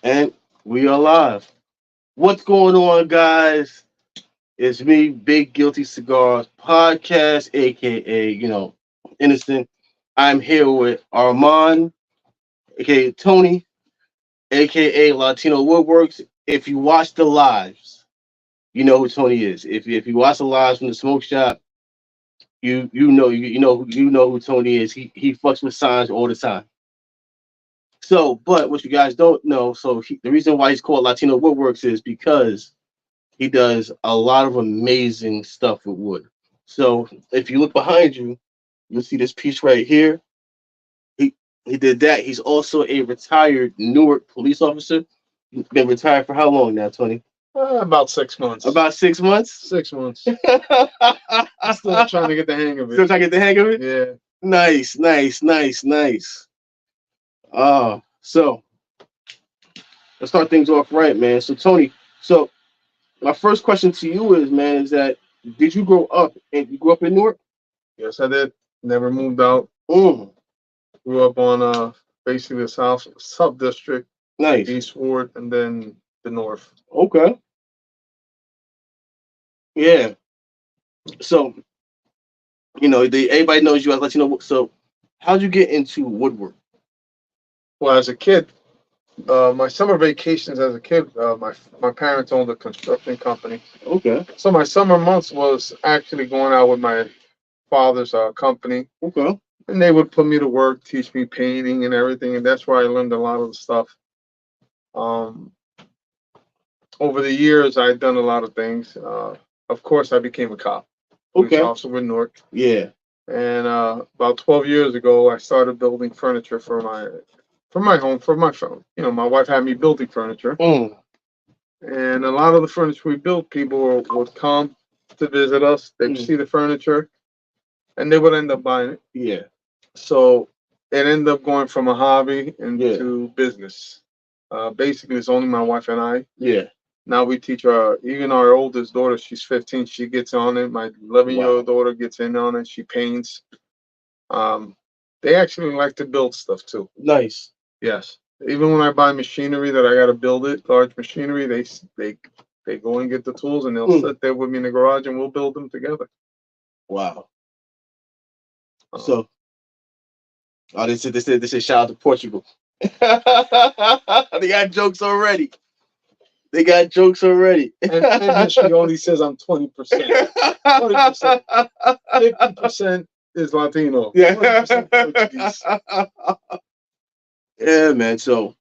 And we are live. What's going on, guys? It's me, Big Guilty Cigars Podcast, aka, Innocent. I'm here with Armand, aka Tony, aka Latino Woodworks. If you watch the lives, you know who Tony is. If you watch the lives from the smoke shop, you know who Tony is. He fucks with signs all the time. So, but what you guys don't know, the reason why he's called Latino Woodworks is because he does a lot of amazing stuff with wood. So if you look behind you, you'll see this piece right here. He he did that. He's also a retired Newark police officer. He's been retired for how long now, Tony? About 6 months. About 6 months. 6 months. I'm still Still trying to get the hang of trying it. to get the hang of it. Yeah. Nice, nice, nice, nice. So let's start things off right, man. So Tony, so my first question to you is, man, is that did you grow up and you grew up in Newark? Yes, I did. Never moved out. Mm, Grew up on basically the south sub district, nice. East Ward, and then the north. Okay. Yeah. So everybody knows you as Latino. So how'd you get into woodwork? Well, as a kid, my summer vacations as a kid, my parents owned a construction company, Okay. so my summer months was actually going out with my father's company, Okay. and they would put me to work, teach me painting and everything, and that's where I learned a lot of the stuff. Um, Over the years, I've done a lot of things. Of course, I became a cop, police Okay. officer with Newark. Yeah. And about 12 years ago, I started building furniture for my home, for my phone. My wife had me building furniture, Mm. and a lot of the furniture we built, people would come to visit us. They'd Mm. see the furniture, and they would end up buying it. Yeah. So it ended up going from a hobby Yeah. into business. Basically, it's only my wife and I. Yeah. Now we teach even our oldest daughter, she's 15, she gets on it. My 11-year-old Wow. daughter gets in on it. She paints. Um, they actually like to build stuff too. Nice. Yes. Even when I buy machinery that I got to build it, large machinery, they go and get the tools and they'll Mm. sit there with me in the garage and we'll build them together. Wow. Um, So, this is shout out to Portugal. They got jokes already. They got jokes already. and history only says I'm 20%. 20%. 50% is Latino. Yeah. 20% Portuguese. Yeah, man. So,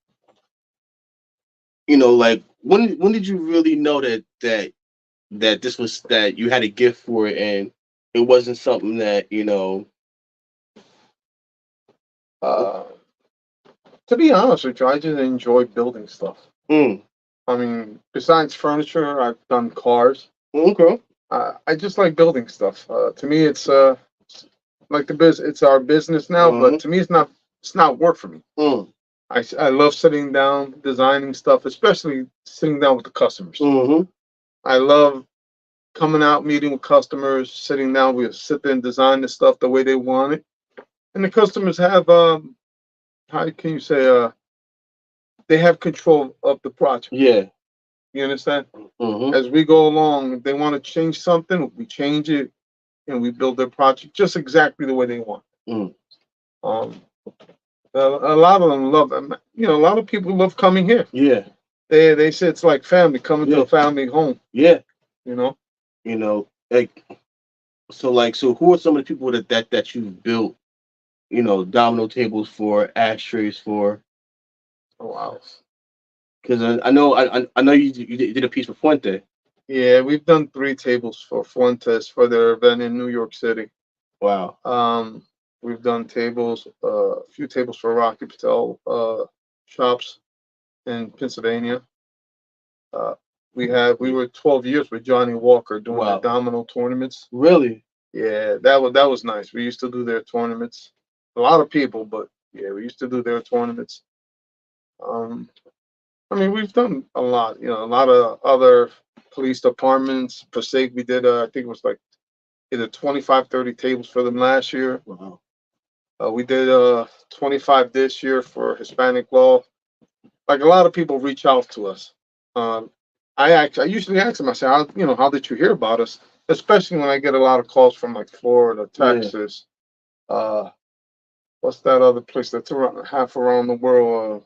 like when did you really know that this was that you had a gift for it and it wasn't something that Uh, to be honest with you, I just enjoy building stuff. mm, I mean, besides furniture, I've done cars. okay. I just like building stuff. To me, it's like the business. It's our business now, but Uh-huh. to me, it's not work for me. Mm, I love sitting down, designing stuff, especially sitting down with the customers. mm-hmm. I love coming out, meeting with customers, sitting down. We sit there and design the stuff the way they want it, and the customers have how can you say they have control of the project. Yeah. You understand? Mm-hmm. As we go along, if they want to change something, we change it and we build their project just exactly the way they want. Mm, Um, a lot of them love them. A lot of people love coming here. yeah. They say it's like family coming to Yeah. a family home. Yeah. You know, Like so who are some of the people that you've built, domino tables for, ashtrays for? oh wow. Because I know you did a piece for Fuente. Yeah, we've done 3 tables for Fuentes for their event in New York City. Wow. We've done tables, a few tables for Rocky Patel shops in Pennsylvania. Uh, we were 12 years with Johnny Walker doing the Wow. domino tournaments. Really? Yeah, that was nice. We used to do their tournaments. A lot of people, but yeah, we used to do their tournaments. Um, I mean, we've done a lot. A lot of other police departments. Passaic, we did. I think it was like either 25, 30 tables for them last year. Wow. We did 25 this year for Hispanic law. like a lot of people reach out to us. Um, I usually ask them. I say, how did you hear about us? Especially when I get a lot of calls from like Florida, Yeah. Texas. What's that other place that's half around the world?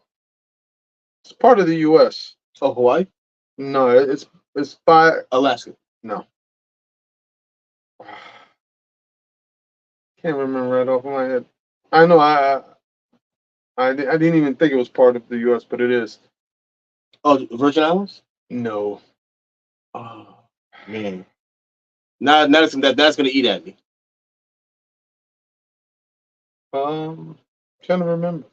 It's part of the U.S. Oh, Hawaii, No, it's by Alaska. no. Can't remember right off my head. I know I didn't even think it was part of the U.S., but it is. Oh, Virgin Islands. No. Oh man, now that's gonna eat at me. Um, Trying to remember.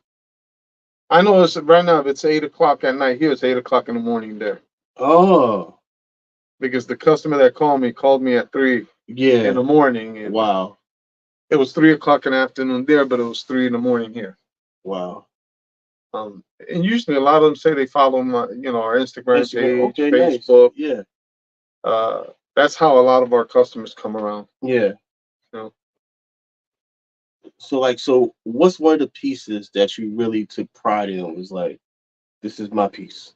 I know it's right now. If it's 8 o'clock at night here, it's 8 o'clock in the morning there. Oh Because the customer that called me at 3 in yeah. the morning, and Wow. it was 3 o'clock in the afternoon there, but it was 3 in the morning here. Wow. And usually a lot of them say they follow our Instagram Instagram. page, Okay. Nice. Facebook. Yeah. Uh, that's how a lot of our customers come around. Yeah. You know, So what's one of the pieces that you really took pride in? Was like, this is my piece.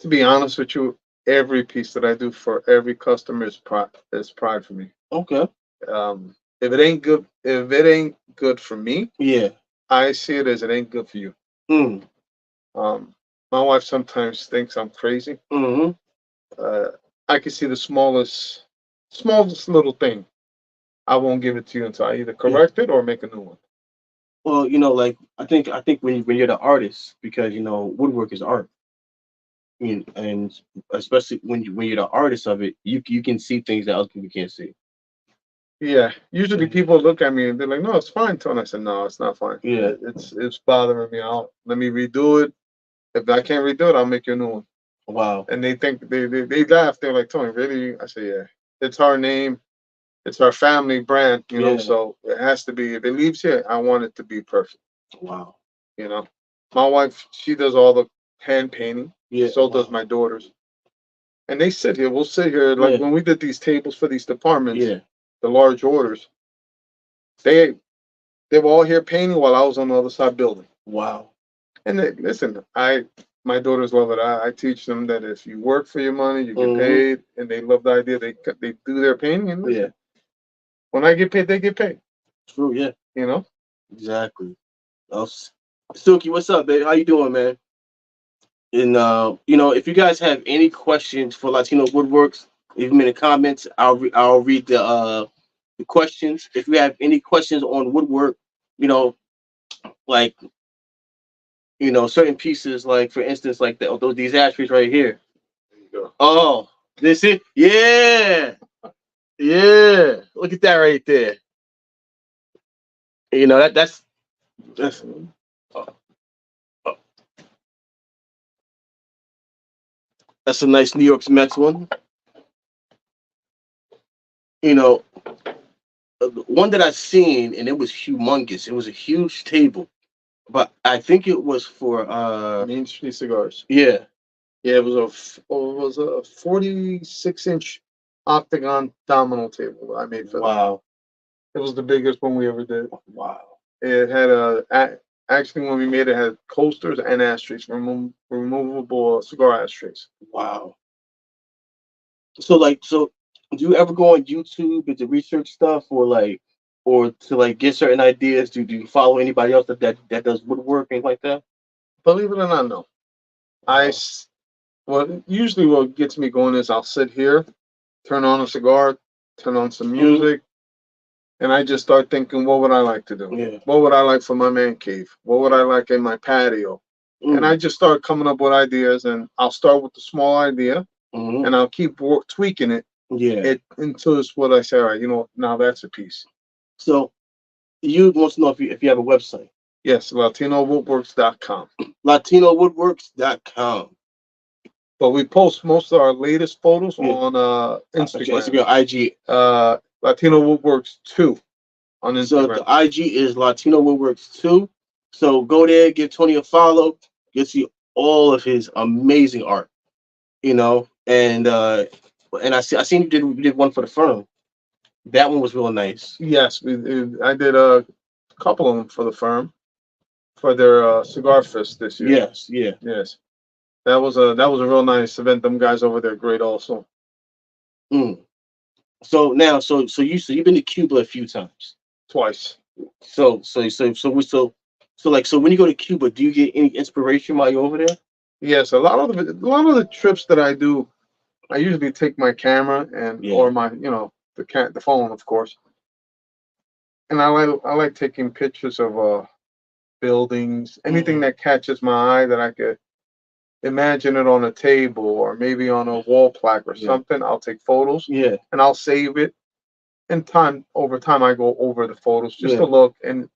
to be honest with you, every piece that I do for every customer is pride for me. Okay. If it ain't good for me, Yeah. I see it as it ain't good for you. Mm. Um, my wife sometimes thinks I'm crazy. Hmm. Uh, I can see the smallest little thing. I won't give it to you until I either Yeah. correct it or make a new one. Well, like I think when you're the artist, because woodwork is art. And especially when you're the artist of it, you can see things that other people can't see. Yeah, usually Yeah. people look at me and they're like, "No, it's fine, Tony." I said, "No, it's not fine. Yeah. It's bothering me. Let me redo it. If I can't redo it, I'll make you a new one." Wow. And they think they laugh. They're like, "Tony, really?" I say, "Yeah. It's our name. It's our family brand. Yeah. So it has to be. If it leaves here, I want it to be perfect. Wow. You know." My wife, she does all the hand painting. Yeah. So does Wow. my daughters. And they sit here. We'll sit here like Yeah. when we did these tables for these departments, Yeah. the large orders. They they were all here painting while I was on the other side building. Wow. And listen, my daughters love it. I teach them that if you work for your money, you get Hmm. paid, and they love the idea. They do their painting, and Yeah. listen, when I get paid, they get paid. True. Yeah. You know, Exactly. Oh, Suki, what's up, babe? How you doing, man? And if you guys have any questions for Latino Woodworks, leave them in the comments. I'll read the questions. If you have any questions on woodwork, you know, like certain pieces, like for instance, like these ashtrays right here. there you go. Oh, this it? Yeah, yeah. Look at that right there. That's uh, uh, that's a nice New York's Mets one. You know, one that I seen and it was humongous. It was a huge table, but I think it was for Main Street Cigars. yeah. Yeah, it was a 46-inch octagon domino table I made for them. Wow. It was the biggest one we ever did. Wow. It had actually when we made it, it had coasters and ashtrays, removable cigar ashtrays. Wow. So do you ever go on YouTube and to research stuff or to like get certain ideas? Do you follow anybody else that does woodwork and like that? Believe it or not, no. I Wow. s- well, usually what gets me going is I'll sit here, turn on a cigar, turn on some Hmm. music, and I just start thinking, what would I like to do? Yeah. What would I like for my man cave? What would I like in my patio? And I Mm. just start coming up with ideas, and I'll start with the small idea, Hmm. and I'll keep tweaking Yeah. it until it's what I say. All right, now that's a piece. So you want to know if you have a website. Yes, LatinoWoodworks.com. LatinoWoodworks.com. But we post most of our latest photos Yeah. on Instagram. Instagram, IG. Latino Woodworks 2 on So the Instagram. IG is Latino Woodworks 2. So go there, give Tony a follow. You'll see all of his amazing art. And I seen you did one for the firm. That one was real nice. Yes, I did a couple of them for the firm for their cigar fest this year. Yes, yeah. Yes. That was a real nice event. Them guys over there, great also. Mm. So now, so you've been to Cuba a few times. Twice. So when you go to Cuba, do you get any inspiration while you're over there? Yes, a lot of the trips that I do, I usually take my camera and Yeah. or my the phone, of course, and I like taking pictures of buildings, anything Hmm. that catches my eye that I could imagine it on a table or maybe on a wall plaque or Yeah. something. I'll take photos Yeah. and I'll save it. And over time, I go over the photos just to Yeah. look. And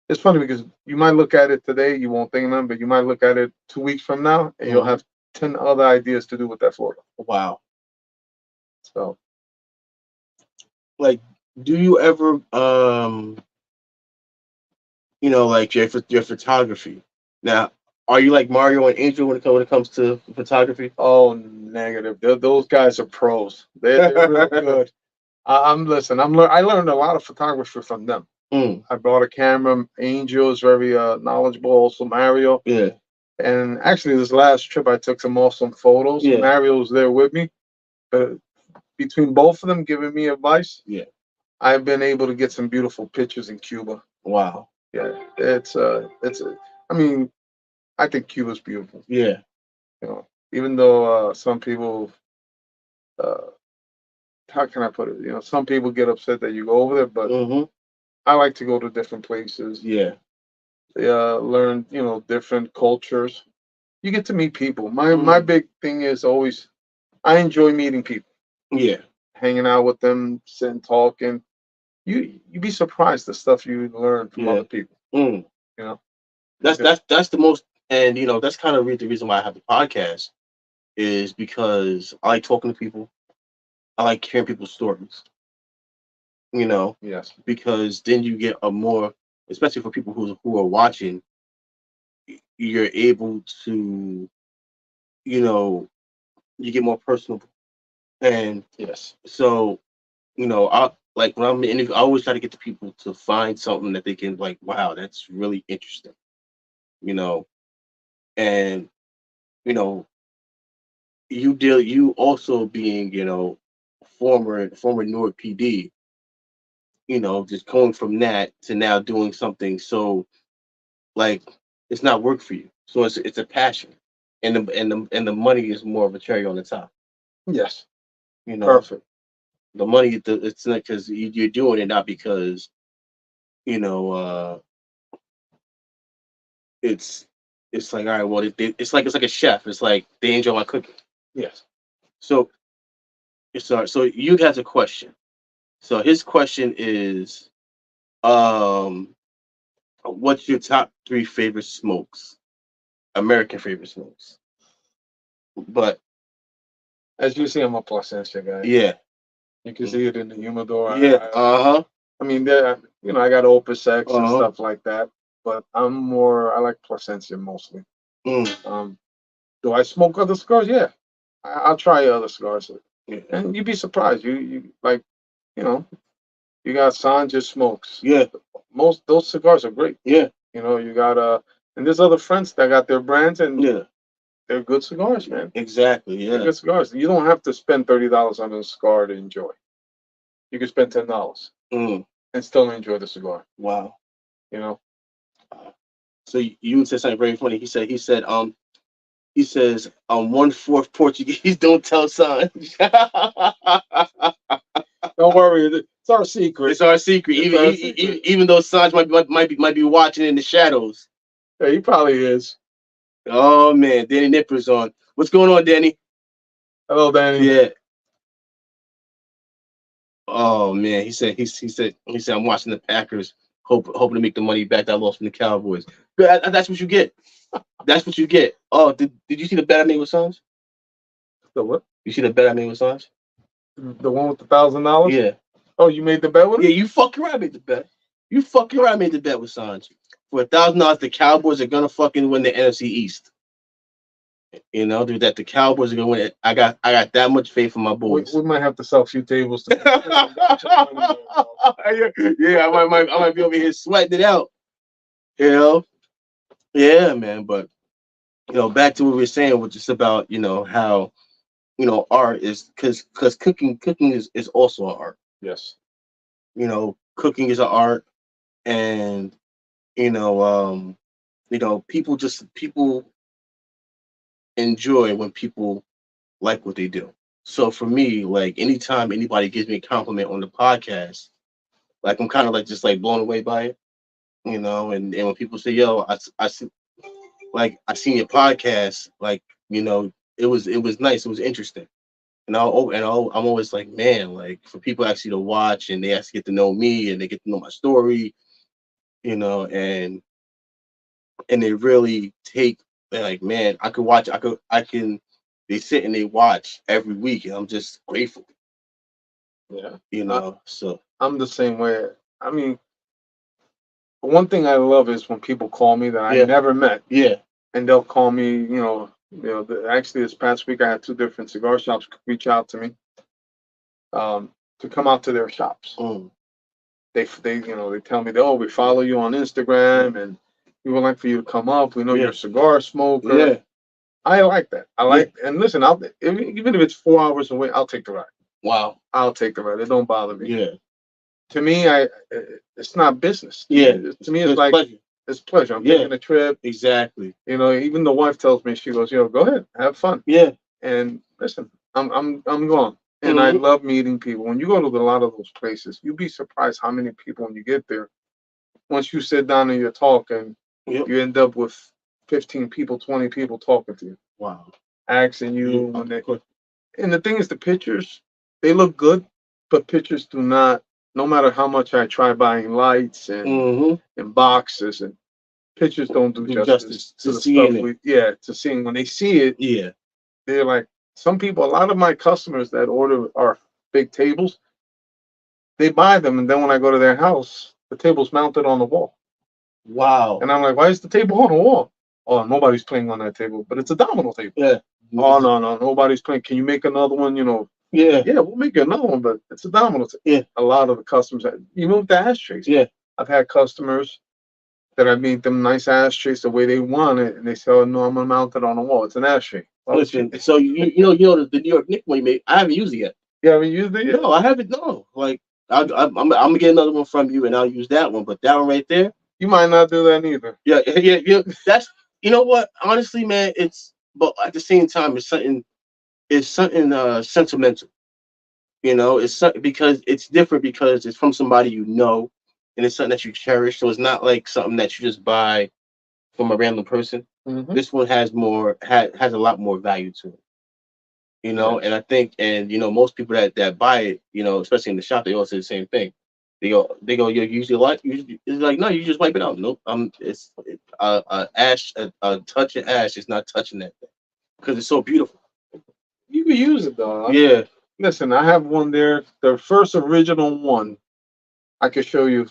it's funny because you might look at it today, you won't think of them, but you might look at it 2 weeks from now, and you'll Hmm. have 10 other ideas to do with that photo. Wow. So Like, do you ever like your photography? Now, are you like Mario and Angel when it comes to photography? oh, negative. Those guys are pros. They're real good. I'm listen. I learned a lot of photography from them. Mm, I bought a camera. Angel is very knowledgeable. Also Mario. yeah. And actually, this last trip, I took some awesome photos. Yeah. Mario was there with me. But between both of them giving me advice, Yeah. I've been able to get some beautiful pictures in Cuba. Wow. Yeah, I mean, I think Cuba's beautiful. Yeah. Even though some people, uh, how can I put it? Some people get upset that you go over there, but Hmm. I like to go to different places, Yeah. learn, different cultures. You get to meet people. My Mm, big thing is always I enjoy meeting people, yeah. hanging out with them, sitting talking. You'd be surprised the stuff you learn from Yeah. other people. Mm. You know, That's because that's that's the most, and that's kind of the reason why I have the podcast is because I like talking to people. I like hearing people's stories. You know, yes, because then you get a more, especially for people who are watching, you're able to, you know, you get more personal. And yes, so, I like when I'm in interview, I always try to get the people to find something that they can like, wow, that's really interesting, you know. And you know, you also being, former Newark PD, just going from that to now doing something so like it's not work for you. So it's a passion. And the money is more of a cherry on the top. yes, You know, perfect. the money it's not because you're doing it, not because you know it's it's like, all right, well, it's like a chef. It's like they enjoy my cooking. Yes. So so you has a question. So his question is, um, what's your top three favorite smokes? American favorite smokes. But As you see, I'm a Placencia guy. yeah, You can mm, see it in the humidor. yeah, I mean, I got Opus X and uh huh, stuff like that, but I like Placencia mostly. mm, Um, do I smoke other cigars? Yeah, I'll try other cigars, yeah, and you'd be surprised. You like, you know, you got Sanja smokes. yeah, Most those cigars are great. yeah, You got and there's other friends that got their brands, and yeah, they're good cigars, man. exactly, They're yeah, good cigars. You don't have to spend $30 on a cigar to enjoy. You can spend $10 mm, and still enjoy the cigar. wow. You know. So you said something very funny. He says, 1/4 Portuguese, don't tell son. Don't worry, it's our secret. It's our secret. It's Even our even, secret. even though Sanj might be watching in the shadows. Yeah, he probably is. Oh man, Danny Nipper's on. What's going on, Danny? Hello, Danny. Yeah. Oh man, he said I'm watching the Packers, hoping to make the money back that I lost from the Cowboys. But that's what you get. That's what you get. Oh, did you see the bet I made with Sanj? The what? You see the bet I made with Sanj? The one with $1,000? Yeah. Oh, you made the bet with Yeah, him? you fucking right, I made the bet. You fucking right, I made the bet with Sanj. For $1,000, the Cowboys are gonna fucking win the NFC East. Dude, that the Cowboys are gonna win it. I got that much faith in my We boys. might have to sell a few tables to Yeah, get your money there, boss. yeah, I might be over here sweating it out. You know? Yeah, man. But back to what we were saying, which is about how art is because cooking is also an art. Yes. Cooking is an art, and you know um people enjoy when people like what they do. So for me, like anytime anybody gives me a compliment on the podcast, like I'm kind of like just like blown away by it, and when people say, "Yo, I see, like I seen your podcast," like it was nice, it was interesting, I'm always like, man, like for people actually to watch and they actually get to know me and they get to know my story, and they really take, they're like, man, I could watch, I can, they sit and they watch every week, and I'm just grateful, Yeah. I, So I'm the same way. I mean, one thing I love is when people call me that I yeah, never met, yeah, and they'll call me. Actually, this past week I had two different cigar shops reach out to me to come out to their shops. mm, They tell me, oh, we follow you on Instagram, and we would like for you to come up. We know you're yeah, a cigar smoker. yeah, I like that. I yeah, like, and listen, even if it's 4 hours away, I'll take the ride. wow, I'll take the ride. It don't bother me. yeah, To me, it's not business. yeah, To me, it's it's like pleasure, it's pleasure. I'm yeah, taking a trip. exactly, Even the wife tells me, she goes, go ahead, have fun. yeah, And listen, I'm gone. And I hmm, love meeting people. When you go to a lot of those places, you'd be surprised how many people when you get there, once you sit down and you're talking, yep, you end up with 15 people, 20 people talking to you, wow, asking yeah, you of when they course, and the thing is the pictures, they look good, but pictures do not, no matter how much I try buying lights hmm, and boxes, and pictures don't do do justice justice to to the seeing stuff it, to seeing when they see it. yeah, They're like, some people, a lot of my customers that order our big tables, they buy them, and then when I go to their house, the table's mounted on the wall. wow, And I'm like, why is the table on the wall? Oh, nobody's playing on that table, but it's a domino table. yeah, Oh, no, no, nobody's playing. Can you make another one? yeah, Yeah, we'll make you another one, but it's a domino table. yeah, A lot of the customers, even with the ashtrays, yeah. I've had customers that I made them nice ashtrays the way they want it, and they say, oh, no, I'm going to mount it on the wall. It's an ashtray. Why would you? Listen, so the New York Nick one you made, I haven't used it yet. Yeah, I mean, you the No, I haven't. No, like I'm gonna get another one from you, and I'll use that one. But that one right there, You might not do that either. yeah, yeah, yeah. That's what. Honestly, man, it's but at the same time, it's something. It's something sentimental. It's something because it's different because it's from somebody and it's something that you cherish. So it's not like something that you just buy from a random person. Hmm. This one has a lot more value to it. And Yes. I think, and most people that buy it, especially in the shop, they all say the same thing. They go, you usually like, it's like, no, you just wipe it out. Nope, ash, a touch of ash is not touching that thing because it's so beautiful. You can use it though. Yeah, Listen, I have one there. The first original one. I could show you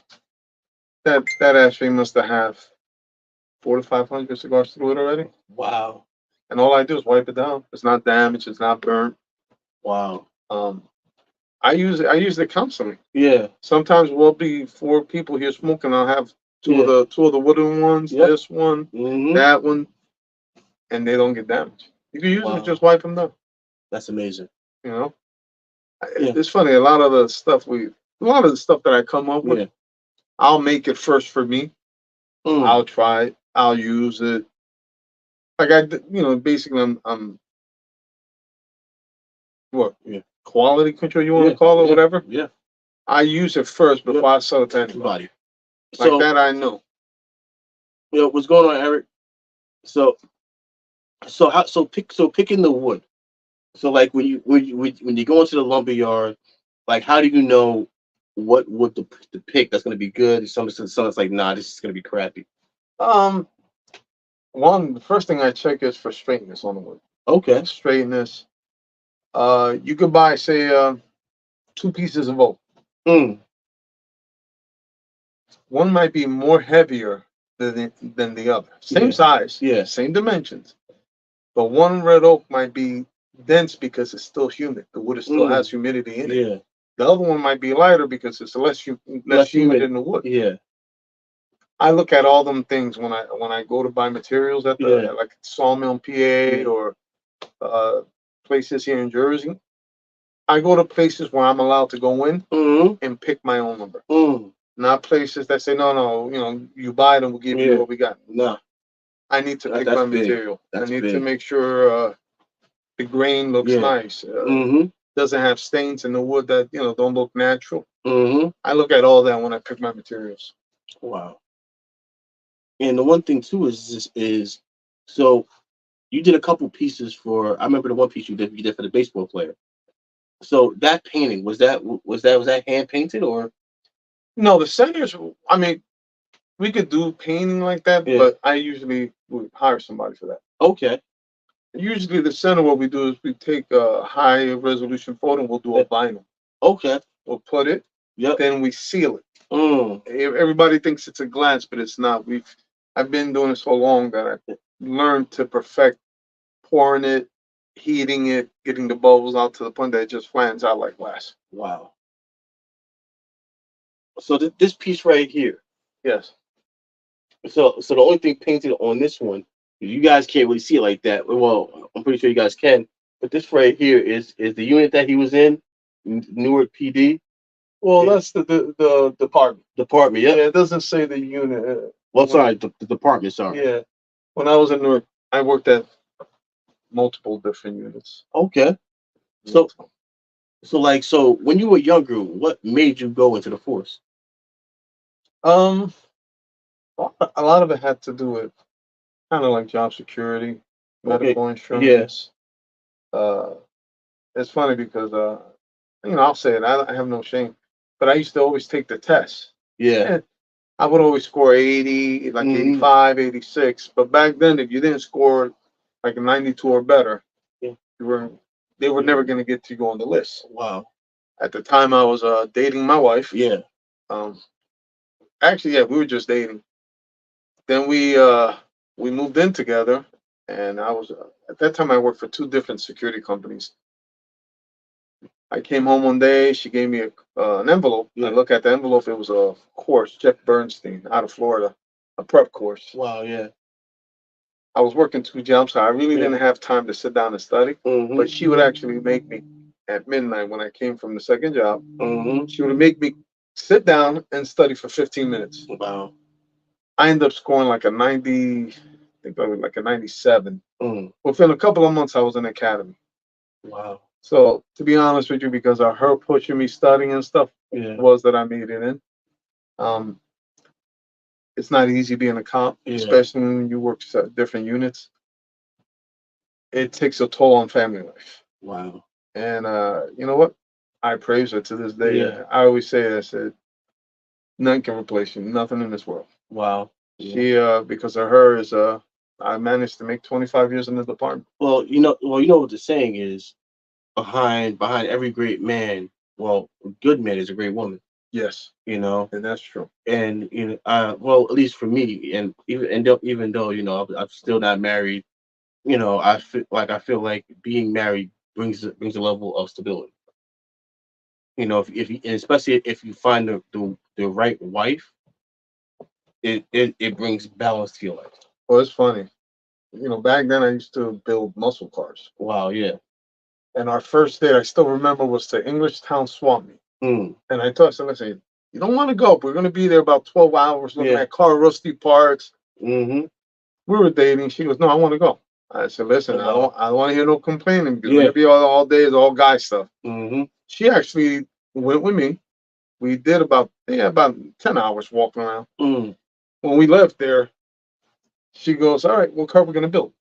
that ashtray must have 400 to 500 cigars through it already. wow, And all I do is wipe it down. It's not damaged. It's not burnt. wow, Um, I use it. I use it constantly. yeah, Sometimes we'll be four people here smoking. I'll have yeah, two of the wooden ones. yep, This one, mm-hmm, that one, and they don't get damaged. You can use it. wow, Just wipe them down. that's amazing. You know, Yeah, it's funny. A lot of the stuff that I come up with, yeah, I'll make it first for me. mm, I'll try it. I'll use it. Like basically, I'm what yeah, quality control you want yeah, to call it, yeah, whatever. yeah, I use it first yep. before I sell it to anybody. Body. Like So, that, I know. what's going on, Eric? So, picking the wood. So like when you go into the lumber yard, like how do you know what wood to pick that's gonna be good? And some that's like, nah, this is gonna be crappy. Um, the first thing I check is for straightness on the wood. Okay. Straightness. You could buy, say, two pieces of oak. Mm, One might be more heavier than the other. Same yeah. size, Yeah. same dimensions, but one red oak might be dense because it's still humid. The wood still has Mm, humidity in it. yeah. The other one might be lighter because it's less humid Less in humid. the wood. Yeah. I look at all them things when I go to buy materials at the Yeah. at like Sawmill in PA Yeah. or uh, places here in Jersey. I go to places where I'm allowed to go in Mm-hmm. and pick my own number, Mm. not places that say no, no, you buy it and we'll give you Yeah. what we got. No, I need to pick that's my big. material. I That's need to big. make sure the grain looks Yeah. nice. Mm-hmm. Doesn't have stains in the wood that don't look natural. Mm-hmm. I look at all that when I pick my materials. Wow. And the one thing too is so you did a couple pieces for. I remember the one piece you did for the baseball player. So that painting was that hand painted or No, the centers. I mean, we could do painting like that, yeah? but I usually would hire somebody for that. Okay. Usually, the center, what we do is we take a high resolution photo and we'll do a vinyl. Okay. We'll put it, Yep. then we seal it. Mm. Everybody thinks it's a glass, but it's not. I've been doing it so long that I learned to perfect pouring it, heating it, getting the bubbles out to the point that it just flans out like glass. Wow. So this piece right here. Yes. So the only thing painted on this one, you guys can't really see it like that. Well, I'm pretty sure you guys can. But this right here is the unit that he was in, Newark PD. Well, Yeah. that's the department. Department. Yeah, Yep. it doesn't say the unit. Well, sorry, the department. Sorry. Yeah. When I was in Newark, I worked at multiple different units. Okay. So so when you were younger, what made you go into the force? Um, a lot of it had to do with kind of like job security, Okay. medical Yeah. insurance. Uh, it's funny because I'll say it. I have no shame, but I used to always take the test. Yeah. And I would always score 80, like Hmm. 85, 86. But back then, if you didn't score like a 92 or better, Yeah. you were they were never going to get you on the list. Wow. At the time, I was dating my wife. Yeah. Um, actually, yeah, we were just dating. Then we moved in together, and I was at that time I worked for two different security companies. I came home one day. She gave me an envelope. I Yeah. look at the envelope. It was a course, Jeff Bernstein, out of Florida, a prep course. Wow. Yeah. I was working two jobs, so I really Yeah. didn't have time to sit down and study. Hmm. But she would actually make me at midnight when I came from the second job. Hmm. She would make me sit down and study for 15 minutes. Wow. I ended up scoring like a 90, I think I was like a 97. Mm. Within a couple of months, I was in the academy. Wow. So to be honest with you, because of her pushing me studying and stuff, Yeah. was that I made it in. Um, it's not easy being a cop, Yeah. especially when you work different units. It takes a toll on family life. Wow. And you know what? I praise her to this day. Yeah. I always say, I said, none can replace you. Nothing in this world. Wow. Yeah. She, because of her, is I managed to make 25 years in the department. Well, what the saying is behind every great man, well, a good man is a great woman. Yes, You know, and that's true. and well, at least for me, and even though I'm still not married, I feel like being married brings a level of stability. If you, and especially if you find the right wife, it brings balance to your life. Well, it's funny. Back then I used to build muscle cars. Wow. Yeah. And our first date, I still remember, was to Englishtown Swap Meet. Mm. And I told her, listen, you don't want to go. We're going to be there about 12 hours looking Yeah. at car rusty parts. Mm-hmm. We were dating. She goes, no, I want to go. I said, listen, Wow. I don't want to hear no complaining because we're Yeah. going to be all day is all guy stuff. Mm-hmm. She actually went with me. We did about 10 hours walking around. Mm. When we left there, she goes, all right, what car we going to build?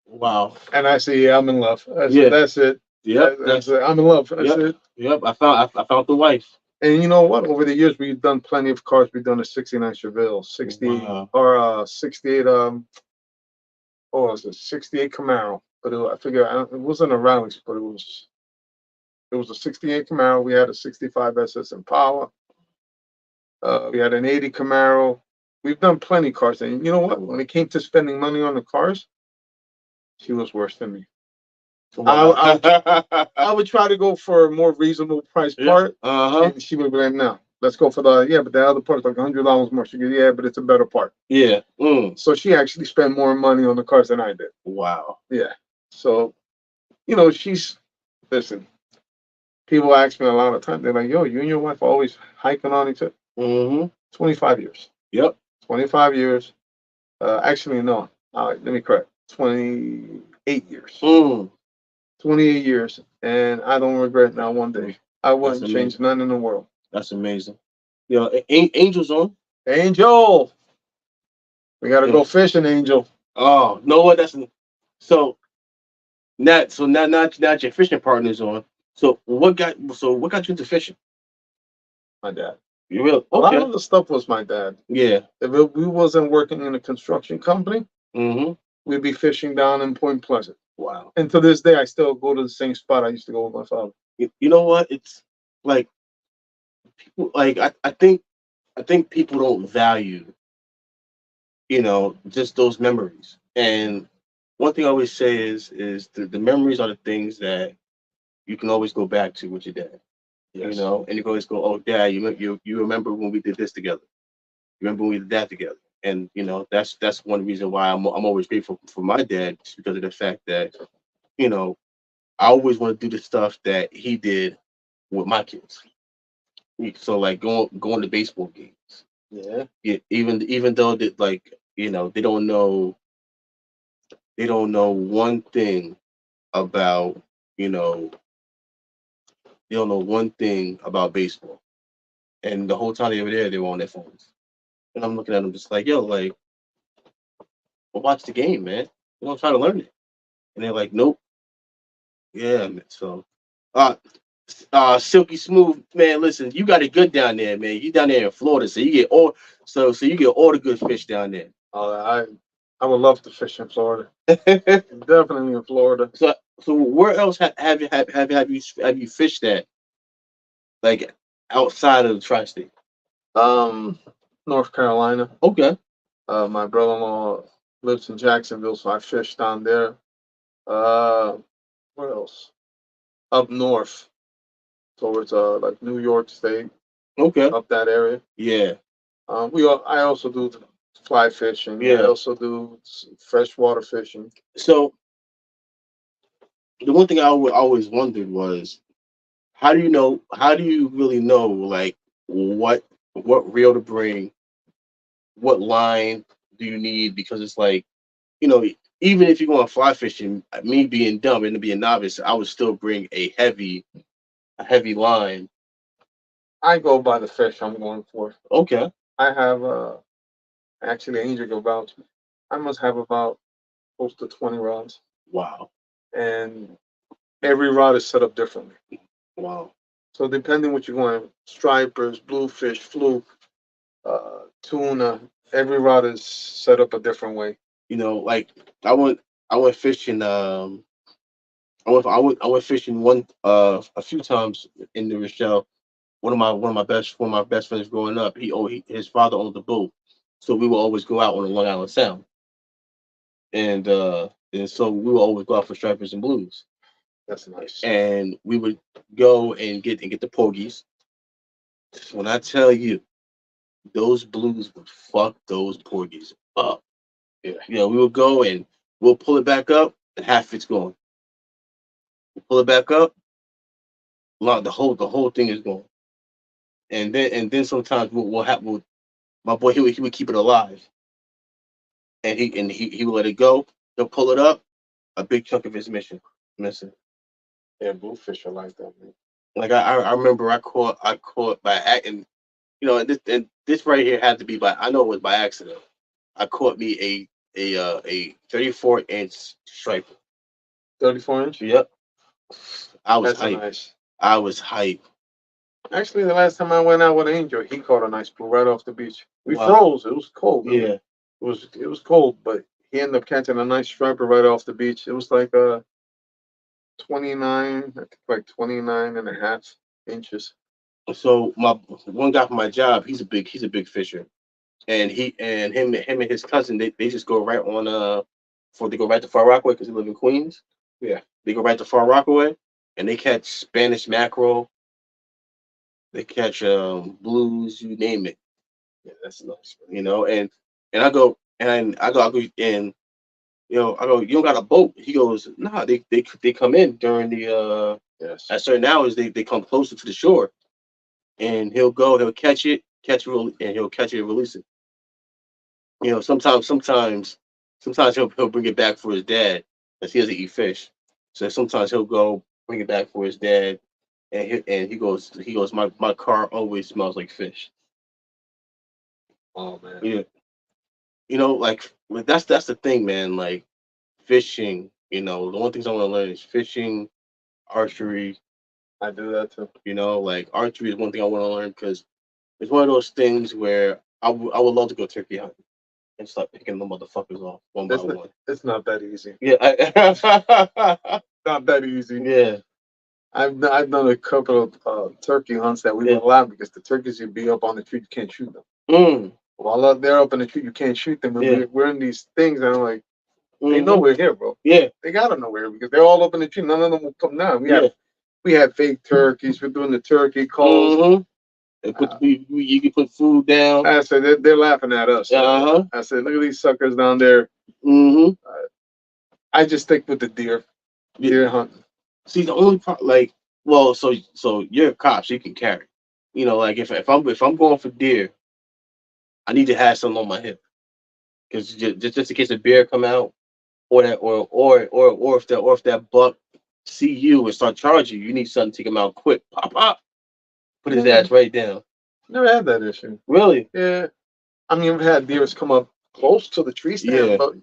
Wow. And I said, yeah, I'm in love. I said, Yeah. that's it. Yep. That's it. I'm in love. That's Yep. it. Yep. I found the wife. And you know what? Over the years, we've done plenty of cars. We've done a '69 Chevelle, 60 Wow. or 68. What was it? '68 Camaro. But I figure it wasn't a Rallies, but it was a '68 Camaro. We had a '65 SS Impala. We had an '80 Camaro. We've done plenty of cars. And you know what? When it came to spending money on the cars, she was worse than me. Wow. I would try to go for a more reasonable price Yeah. part, Uh-huh. and she would be like, no. let's go for the, yeah, but the other part's like $100 more. She goes, yeah, but it's a better part. Yeah. Mm. So she actually spent more money on the cars than I did. Wow. Yeah. So, she's, listen, people ask me a lot of times, they're like, yo, you and your wife are always hiking on each other. Mm-hmm. 25 years. Yep. 25 years. Actually, no. Let me correct. 28 years. Mm. 28 years. And I don't regret not one day. I wouldn't change amazing. none in the world. That's amazing. Angel's on. Angel, we got to Yeah. go fishing, Angel. Oh no, what? So now your fishing partner's on. So what got you into fishing? My dad. You will A lot okay? of the stuff was my dad. Yeah. We wasn't working in a construction company, Mm-hmm. we'd be fishing down in Point Pleasant. Wow. And to this day, I still go to the same spot I used to go with my father. You know what? It's like I think people don't value just those memories. And one thing I always say is the memories are the things that you can always go back to with your dad. Yes. And you can always go, oh, dad, you remember when we did this together? You remember when we did that together? And that's one reason why I'm always grateful for my dad, just because of the fact that you know I always want to do the stuff that he did with my kids. So like going to baseball games. Yeah. Yeah, even though that like they don't know one thing about you know they don't know one thing about baseball, and the whole time they were there, they were on their phones, and I'm looking at them just like, yo, like, well, watch the game, man. Try to learn it, and they're like, nope, yeah, man. So, uh, Silky Smooth, man. Listen, you got it good down there, man. You down there in Florida, so you get all the good fish down there. I would love to fish in Florida. Definitely in Florida. So where else have you fished at, like outside of the tri-state? Um, North Carolina. Okay. My brother-in-law lives in Jacksonville, so I fished down there. Uh, where else? Up north, towards like New York State, Okay. up that area. Yeah. I also do fly fishing. I Yeah. also do freshwater fishing. So the one thing I always wondered was, how do you really know, like, what reel to bring, what line do you need? Because it's like, you know, even if you're going fly fishing, me being dumb and to be a novice, I would still bring a heavy line. I go by the fish I'm going for. Okay. I have actually Angel go vouch. I must have about close to 20 rods, Wow. and every rod is set up differently. Wow. So depending what you're going, stripers, bluefish, fluke, tuna, every rod is set up a different way. Like I went fishing. I went fishing a few times in the Rochelle. One of my best friends growing up. His father owned the boat, so we would always go out on the Long Island Sound, and so we would always go out for stripers and blues, That's nice. and we would go and get the porgies. When I tell you, those blues would fuck those porgies up. Yeah. We would go and we'll pull it back up, and half it's gone. We'll pull it back up, the whole thing is gone. And then sometimes my boy he would keep it alive, and he would let it go. He'll pull it up, a big chunk of his mission missing. Yeah, bluefish are like that, man. Like I remember I caught by and this right here had to be by, I know it was by accident. I caught me a 34-inch striper. 34-inch? Yep. I was That's a hype. nice. I was hype. Actually, the last time I went out with Angel, he caught a nice blue right off the beach. We Wow. froze. It was cold. I mean, Yeah. it was cold, but he ended up catching a nice striper right off the beach. It was like 29, I think like 29 and a half inches. So my one guy from my job, he's a big fisher, and him and his cousin, they just go right on they go right to Far Rockaway because they live in Queens. Yeah. They go right to Far Rockaway, and they catch Spanish mackerel, They catch blues, you name it. Yeah, that's nice. You know, and I go and I go, you don't got a boat. He goes, nah, they come in during the Yes. at certain hours. They come closer to the shore, and he'll and he'll catch it and release it. Sometimes he'll bring it back for his dad, because he doesn't eat fish. So sometimes he'll go bring it back for his dad, and he goes, my car always smells like fish. Oh man, Yeah, like that's the thing, man. Like fishing, the one things I want to learn is fishing, archery. I do that too. Like archery is one thing I want to learn because it's one of those things where I would love to go turkey hunting and start picking the motherfuckers off one by one. It's not that easy. Yeah, Not that easy. yeah, I've done a couple of turkey hunts that we yeah. were allowed because the turkeys would be up on the tree, you can't shoot them. Mm, While they're up in the tree, you can't shoot them, and yeah. we're in these things, and I'm like, they know Hmm. we're here, bro. Yeah, They gotta know we're here because they're all up in the tree. None of them will come down. yeah. We had fake turkeys. We're doing the turkey calls. Mm-hmm. And Uh, you can put food down. I said they're laughing at us. Uh-huh. I said, look at these suckers down there. Mm-hmm. I just stick with the deer hunting. See, the only part, like, well, so you're a cop, so you can carry. Like if I'm going for deer, I need to have something on my hip, because just in case a bear come out, or that or if that buck see you and start charging you, you need something to take him out quick. Pop pop, put his Yeah, ass right down. never had that issue. Really? Yeah, I mean, I've had deers come up close to the tree stand, Yeah. but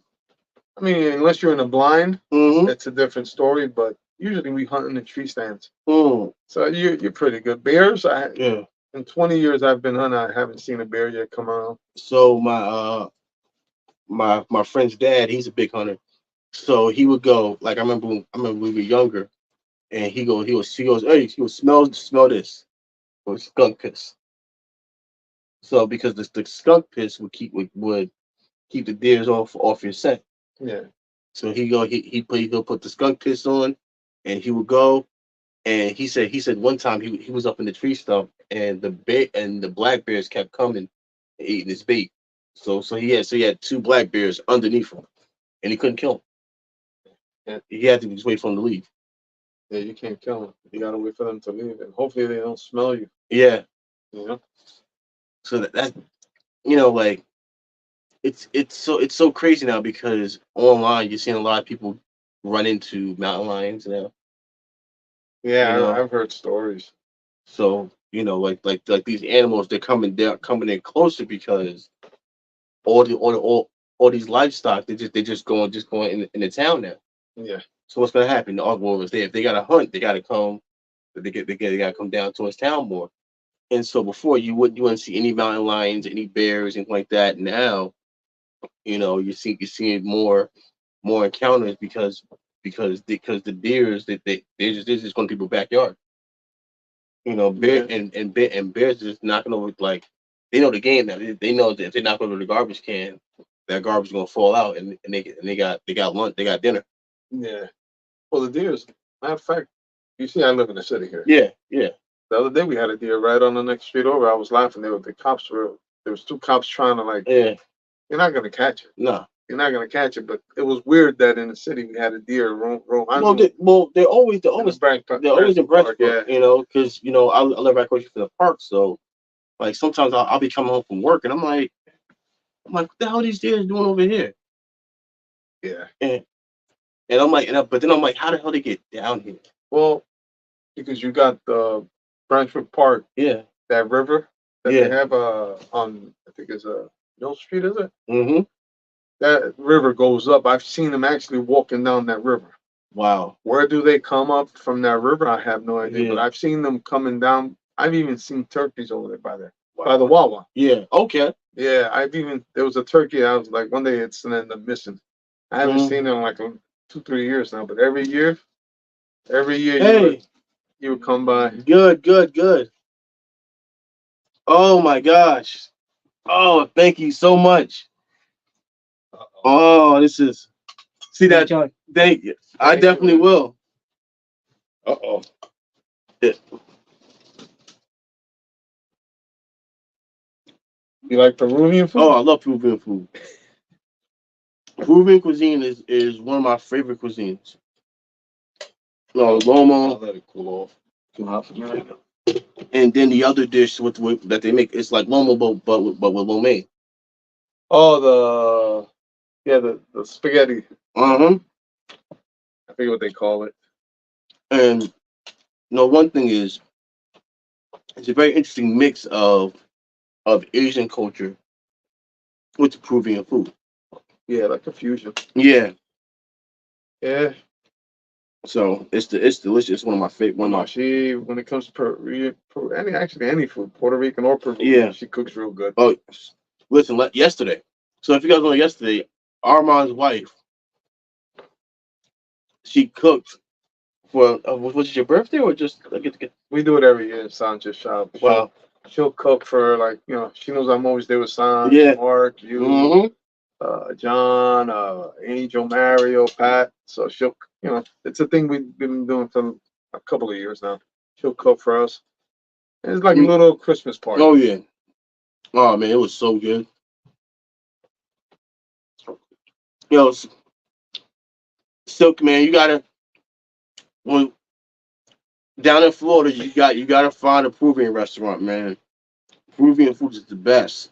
I mean, unless you're in a blind, Mm-hmm. it's a different story. But usually we hunt in the tree stands, Mm. so you're pretty good. Bears, Yeah. in 20 years I've been hunting, I haven't seen a bear yet come around. So my friend's dad, he's a big hunter. So he would go, like, I remember when we were younger, and he goes, hey, he goes, smell this. It was skunk piss. So because the skunk piss would keep the deers off your scent. Yeah, So he'll put the skunk piss on, and he would go. And he said one time he was up in the tree stump, and the black bears kept coming and eating his bait. So he had two black bears underneath him, and he couldn't kill them. yeah, He had to just wait for them to leave. yeah. You can't kill them. You gotta wait for them to leave, and hopefully they don't smell you. Yeah. You know. So that like it's so crazy now, because online you're seeing a lot of people run into mountain lions now. You Yeah, know, I've heard stories. so like these animals, they're coming in closer, because all these livestock, they just going in the town now. Yeah, So what's gonna happen? The well, if they gotta hunt, they gotta come. They gotta come down towards town more. And so before you wouldn't see any mountain lions, any bears, anything like that. Now you're seeing more encounters, because the deers, they're just going to people's backyard. Bear yeah, and bears just knocking over, like, they know the game now. They know that if they knock over the garbage can, that garbage is gonna fall out, and they got lunch, they got dinner. yeah. Well, the deers. Matter of fact, you see, I live in the city here. Yeah, yeah, The other day we had a deer right on the next street over. I was laughing. The cops were there was two cops trying to like. yeah. You're not gonna catch it. No. You're not gonna catch it. But it was weird that in the city we had a deer roam. I Well, knew they're always they're in the always they're always in Park. Branchbrook, Yeah, because I live right across from the park. So, like, sometimes I'll be coming home from work, and I'm like, what the hell are these deers doing over here? yeah. And and I'm like, but then I'm like, how the hell they get down here? Well, because you got the Brantford Park, Yeah, that river that they yeah. have on I think it's Mill Street, is it? Mm-hmm. That river goes up. I've seen them actually walking down that river. Wow. Where do they come up from that river? I have no idea. But Yeah. I've seen them coming down. I've even seen turkeys over there by the Wow. Wawa. Yeah. Okay. Yeah, there was a turkey. I was like, one day it's gonna end up missing. I haven't Mm. seen it in like 2, 3 years now. But every year Hey. you would come by. Good. Good. Good. Oh my gosh. Oh, thank you so much. Uh-oh. Oh, this is. See that? Enjoy. Thank you. I Thank you, definitely man. will. Uh oh. You like Peruvian Oh, food? I love Peruvian food. Peruvian cuisine is one of my favorite cuisines. No, I'll lomo, let it cool off. Too hot for me right now. and then the other dish that they make, it's like lomo, but with lo mein. Oh, the spaghetti. Uh-huh. I forget what they call it. And one thing is, it's a very interesting mix of Asian culture with Peruvian food. Yeah, like a fusion. Yeah. Yeah. So it's delicious. It's one of my favorite. Oh One no, of she when it comes to any food, Puerto Rican or my Peruvian, yeah. she cooks real good. Oh, listen. Yesterday. So if you guys know yesterday, Armand's wife, she cooked for was it your birthday or just get We do it every year in Sanja's shop. wow. She'll cook for like she knows I'm always there with San, Yeah. Mark, you, Mm-hmm. John, Angel, Mario, Pat. So she'll it's a thing we've been doing for a couple of years now. She'll cook for us. And it's like a little Christmas party. Oh yeah. Oh man, it was so good. Yo, Silk man, you gotta when down in Florida, you gotta find a Peruvian restaurant, man. Peruvian food is the best.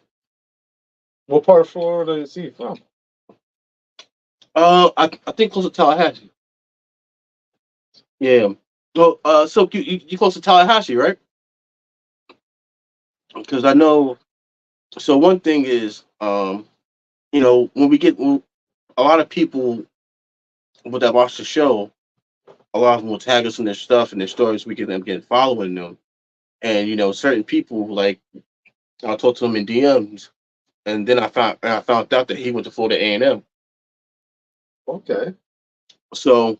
What part of Florida is he from? I think close to Tallahassee. Yeah. Well, so you close to Tallahassee, right? Because I know. So one thing is, when a lot of people that watch the show, a lot of them will tag us in their stuff and their stories. We can then get following them, and certain people like I talked to him in DMs, and then I found out that he went to Florida A&M. Okay. So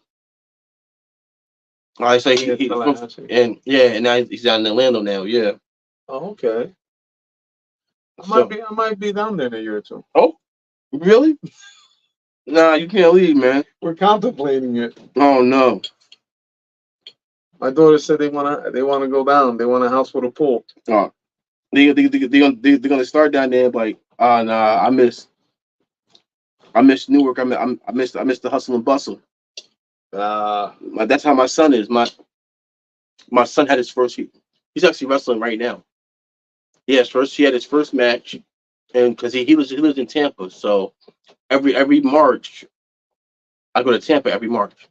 I say Yeah, he's from, Tallahassee. and yeah, and now he's out in Orlando now. Yeah. Oh, okay. So I might be down there in a year or two. oh, really? Nah, you can't leave, man. We're contemplating it. Oh no. My daughter said they wanna go down. They want a house with a pool. Oh, they're gonna start down there like, nah, I miss Newark. I miss the hustle and bustle. Uh That's how my son is. My son had his first. He's actually wrestling right now. He had his first match, and because he lives in Tampa, so every March I go to Tampa every March.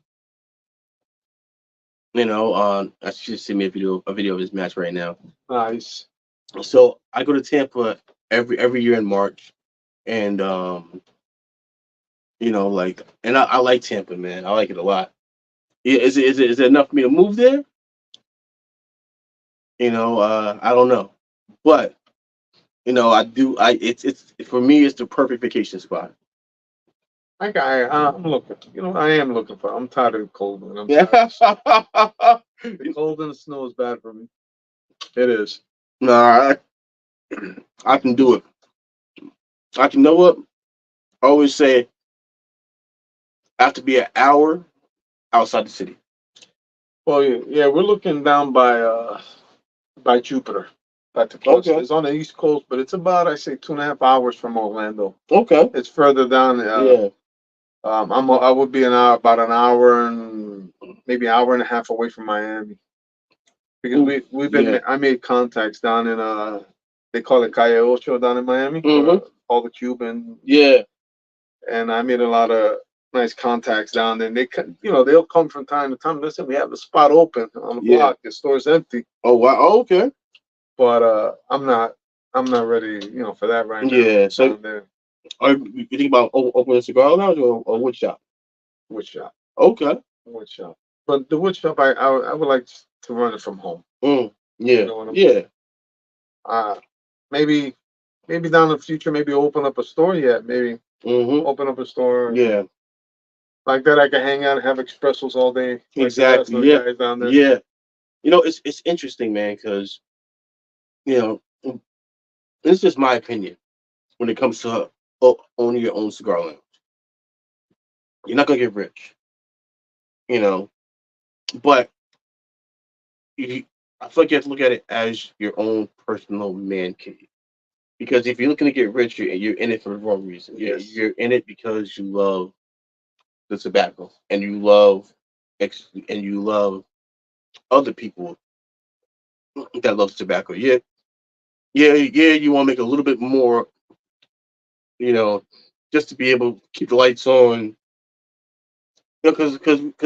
I should send me a video of his match right now. nice. So I go to Tampa every year in March, and and I like Tampa, man. I like it a lot. Yeah, is it enough for me to move there? I don't know, but I do. It's for me, it's the perfect vacation spot. I'm looking. I am looking for. I'm tired of the cold, and I'm Yeah. tired of the snow. The cold and the snow is bad for me. It is. Nah, I can do it. I can know what I always say. I have to be an hour outside the city. Well, yeah, we're looking down by Jupiter, by the coast. Okay. It's on the east coast, but it's about I say 2.5 hours from Orlando. Okay. It's further down. Yeah. I would be about an hour and maybe an hour and a half away from Miami because Ooh, yeah. I made contacts down in they call it Calle Ocho down in Miami Hmm. for all the Cuban, Yeah. and I made a lot of nice contacts down there. And they'll come from time to time. Listen, we have a spot open on the Yeah. block. The store's empty, Oh wow. Oh, okay. but I'm not ready for that right now Yeah. So, down there. you think about opening a cigar lounge or wood shop? Wood shop, Okay. wood shop. But the wood shop, I would like to run it from home. Mm. You Yeah. know what I'm saying? Yeah. Uh, maybe down in the future, maybe open up a store yet. Maybe Hmm. open up a store Yeah. like that. I can hang out and have espressos all day, like the rest Exactly. of the Yeah. guys down there. Yeah. It's interesting, man, because you know, it's just my opinion when it comes to owning your own cigar lounge. You're not gonna get rich, you know, but you, I feel like you have to look at it as your own personal man cave. Because if you're looking to get rich, you're in it for the wrong reason. Yes. You're in it because you love the tobacco and you love and you love other people that love tobacco. Yeah, yeah. You want to make a little bit more, you know, just to be able to keep the lights on. Because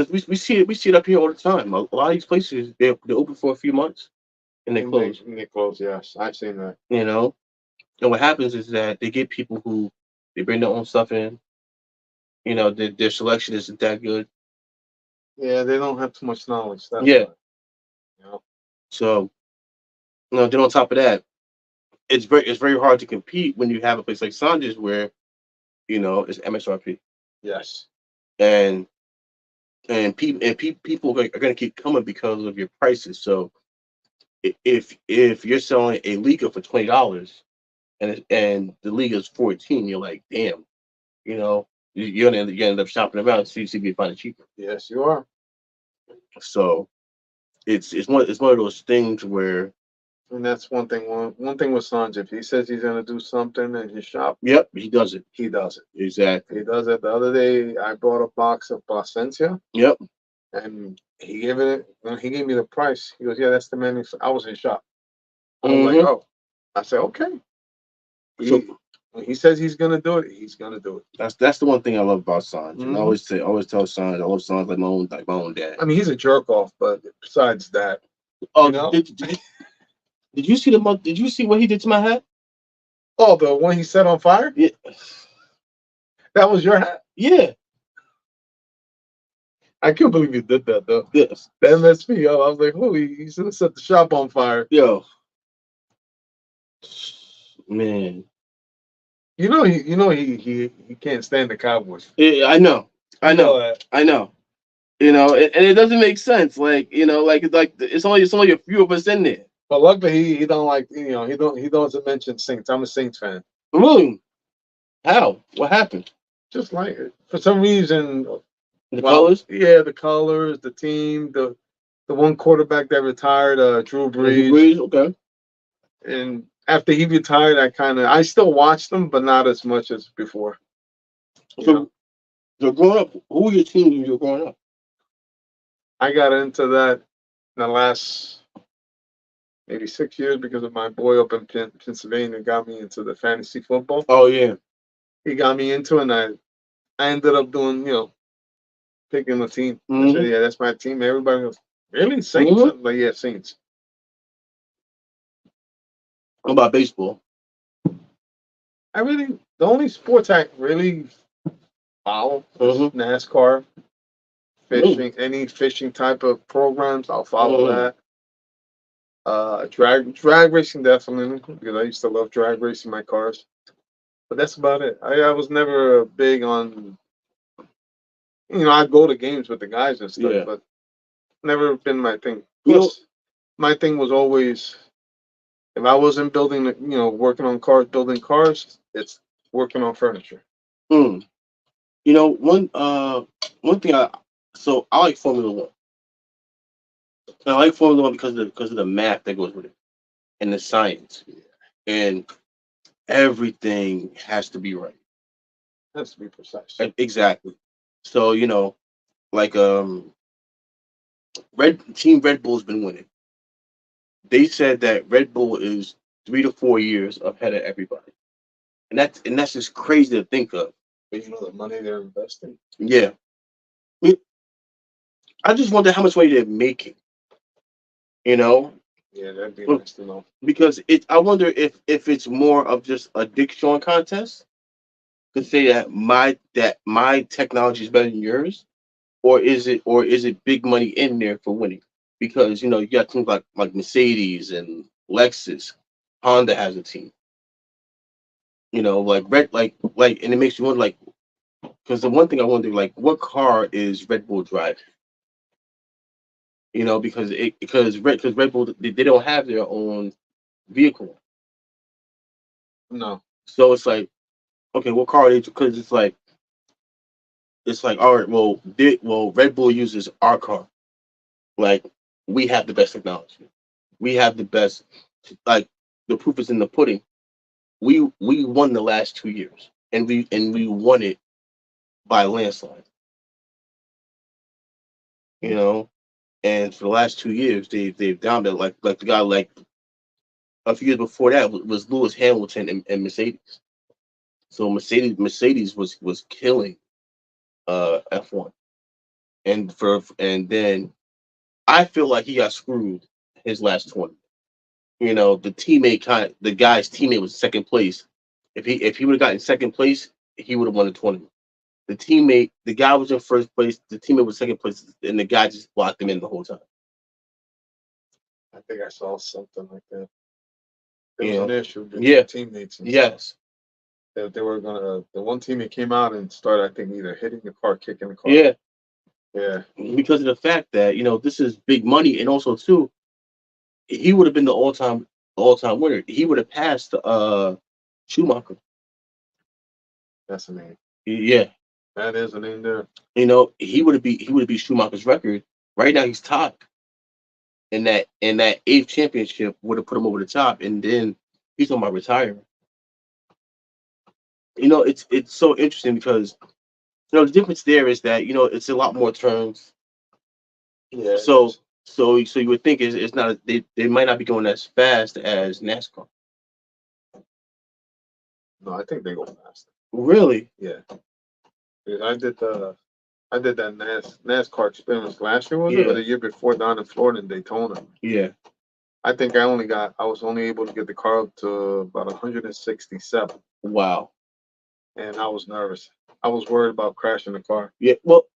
we see it up here all the time. A lot of these places they're open for a few months and they close. And they close. Yes, I've seen that. You know, and what happens is that they get people who they bring their own stuff in. Their selection isn't that good. Yeah, they don't have too much knowledge. That's Yeah. why. You know. So then on top of that, it's very hard to compete when you have a place like Sandra's where it's MSRP Yes. and people are going to keep coming because of your prices. So if you're selling a Liga for $20 and the Liga is 14, you're like, damn, you end up shopping around to see if you can find it cheaper. Yes, you are. So it's one of those things where And that's one thing. One thing with Sanj, if he says he's gonna do something in his shop, yep, he does it. he does it. Exactly. He does it. The other day, I bought a box of Placencia, Yep. and when he gave me the price, he goes, "Yeah, that's the menu." I was in shop. I was like, hmm "Oh," I said, "Okay." So He When he says he's gonna do it, he's gonna do it. that's the one thing I love about Sanj, and I Hmm always tell Sanj I love Sanj like my own dad. I mean, he's a jerk off, but besides that, Oh, you know, did you see the month? Did you see what he did to my hat? oh, the one he set on fire, Yeah, that was your hat. yeah, I can't believe you did that though. yes, That messed me up. I was like, "Holy, he should have set the shop on fire." yo, man. He can't stand the Cowboys. Yeah, I You know know, that. I know. And it doesn't make sense. Like it's only a few of us in there. But luckily, he don't like he doesn't mention Saints. I'm a Saints fan. Really? How? What happened? Just like it. For some reason, The well, colors? yeah, the colors, the team, the one quarterback that retired, Drew Drew Brees, Brees? Okay. and after he retired, I still watched them, but not as much as before. You know, So, so growing up, who were your teams when you were growing up? I got into that in the last maybe 6 years because of my boy up in Pennsylvania got me into the fantasy football. Oh yeah. He got me into it, and I ended up doing picking the team. I said, Mm-hmm. yeah, that's my team. Everybody goes, really? Saints? Mm-hmm. I was like, yeah, Saints. What about baseball? The only sports I really follow is Mm-hmm. NASCAR, Really? fishing, any fishing type of programs, I'll follow Mm-hmm. that. Drag racing definitely because I used to love drag racing my cars. But that's about it. I was never big on, I'd go to games with the guys and stuff, Yeah. but never been my thing. You know. Plus, my thing was always if I wasn't building, working on cars, building cars, it's working on furniture. Mm, one thing I like Formula One. I like Formula One because of the math that goes with it and the science and everything has to be right. It has to be precise. Exactly. So like Red Bull's been winning. They said that Red Bull is 3 to 4 years ahead of everybody, and that's just crazy to think of. But the money they're investing. Yeah, I mean, I just wonder how much money they're making. You know, Yeah, that'd be Well, nice to know. because I wonder if it's more of just a dick showing contest to say that my technology is better than yours, or is it big money in there for winning? Because you got things like Mercedes and Lexus, Honda has a team. Like Red, and it makes you wonder, like, because the one thing I wonder, like, what car is Red Bull driving? Because Red Bull they don't have their own vehicle, No, so it's like, okay, what car are they? Because it's like all right, well, Red Bull uses our car, like we have the best technology, we have the best, like the proof is in the pudding. we won the last 2 years, and we won it by a landslide. You know, and for the last 2 years, they've dominated. Like the guy like a few years before that was Lewis Hamilton and Mercedes. So Mercedes was killing F1, and then I feel like he got screwed his last 20. The guy's teammate was second place. If he would have gotten second place, he would have won the tournament. The guy was in first place. The teammate was second place, and the guy just blocked him in the whole time. I think I saw something like that. There You was an know, issue between yeah, teammates and stuff. yes, That they were gonna. The one teammate came out and started, I think, either hitting the car, kicking the car. yeah, Yeah. because of the fact that this is big money, and also too, he would have been the all time winner. He would have passed Schumacher. That's a name. Yeah, That is a name there. he would have beat Schumacher's record. Right now he's top, and that eighth championship would have put him over the top, and then he's talking about retiring. It's so interesting because the difference there is that it's a lot more turns. Yeah. So so you would think it's not they might not be going as fast as NASCAR. No, I think they go faster. Really? Yeah. Because I did that NASCAR experience last year, was it? Or Yeah. the year before down in Florida in Daytona. Yeah. I think I was only able to get the car up to about 167. Wow. And I was nervous. I was worried about crashing the car. Yeah. Well,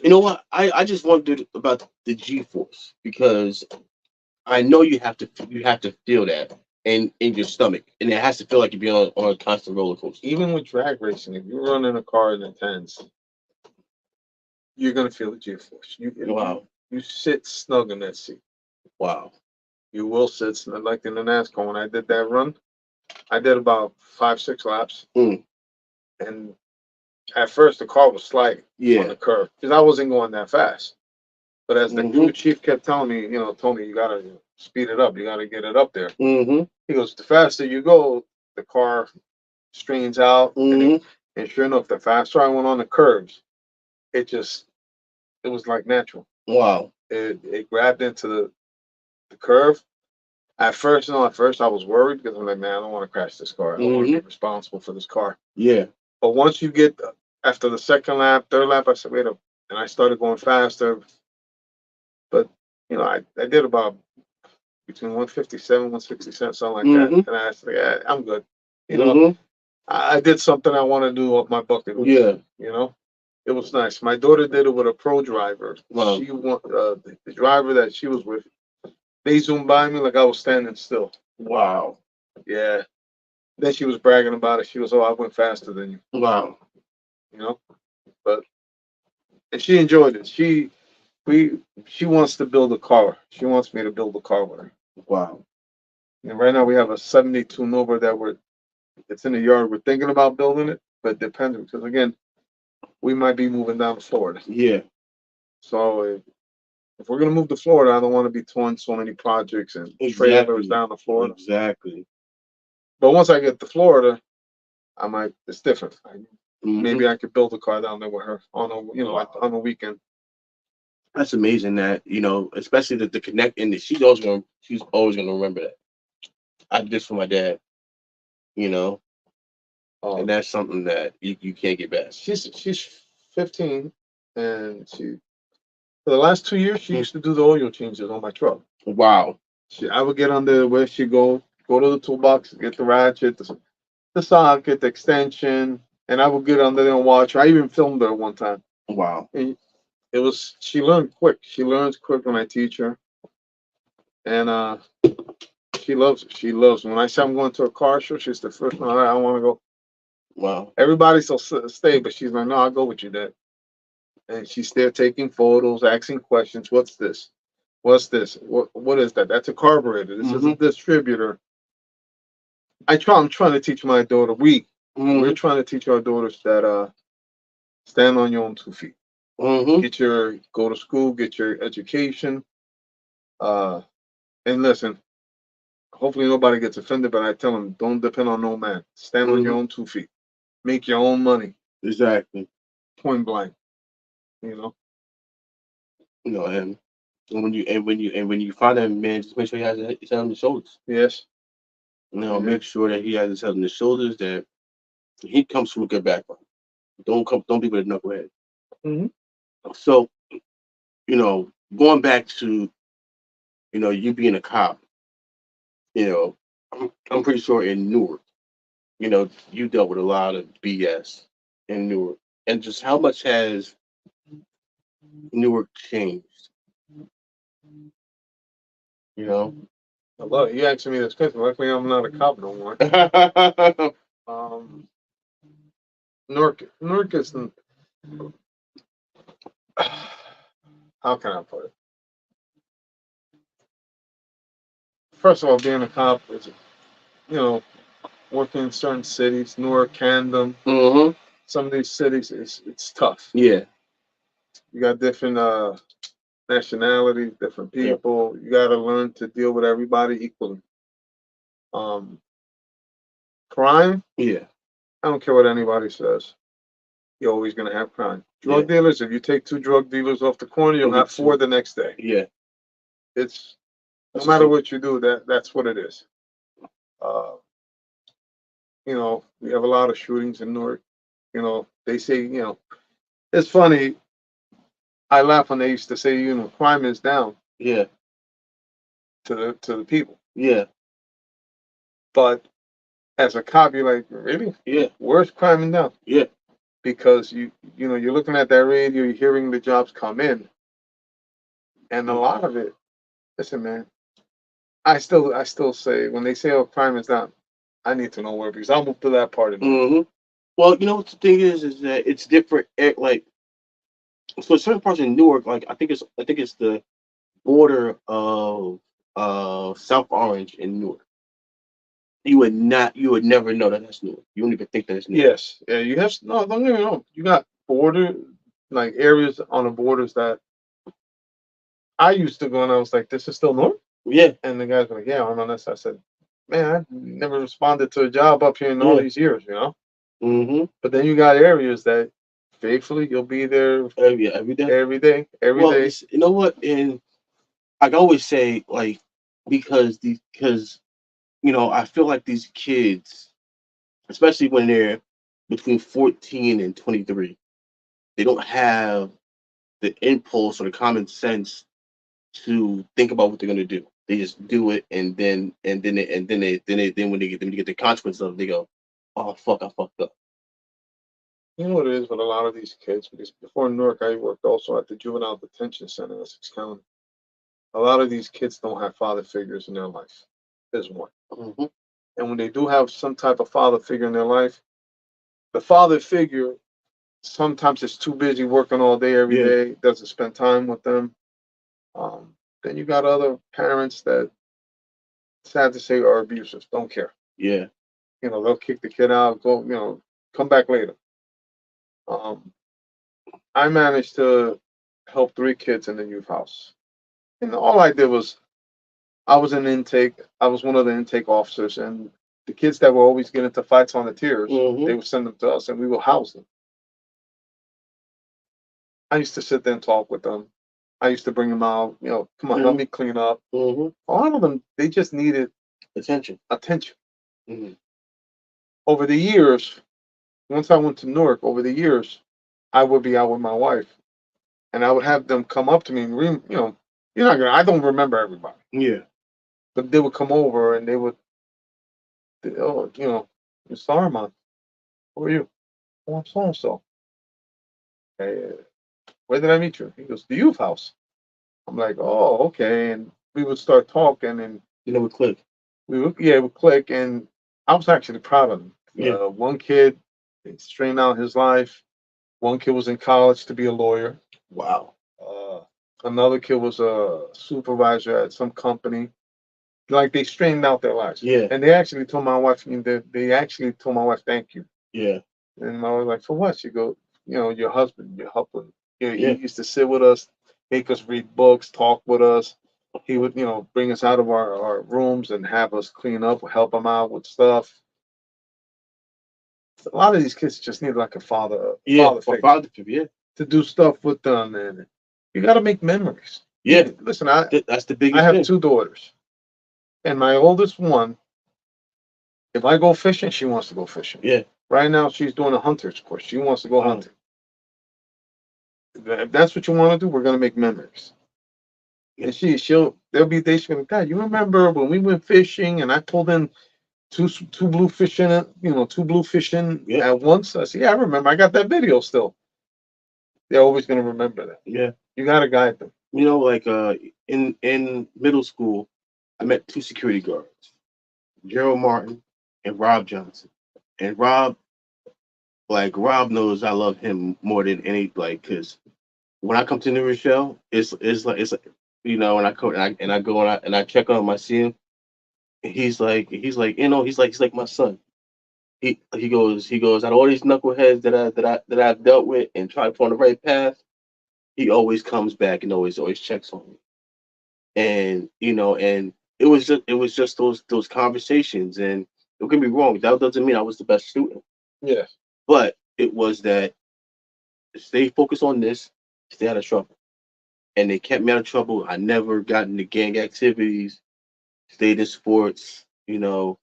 you know what? I just wondered about the G force because I know you have to feel that in your stomach, and it has to feel like you're being on a constant roller coaster. Even with drag racing, if you're running a car in the tens, you're gonna feel the G force. Wow. You sit snug in that seat. Wow. You will sit snug. Like in the NASCAR, when I did that run, I did about 5, 6 laps, Mm. and at first the car was sliding on Yeah. the curve because I wasn't going that fast. But as the crew Mhm. chief kept telling me, Tony, you gotta speed it up. You gotta get it up there. Mhm. He goes, the faster you go, the car strains out, Mhm. and sure enough, the faster I went on the curves, it was like natural. Wow. It grabbed into the curve. At first I was worried because I'm like, man, I don't want to crash this car. I don't want to Mhm. be responsible for this car. Yeah. But once you get after the second lap, third lap, I said, wait up, and I started going faster. But I did about between 157, 167, something like that. Mhm. And I said, yeah, I'm good. Mhm. I did something I want to do on my bucket list. Yeah. It was nice. My daughter did it with a pro driver. Wow. The driver that she was with, they zoomed by me like I was standing still. Wow. Yeah. Then she was bragging about it. She goes, "Oh, I went faster than you." Wow. You know, but and she enjoyed it. She wants to build a car. She wants me to build a car with her. Wow. And right now we have a '72 Nova that it's in the yard. We're thinking about building it, but depends because again, we might be moving down to Florida. Yeah. So if we're gonna move to Florida, I don't want to be touring so many projects and trailers Exactly. down to Florida. Exactly. But once I get to Florida, I might. It's different. Maybe Mhm. I could build a car down there with her on on a weekend. That's amazing that especially the connect, and she's always gonna remember that. I did this for my dad, you know, and Um, that's something that you can't get back. she's 15, and for the last 2 years she Mm. used to do the oil changes on my truck. Wow. I would get on the where she go to the toolbox, get the ratchet, the socket, the extension, and I would get under there and watch her. I even filmed her one time. Wow. And she learned quick. She learns quick when I teach her, and she loves it. She loves it. When I say I'm going to a car show, she's the first one. All right, I want to go. Wow. Everybody's will stay, but she's like, no, I'll go with you, Dad. And she's there taking photos, asking questions. What's this? What's this? What is that? That's a carburetor. This is a Mhm. distributor. I'm trying to teach my daughter. We're Mhm. trying to teach our daughters that stand on your own 2 feet. Mhm. Go to school, get your education. Uh, and listen, hopefully nobody gets offended, but I tell them, don't depend on no man. Stand on your Hmm. own 2 feet. Make your own money. Exactly. Point blank. You know. You know, and when you find that man, just make sure he has his head on his shoulders. Yes. You know, Yeah. make sure that he has his head on his shoulders. That he comes from a good background. Don't be with a knucklehead. Hmm. So going back to you being a cop. You know, I'm pretty sure in Newark, you dealt with a lot of BS in Newark, and just how much has Newark changed? You know. I love it. You asking me this question. Luckily, I'm not a cop no more. Um, Newark is. How can I put it? First of all, being a cop is, you know, working in certain cities, Newark, Camden, Hmm. some of these cities, it's tough. Yeah. You got different nationalities, different Yep. people. You got to learn to deal with everybody equally. Um, Crime, Yeah. I don't care what anybody says. You're always going to have crime. Yeah. Drug dealers, if you take 2 drug dealers off the corner, you'll You have get four two. the next day. Yeah. It's no That's the matter same. what you do, that's what it is. Uh, we have a lot of shootings in Newark. They say, it's funny. I laugh when they used to say, crime is down Yeah. to the people. Yeah. But as a cop, you're like, really? Yeah. Where's crime down? Yeah. Because you're looking at that radio, you're hearing the jobs come in, and a lot of it. Listen, man, I still say when they say, "Oh, crime is down," I need to know where because I'll move to that part of Newark. Hmm. Well, what the thing is that it's different. Like, so certain parts in Newark, like I think it's the border of South Orange in Newark. You would never know that that's Newark. You wouldn't even think that it's Newark. Yes, yeah, you have no. Don't get me wrong. You got border like areas on the borders that I used to go and I was like, "This is still North," Yeah. and the guys were like, "Yeah, I'm on this." I said, "Man, I never responded to a job up here in all Yeah. these years." Hmm. But then you got areas that faithfully you'll be there Every day. every day, every Well, day. you know what? And I always say, like, because I feel like these kids, especially when they're between 14 and 23, they don't have the impulse or the common sense to think about what they're gonna do. They just do it, and then when they get the consequences of it, they go, "Oh fuck, I fucked up." You know what it is with a lot of these kids? Because before Newark, I worked also at the juvenile detention center in Essex County. A lot of these kids don't have father figures in their life. There's one. Hmm. And when they do have some type of father figure in their life, the father figure sometimes is too busy working all day, every Yeah. day, doesn't spend time with them. Then you got other parents that, sad to say, are abusive, don't care. Yeah. They'll kick the kid out, go, come back later. Um, I managed to help 3 kids in the youth house. And all I did was I was an intake. I was one of the intake officers, and the kids that were always getting into fights on the tiers, Hmm. they would send them to us, and we would house them. I used to sit there and talk with them. I used to bring them out. Come on, help Hmm. me clean up. Hmm. A lot of them, they just needed Attention. attention. Hmm. Over the years, once I went to Newark, over the years, I would be out with my wife, and I would have them come up to me and, you're not gonna. I don't remember everybody, Yeah. but they would come over and oh, Mr. Armand, who are you? Oh, I'm so and so. Hey, where did I meet you? He goes, the youth house. I'm like, oh, okay. And we would start talking, and We click. we would click. And I was actually proud of him. Yeah. One kid, he straightened out his life. One kid was in college to be a lawyer. Wow. Uh, Another kid was a supervisor at some company. Like they straightened out their lives. Yeah. And they actually told my wife, they actually told my wife, thank you. Yeah. And I was like, for what? She go, your husband, your husband. He Yeah. used to sit with us, make us read books, talk with us. He would, bring us out of our rooms and have us clean up, help him out with stuff. A lot of these kids just need like a Yeah, father for figure father figure. Yeah, to do stuff with them, and you got to make memories. yeah. Listen, I That's the I biggest have thing. two daughters, and my oldest one, if I go fishing, she wants to go fishing. Yeah. Right now, she's doing a hunter's course. She wants to go Uh, hunting. If that's what you want to do, we're gonna make memories. yeah. And there'll be days she'll be like, Dad, you remember when we went fishing and I pulled in two bluefish in it, two bluefish in Yeah. at once? I said, yeah, I remember. I got that video still. They're always gonna remember that. Yeah. You gotta guide them. Like in middle school, I met two security guards, Gerald Martin and Rob Johnson. And Rob knows I love him more than any because when I come to New Rochelle, it's like when I go and I check on him, I see him. He's like he's like my son. He goes out of all these knuckleheads that I've dealt with and try to put on the right path. He always comes back and always checks on me. And it was just those conversations. And don't get me wrong, that doesn't mean I was the best student, Yeah. but it was that stay focused on this, stay out of trouble. And they kept me out of trouble. I never got into gang activities, stayed in sports, and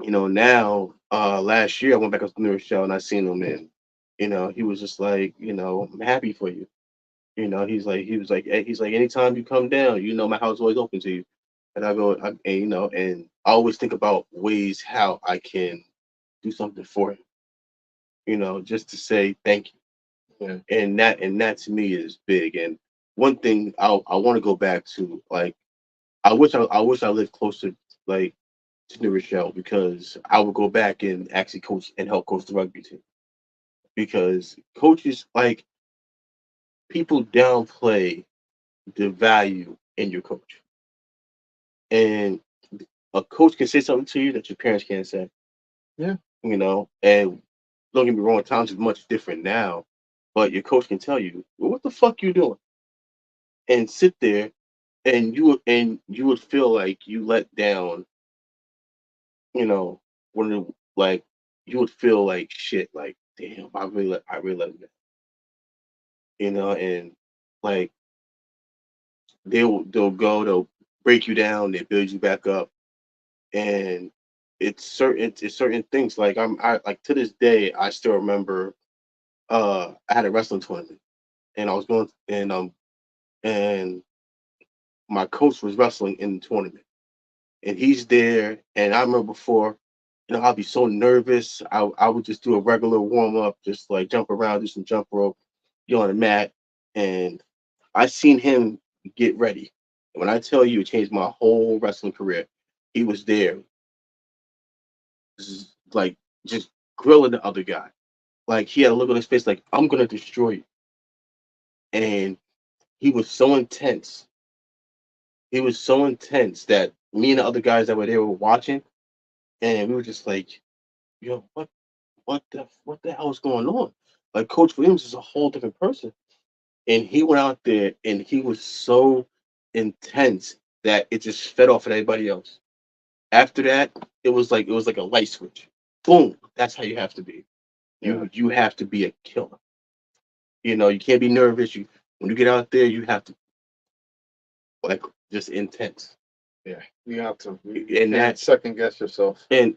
now last year I went back up to New Rochelle and I seen him, and he was just like, I'm happy for you. He's like, anytime you come down, my house is always open to you. And and I always think about ways how I can do something for him, just to say thank you. Yeah. And that to me is big. And one thing I want to go back to, like, I wish I lived closer, like, to New Rochelle, because I would go back and actually coach and help coach the rugby team. Because coaches, like, people downplay the value in your coach. And a coach can say something to you that your parents can't say, Yeah. and don't get me wrong, times is much different now, but your coach can tell you, well, what the fuck you doing? And sit there, and you would feel like you let down, you know, like, you would feel like shit, like, damn, I really let him down, and like, they'll break you down, they build you back up. And it's certain things, like, I like, to this day I still remember, I had a wrestling tournament, and I was going, and my coach was wrestling in the tournament, and he's there. And I remember before, I'd be so nervous. I would just do a regular warm up, just like jump around, do some jump rope, get on the mat. And I seen him get ready. When I tell you, it changed my whole wrestling career. He was there, like, just grilling the other guy. Like, he had a look on his face, like, I'm gonna destroy you. And he was so intense. He was so intense that me and the other guys that were there were watching, and we were just like, yo, what the hell is going on? Like, Coach Williams is a whole different person. And he went out there and he was so intense that it just fed off of everybody else. After that, it was like a light switch. Boom. That's how you have to be. Yeah. You have to be a killer. You can't be nervous. When you get out there, you have to, like, just intense. Yeah. You have to. You And can't that second guess yourself. and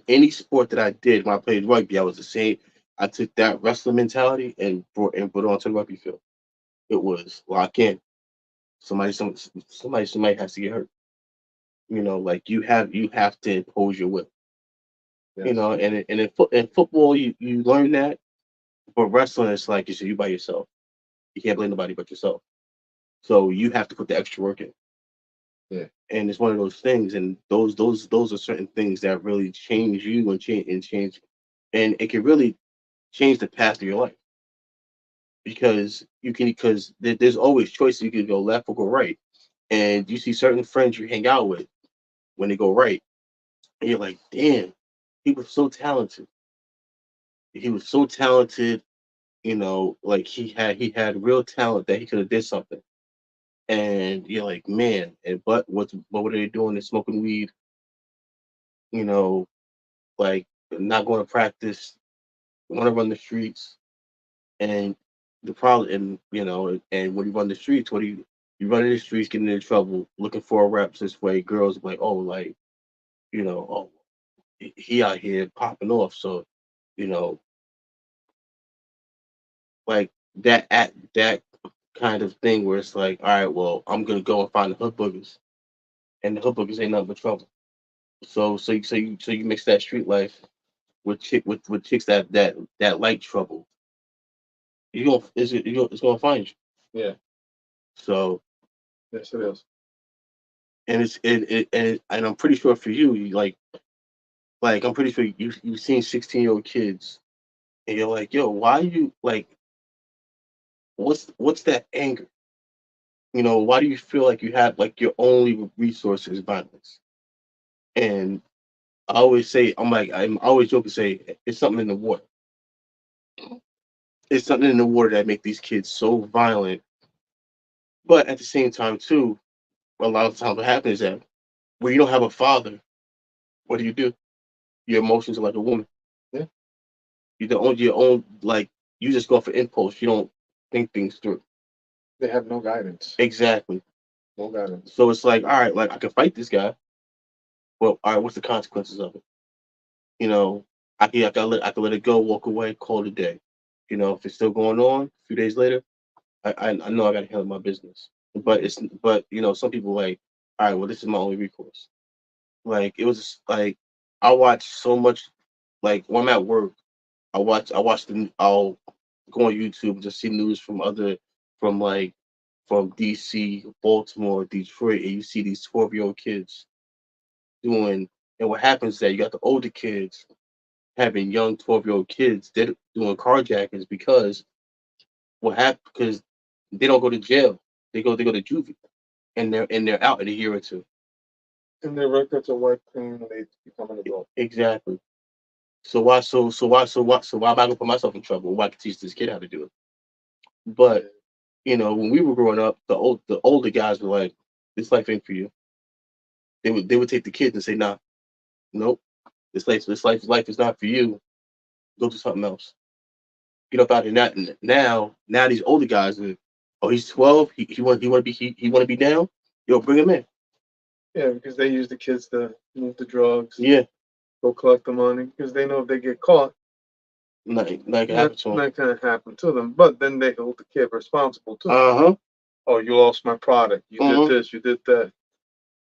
any sport that I did when I played rugby, I was the same. I took that wrestling mentality and brought it onto the rugby field. It was lock in. Somebody has to get hurt. Like, you have to impose your will. Yes. And in football, you learn that, but wrestling is like you said, you by yourself. You can't blame nobody but yourself. So you have to put the extra work in. Yeah. And it's one of those things, and those are certain things that really change you and change, and it can really change the path of your life, because there's always choices. You can go left or go right, and you see certain friends you hang out with when they go right, and you're like, damn, he was so talented. He was so talented. like he had real talent that he could have did something. And you're like, man, and what were they doing? They're smoking weed, you know, like not going to practice, want to run the streets, and the problem, and and when you run the streets, what do you run in the streets, getting into trouble, looking for reps this way, girls like, oh, like, oh, he out here popping off, so you know, like that kind of thing where it's like, all right, well, I'm gonna go and find the hood boogers, and the hood boogers ain't nothing but trouble. So you mix that street life with chicks that like trouble. It's gonna find you. Yeah. So Yes, it is. and and I'm pretty sure for you, like I'm pretty sure you've seen 16-year-old kids, and you're like, yo, why you like what's that anger? Why do you feel like you have like your only resource is violence? And I always say, I'm always joking, say it's something in the water. It's something in the water that make these kids so violent. But at the same time, too, a lot of times what happens is that when you don't have a father, what do? Your emotions are like a woman. Yeah. You don't own your own, like, you just go for impulse. You don't think things through. They have no guidance. Exactly. No guidance. So it's like, all right, like I can fight this guy, but all right, what's the consequences of it? I can let it go, walk away, call it a day. If it's still going on, a few days later, I know I got to handle my business. But some people like, all right, well, this is my only recourse. Like it was like I watch so much. Like when I'm at work, I'll go on YouTube and just see news from like from DC, Baltimore, Detroit, and you see these 12-year-old kids doing. And what happens is that you got the older kids having young 12-year-old kids doing carjackings because what happened because they don't go to jail. They go to juvie, and they're out in a year or two. And their records are wiped clean when they become an adult. Exactly. So why am I gonna put myself in trouble? Why I can teach this kid how to do it? But when we were growing up, the older guys were like, "This life ain't for you." They would take the kids and say, "Nah, nope, this life is not for you. Go do something else. Get up out of that." And now these older guys are, oh, he's 12. He want to be down. Yo, bring him in. Yeah, because they use the kids to move the drugs, Yeah, go collect the money, because they know if they get caught, like it happened to him. not gonna happen to them. But then they hold the kid responsible too. Uh-huh. Oh, you lost my product. You Uh-huh. did this. You did that.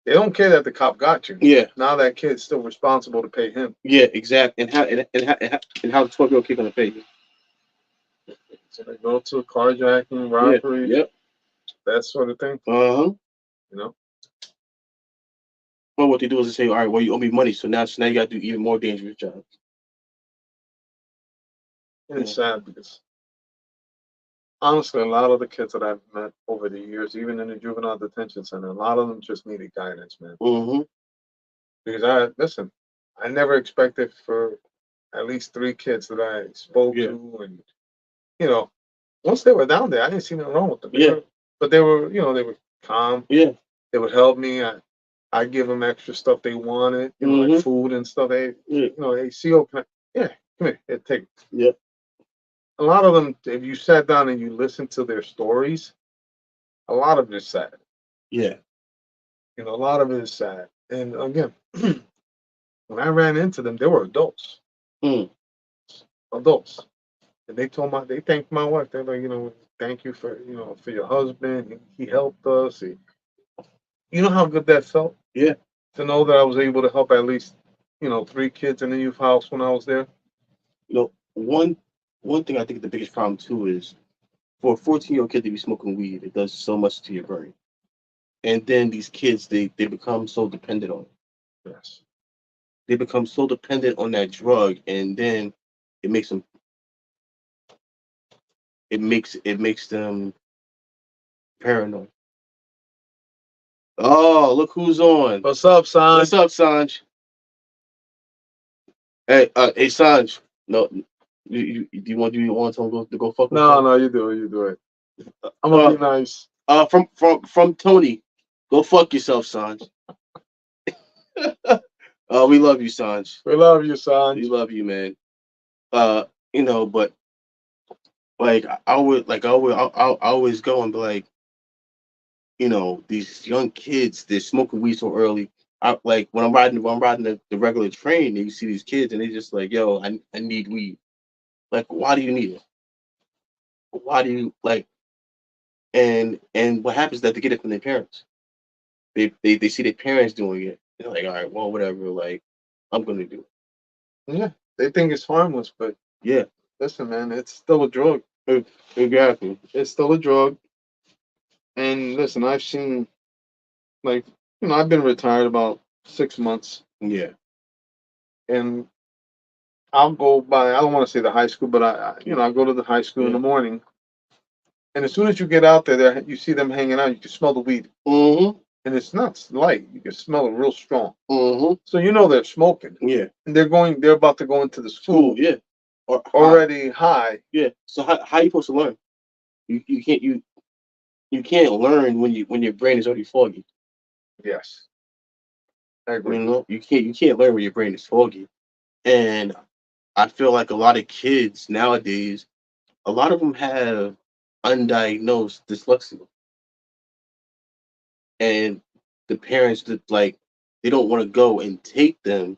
They don't care that the cop got you. Yeah. Now that kid's still responsible to pay him. Yeah, exactly. And how the 12-year-old kid gonna pay you? So they go to carjacking, Yeah. robberies, Yep. that sort of thing. Uh-huh. You know, Well, what they do is they say, all right, well, you owe me money, so now you got to do even more dangerous jobs. and it's sad because honestly, a lot of the kids that I've met over the years, even in the juvenile detention center, a lot of them just needed guidance, man. Mm-hmm. Because listen, I never expected for at least three kids that I spoke Yeah. to, and you know, once they were down there, I didn't see nothing wrong with them. Yeah. But they were calm. Yeah. They would help me. I give them extra stuff they wanted, like Mm-hmm. food and stuff. Yeah. Hey, CO, yeah, come here, take it. Yep. A lot of them, if you sat down and you listened to their stories, a lot of it is sad. Yeah. A lot of it is sad. And again, when I ran into them, they were adults, Mm. adults, and they thanked my wife. They're like, thank you for your husband. He helped us. You know how good that felt Yeah. to know that I was able to help at least, three kids in the youth house when I was there. One thing I think the biggest problem too is for a 14-year-old kid to be smoking weed, it does so much to your brain. And then these kids, they become so dependent on it. Yes. They become so dependent on that drug, and then it makes them it makes them paranoid. Oh, look who's on. What's up, son? What's up, Sanj? Hey, Sanj. No, Do you want to go fuck with No, someone? no, you do it. You do it. I'm gonna Uh, be nice. from Tony, go fuck yourself, Sanj. We love you, Sanj. We love you, We Sanj. love you, man. Uh, but like I always go and be like, these young kids, they're smoking weed so early. Like when I'm riding the regular train, and you see these kids, and they just like, yo, I need weed. Like, why do you need it? Why do you like? And what happens is that they get it from their parents. They see their parents doing it. They're like, all right, well, whatever. Like, I'm gonna do it. Yeah, they think it's harmless, but Yeah, listen, man, it's still a drug. exactly. It's still a drug. And listen, I've seen like I've been retired about 6 months, Yeah, and I'll go by. I don't want to say the high school, but I go to the high school in yeah. the morning, and as soon as you get out there, you see them hanging out. You can smell the weed, Mm-hmm. and it's not light. You can smell it real strong. Mm-hmm. So you know they're smoking, Yeah. and they're about to go into the School. school Yeah. Or high. already high. Yeah. So how you supposed to learn? You can't learn when your brain is already foggy. Yes, I agree. You can't learn when your brain is foggy. And I feel like a lot of kids nowadays, a lot of them have undiagnosed dyslexia, and the parents that like they don't want to go and take them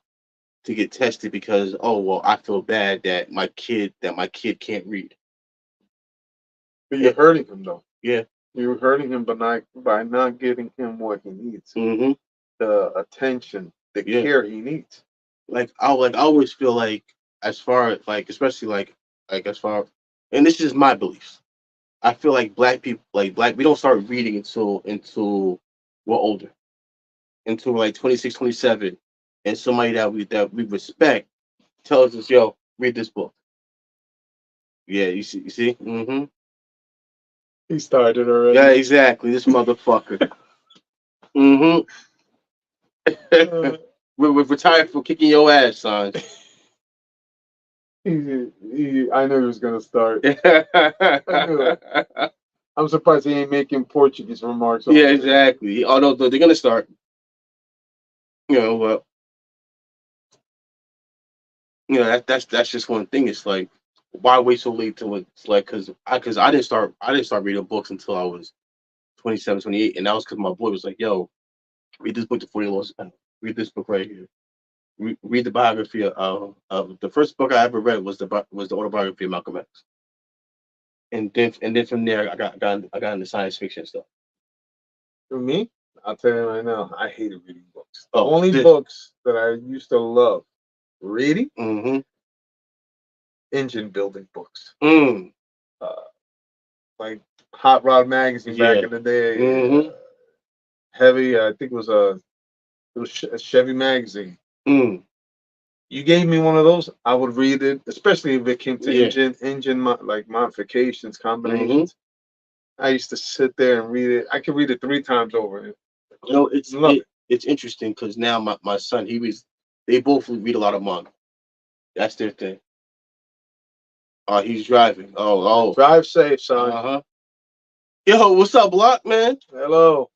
to get tested because, oh well, I feel bad that my kid can't read. But you're Eh, hurting him though. yeah. You're hurting him by not giving him what he needs, Mm-hmm. the attention, the Yeah. care he needs. I always feel like, as far as like, especially like as far, and this is my beliefs. I feel like black people, we don't start reading until we're older, until like 26, 27, and somebody that we respect tells us, yo, read this book. Yeah, you see. Mm-hmm. He started Yeah, already. exactly. This motherfucker. Mm-hmm. Uh, we're retired for kicking your ass, son. I knew he was gonna start. I knew it. I'm surprised he ain't making Portuguese remarks Yeah, over there. exactly. Although they're gonna start, but that's just one thing. It's like, why wait so late till it's like, because I didn't start reading books until I was 27, 28, and that was because my boy was like, yo, read this book, The 40 Laws of Power. Read this book right here. Read the biography of the first book I ever read was the autobiography of Malcolm X, and then from there I got into science fiction stuff. For me, I'll tell you right now, I hated reading books. The Oh, only this. books that I used to love reading, Mm-hmm. engine building books. Mm. Uh, like Hot Rod magazine back Yeah. in the day. Mm-hmm. Heavy, I think it was a Chevy magazine. Mm. You gave me one of those, I would read it, especially if it came to Yeah. like modifications, Mm-hmm. combinations. I used to sit there and read it. I could read it 3 times over. It's Love it. it's interesting because now my son, they both read a lot of manga. That's their thing. He's driving. Oh. Drive safe, son. Uh-huh. Yo, what's up, Block, man? Hello.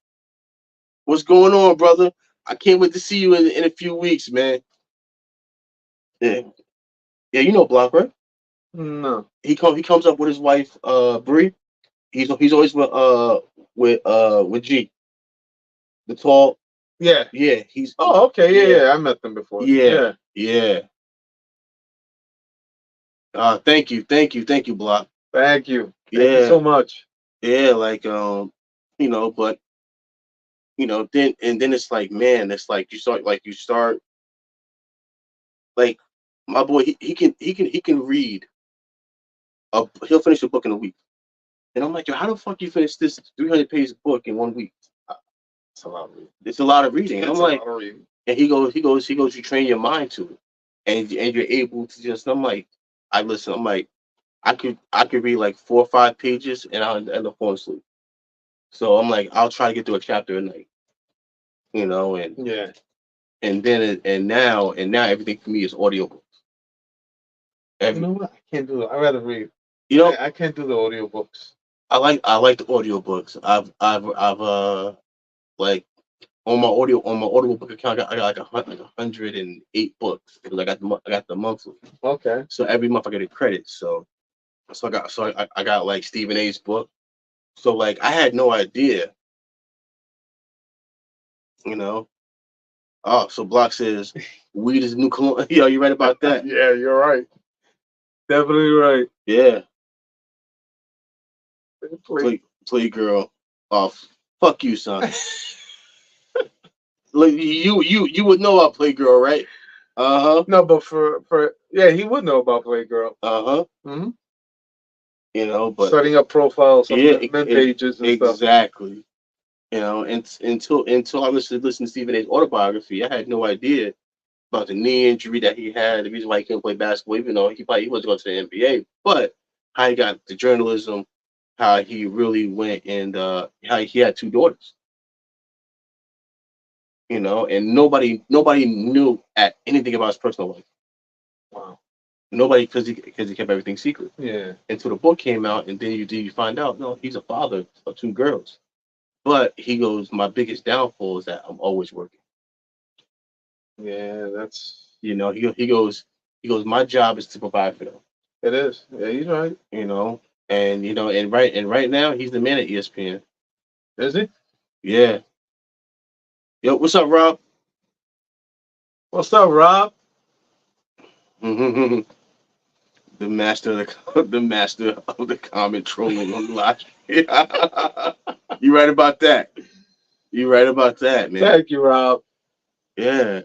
What's going on, brother? I can't wait to see you in a few weeks, man. Yeah. Yeah, you know Block, right? No. He comes up with his wife, Bree. He's always with G, the tall. Yeah. Yeah, he's Oh, okay. Yeah, yeah, yeah. I met them before. yeah, Yeah. yeah. Thank you, Block. Thank you. Thank you Yeah, so much. yeah. Like, but then it's like, man, it's like you start like my boy. He can read he'll finish a book in a week, and I'm like, yo, how the fuck you finish this 300-page book in 1 week? It's a lot of reading. It's a lot of reading, and I'm It's a like, lot of reading. and he goes, you train your mind to it, and you're able to just. I'm like, I listen. I'm like, I could read like 4 or 5 pages, and I'll end up falling asleep. So I'm like, I'll try to get through a chapter a night, and Yeah. and then and now everything for me is audiobooks, You know what? I can't do it. I rather read. You know, I can't do the audiobooks. I like the audiobooks. I've like on my audio book account, I got like 108 books because I got the monthly. Okay. So every month I get a credit. I got like Stephen A's book. So like I had no idea, you know. Oh, so Block says weed is the new cologne. Yo, you right about that? Yeah, you're right. Definitely right. Yeah. Please. Play girl. Oh, fuck you, son. Look, you would know I play girl, right? Uh huh. No, but for yeah, he would know about Playgirl. Uh huh. Mm-hmm. You know, but Setting up profiles on yeah, men pages and stuff. exactly. You know, and until I listened to Stephen A's autobiography, I had no idea about the knee injury that he had, the reason why he couldn't play basketball, even though he wasn't going to the NBA, but how he got the journalism, how he really went, and how he had two daughters, you know, and nobody knew at anything about his personal life. Wow. Nobody, because he kept everything secret Yeah. until the book came out, and then you find out, no, he's a father of two girls. But he goes, my biggest downfall is that I'm always working. Yeah, that's You know, he goes, my job is to provide for them. it is. Yeah, he's right. You know, and right now he's the man at ESPN. Is he? Yeah. Yo, what's up, Rob? What's up, Rob? The master of the master of the comment trolling on the live. You right about that. You right about that, man. Thank you, Rob. Yeah.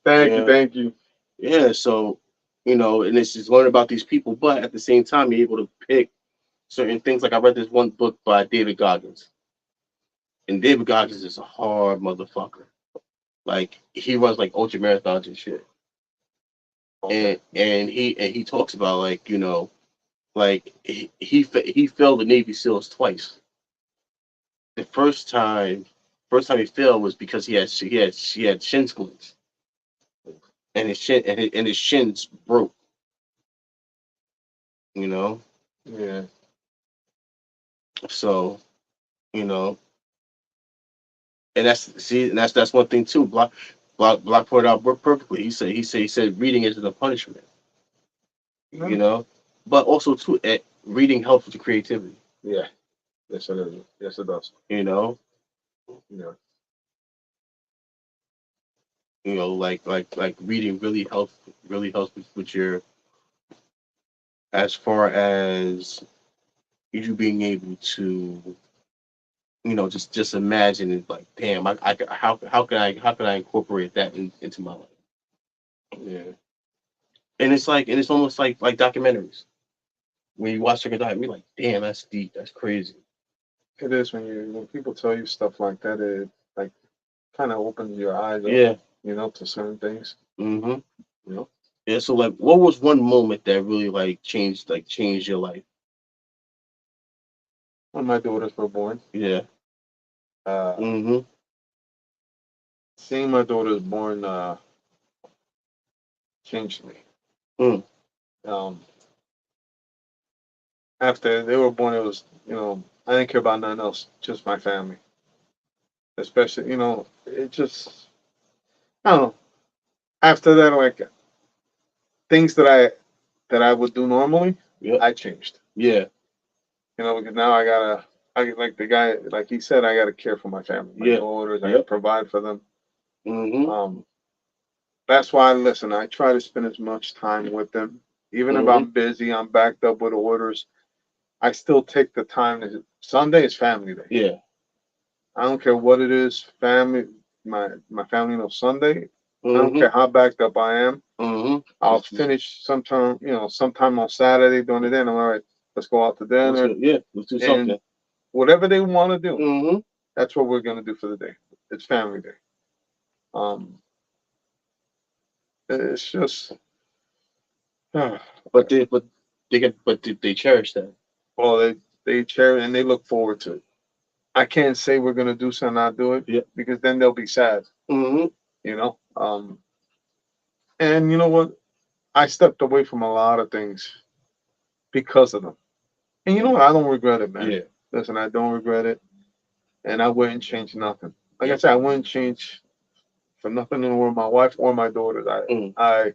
Thank you, Yeah. thank you. Yeah. So, and it's just learn about these people, but at the same time, you're able to pick certain things. Like I read this one book by David Goggins, and David Goggins is a hard motherfucker. Like he runs like ultra marathons and shit. Okay. And he talks about like like he failed the Navy SEALs twice. The first time he failed was because he had shin splints and his shins broke. You know, Yeah. so you know, and that's one thing too. Block pointed out perfectly. He said reading isn't a punishment. You No. know, but also too, reading helps with the creativity. Yeah. Yes, it is. Yes, it does. You know, Yeah. like reading really helps with your, as far as you being able to just imagine it, like damn, how can I incorporate that into my life. Yeah. And it's almost like documentaries when you watch like a documentary, like damn, that's deep, that's crazy. It is when people tell you stuff like that, it like kind of opens your eyes up, Yeah. to certain things. Mm-hmm. You know, Yeah, so like what was one moment that really changed your life? when my daughters were born, Yeah. uh, Mm-hmm. seeing my daughters born changed me. Mm. Um, After they were born, it was I didn't care about nothing else, just my family. Especially, it just I don't know. After that, like things that I would do normally, Yep. I changed. Yeah. Because now I like the guy, like he said, I gotta care for my family, my Yeah. daughters. I gotta Yep. provide for them. Mm-hmm. Um, that's why, listen, I try to spend as much time with them, even if Mm-hmm. I'm busy, I'm backed up with orders. I still take the time. Sunday is family day. Yeah. I don't care what it is. Family, my family knows Sunday. I don't Mm-hmm. care how backed up I am. Mm-hmm. I'll finish sometime on Saturday during the day. And I'm all right. Let's go out to Let's dinner go. Yeah. Let's do and something. whatever they want to do. Mm-hmm. That's what we're gonna do for the day. It's family day. Um, it's just, But they cherish that. well, they cherish and they look forward to it. I can't say we're gonna do something, not do it, Yeah. because then they'll be sad. Mm-hmm. And you know what? I stepped away from a lot of things because of them. And you know what? I don't regret it, man. Yeah. Listen, I don't regret it, and I wouldn't change nothing. Like I Yep. said, I wouldn't change for nothing in the world, my wife or my daughters. Mm. I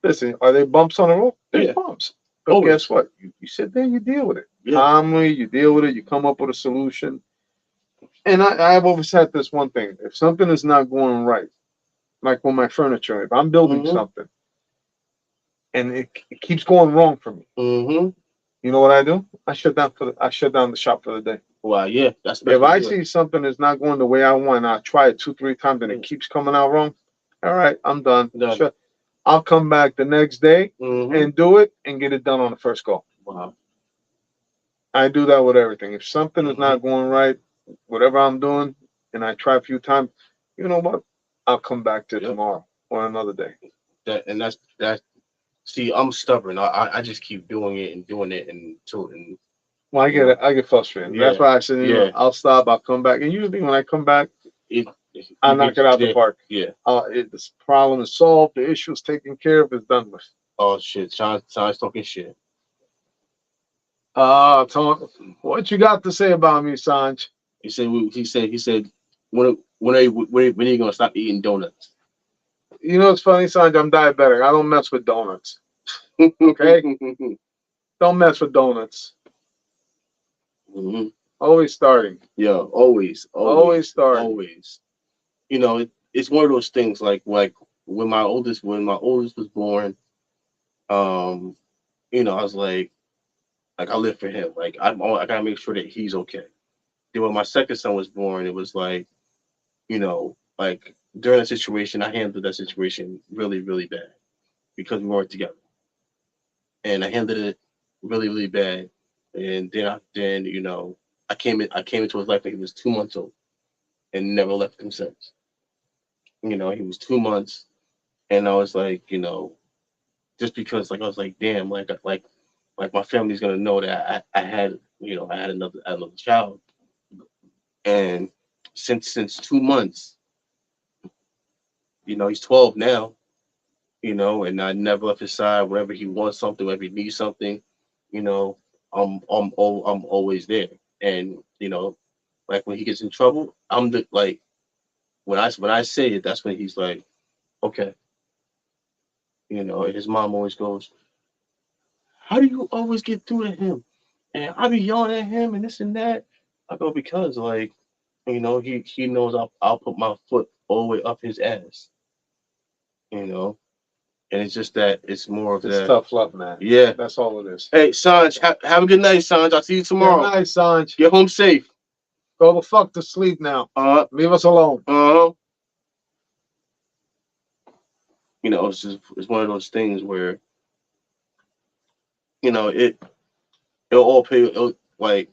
listen. Are there bumps on the road? There's Yeah. bumps, but Always. guess what? You sit there, you deal with it Yeah. calmly. You deal with it. You come up with a solution. And I've always had this one thing: if something is not going right, like with my furniture, if I'm building Mm-hmm. something and it keeps going wrong for me, Mm-hmm. you know what I do? I shut down the shop for the day. Wow. Yeah. That's the If best way to I do it. see something is not going the way I want, I try it 2, 3 times and it Mm. keeps coming out wrong. All right, I'm done. Done. Sure. I'll come back the next day Mm-hmm. and do it and get it done on the first go. Wow. I do that with everything. If something is Mm-hmm. not going right, whatever I'm doing, and I try a few times, you know what? I'll come back to it Yep. tomorrow or another day. That and that's that. See, I'm stubborn. I just keep doing it and Well, I you get know. it. I get frustrated. That's Yeah. why I said, Yeah. I'll stop. I'll come back. And usually when I come back, It, I you knock get it out the there. park. Yeah. This problem is solved. The issue is taken care of. It's done with. Oh shit. Sean's talking shit. Tom, what you got to say about me, Sanj? He said when are you gonna stop eating donuts? You know it's funny, Sanj. I'm diabetic. I don't mess with donuts. Okay, don't mess with donuts. Hmm. Always starting. Yeah, always, Always always, starting. always. It's one of those things like when my oldest was born, um, I was like I live for him. I gotta make sure that he's okay. Then when my second son was born, it was like during that situation, I handled that situation really, really bad because we weren't together, and I handled it really, really bad. And then I came into his life when he was 2 months old and never left him since. He was 2 months, and I was just because I was like, damn, like my family's gonna know that I had another child, and since 2 months, he's 12 now, and I never left his side. Whenever he wants something, whenever he needs something, you know, I'm always there, and like when he gets in trouble, I'm the like when I say it, that's when he's like, okay, and his mom always goes, how do you always get through to him? And I be yelling at him and this and that. I go because he knows I'll put my foot all the way up his ass, you know, and it's just that it's more of It's that. tough love, man. Yeah. That's all it is. Hey, Sanj, have a good night, Sanj. I'll see you Good tomorrow. night, Sanj. Get home safe. Go the fuck to sleep now. Leave us alone. It's one of those things where it'll all pay. Like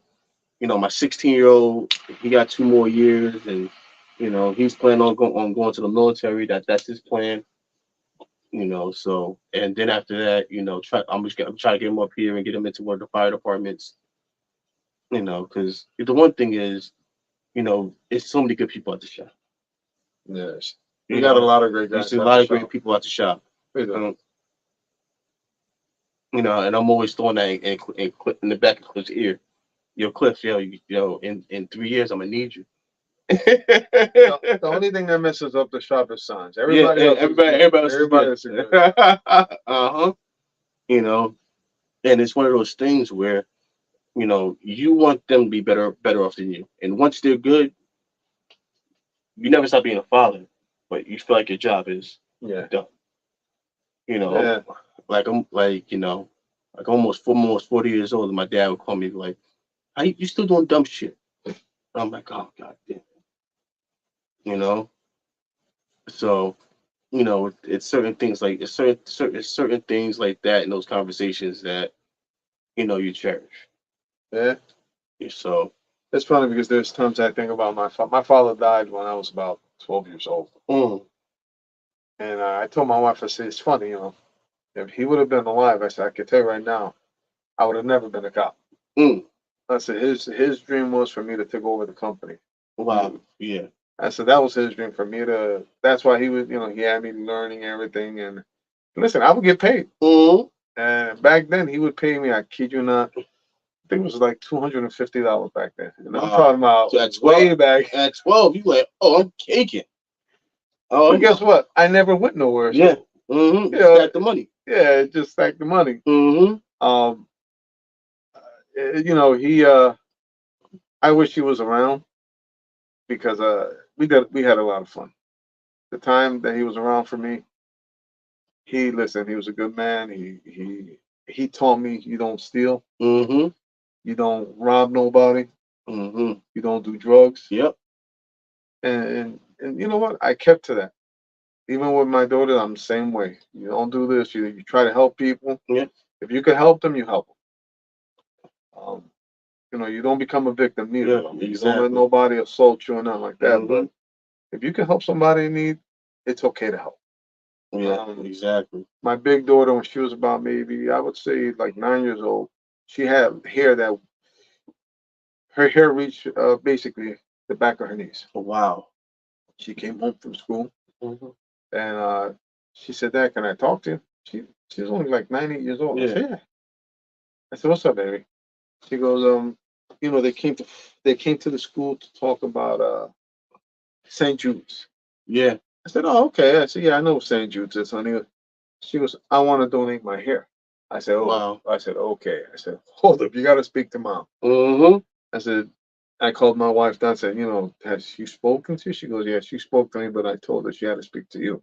my 16-year-old, he got 2 more years, and he's planning on going to the military. That's his plan. So and then after that, I'm trying to get him up here and get him into one of the fire departments. Because the one thing is, it's so many good people at the shop. Yes. We You got a know, lot of great there's guys a at lot the of great shop. people at the shop. We do. And I'm always throwing that in the back of Cliff's ear. Yo, Cliff, in 3 years, I'm gonna need you. The only thing that messes up the shop is Sanj. Yeah, Everybody else everybody else is everybody good. else is good. Uh-huh. You know, and it's one of those things where, you want them to be better off than you. And once they're good, you never stop being a father, but you feel like your job is Yeah. done. You know, Yeah. like almost 40 years old, and my dad would call me like, "How you still doing dumb shit?" I'm like, "Oh God damn," you know. So, it's certain things like it's certain things like that in those conversations that you cherish. Yeah. So, It's funny because there's times I think about my father. My father died when I was about 12 years old. mm, And I told my wife, I said, it's funny, if he would have been alive, I said, I could tell you right now, I would have never been a cop. mm, I said, his dream was for me to take over the company. wow, yeah, I said, that was his dream for me to, that's why he was, he had me learning everything. And Listen, I would get paid. Mm-hmm. And back then, he would pay me. I kid you not. I think it was like $250 back then. And I'm Wow. talking about So at way 12, back. at 12, you like, oh, I'm caking. Oh, But guess what? I never went nowhere. yeah. So Mm-hmm. you You know, stack the money. yeah, just like the money. Mm-hmm. Um, you know, I wish he was around because we had a lot of fun. The time that he was around for me, he was a good man. He taught me you don't steal, Mm-hmm. you don't rob nobody, Mm-hmm. you don't do drugs, Yep. and you know what? I kept to that. Even with my daughter, I'm the same way. You don't do this. You try to help people. Yeah. If you can help them, you help them. You know, you don't become a victim neither. Yeah. I mean, you don't let Exactly. nobody assault you or nothing like that. Mm-hmm. But if you can help somebody in need, it's okay to help. Yeah. Um, Exactly. my big daughter, when she was about maybe, I would say like 9 years old, she had hair that her hair reached basically the back of her knees. Wow. She came home from school Mm-hmm. and she said, "Dad, can I talk to you?" She was only like 9, 8 years old. I Yeah. said, "Yeah." I said, "What's up, baby?" She goes, you know, they came to the school to talk about St. Jude's. Yeah. I said, "Oh, okay." I said, "Yeah, I know St. Jude's is, honey." She goes, "I want to donate my hair." I said, "Oh." Wow. I said, "Okay." I said, "Hold up, you got to speak to mom." Mm-hmm. I said, I called my wife down and said, "You know, has she spoken to you?" She goes, "Yeah, she spoke to me, but I told her she had to speak to you."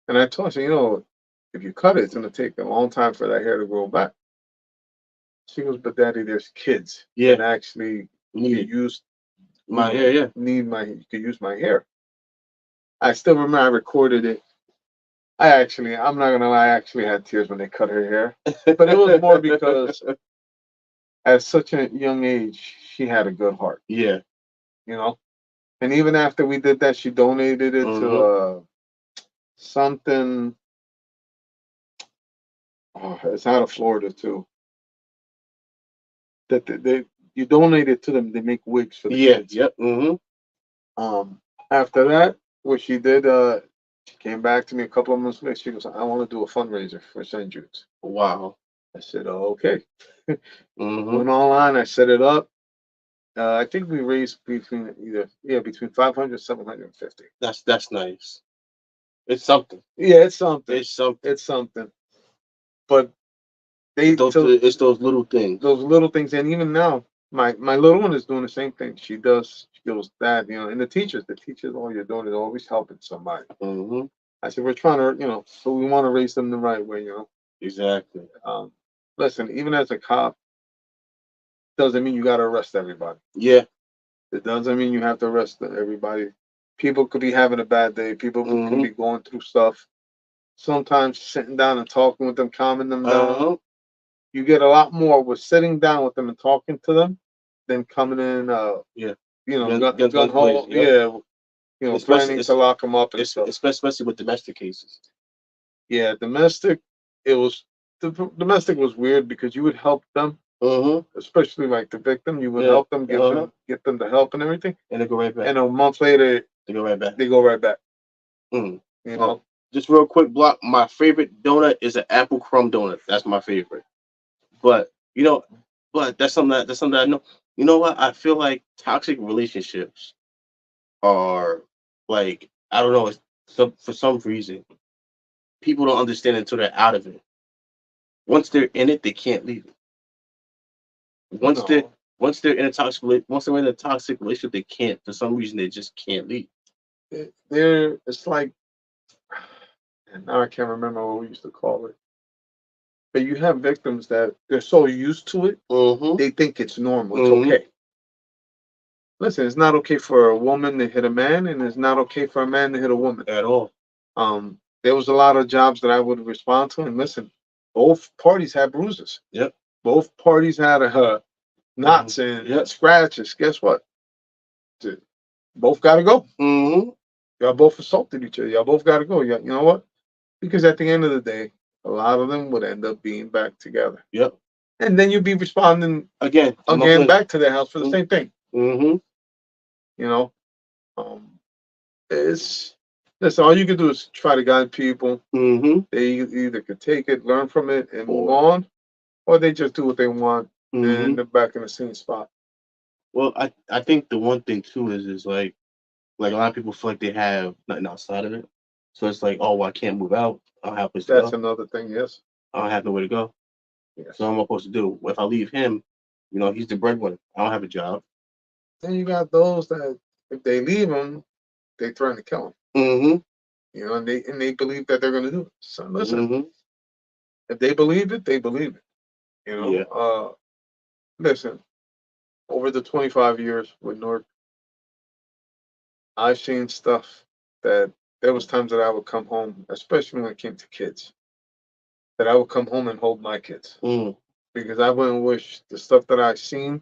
And I told her, "You know, if you cut it, it's going to take a long time for that hair to grow back." She goes, "But daddy, there's kids Yeah. that actually Need could it. use, My hair. Yeah. you could use my hair." I still remember I recorded it. I'm not gonna lie, I actually had tears when they cut her hair. But it was more because at such a young age, she had a good heart, Yeah. you know? And even after we did that, she donated it to Mm-hmm. something, oh, it's out of Florida too. That you donate it to them, they make wigs for the Yeah. kids. Yep. Mm-hmm. Um, After that, what she did, she came back to me a couple of months later. She goes, "I want to do a fundraiser for St. Jude's." Wow. I said, "Oh, okay." Mm-hmm. Went online, I set it up. I think we raised between 500 750. That's nice. It's something. Yeah, it's something. It's something. It's something. But It's they those. so It's those little things. those little things, and even now, my little one is doing the same thing. She does. She goes, "Dad, you know," and the teachers, all you're doing is always helping somebody. Mm-hmm. I said, "We're trying to, so we want to raise them the right way, you know." Exactly. Listen, even as a cop, doesn't mean you got to arrest everybody. Yeah. It doesn't mean you have to arrest everybody. People could be having a bad day. People can Mm-hmm. be going through stuff. Sometimes sitting down and talking with them, calming them down. Uh-huh. You get a lot more with sitting down with them and talking to them than coming in, Yeah. gun Guns hole, blazing. Yep. yeah, Especially threatening to lock them up and stuff. especially with domestic cases. Yeah, domestic, it was domestic was weird because you would help them, Mm-hmm. especially like the victim. You would Yeah. help them, Uh-huh. get them the help and everything, And they go right back. and a month later They go right back. they go right back. Mm. You Oh, know, just real quick, block. My favorite donut is an apple crumb donut. That's my favorite. But that's something that I know. You know what? I feel like toxic relationships are like I don't know. For some reason, people don't understand it until they're out of it. Once they're in it, they can't leave it. Once they're no, once they're in a toxic relationship, they can't. For some reason, they just can't leave. it's like, and now I can't remember what we used to call it. But you have victims that they're so used to it, Mm-hmm. they think it's normal. It's Mm-hmm. okay. Listen, it's not okay for a woman to hit a man, and it's not okay for a man to hit a woman. At all. There was a lot of jobs that I would respond to, and listen, both parties had bruises. Yep. Both parties had Mm-hmm. knots and Yep. scratches. Guess what? Both got to go. Mm-hmm. Y'all both assaulted each other. Y'all both got to go. You know what? Because at the end of the day, a lot of them would end up being back together. Yep. And then you'd be responding Again, to my again point. back to their house for the same thing. Mm-hmm. You know, um, it's Listen, all you can do is try to guide people. Mm-hmm. They either could take it, learn from it, and move Or on, or they just do what they want mm-hmm. and they're back in the same spot. Well, I think the one thing too is like a lot of people feel like they have nothing outside of it. So it's like, oh, well, I can't move out. I don't have a place to That's go. another thing. Yes, I don't have nowhere to go. So yes. what am I supposed to do? Well, if I leave him, he's the breadwinner. I don't have a job. Then you got those that if they leave them, they threaten to kill them. Mm-hmm. And they believe that they're going to do it. So listen, Mm-hmm. if they believe it, they believe it. You know, Yeah. listen. Over the 25 years with North, I've seen stuff that there was times that I would come home, especially when it came to kids, that I would come home and hold my kids Mm. because I wouldn't wish the stuff that I seen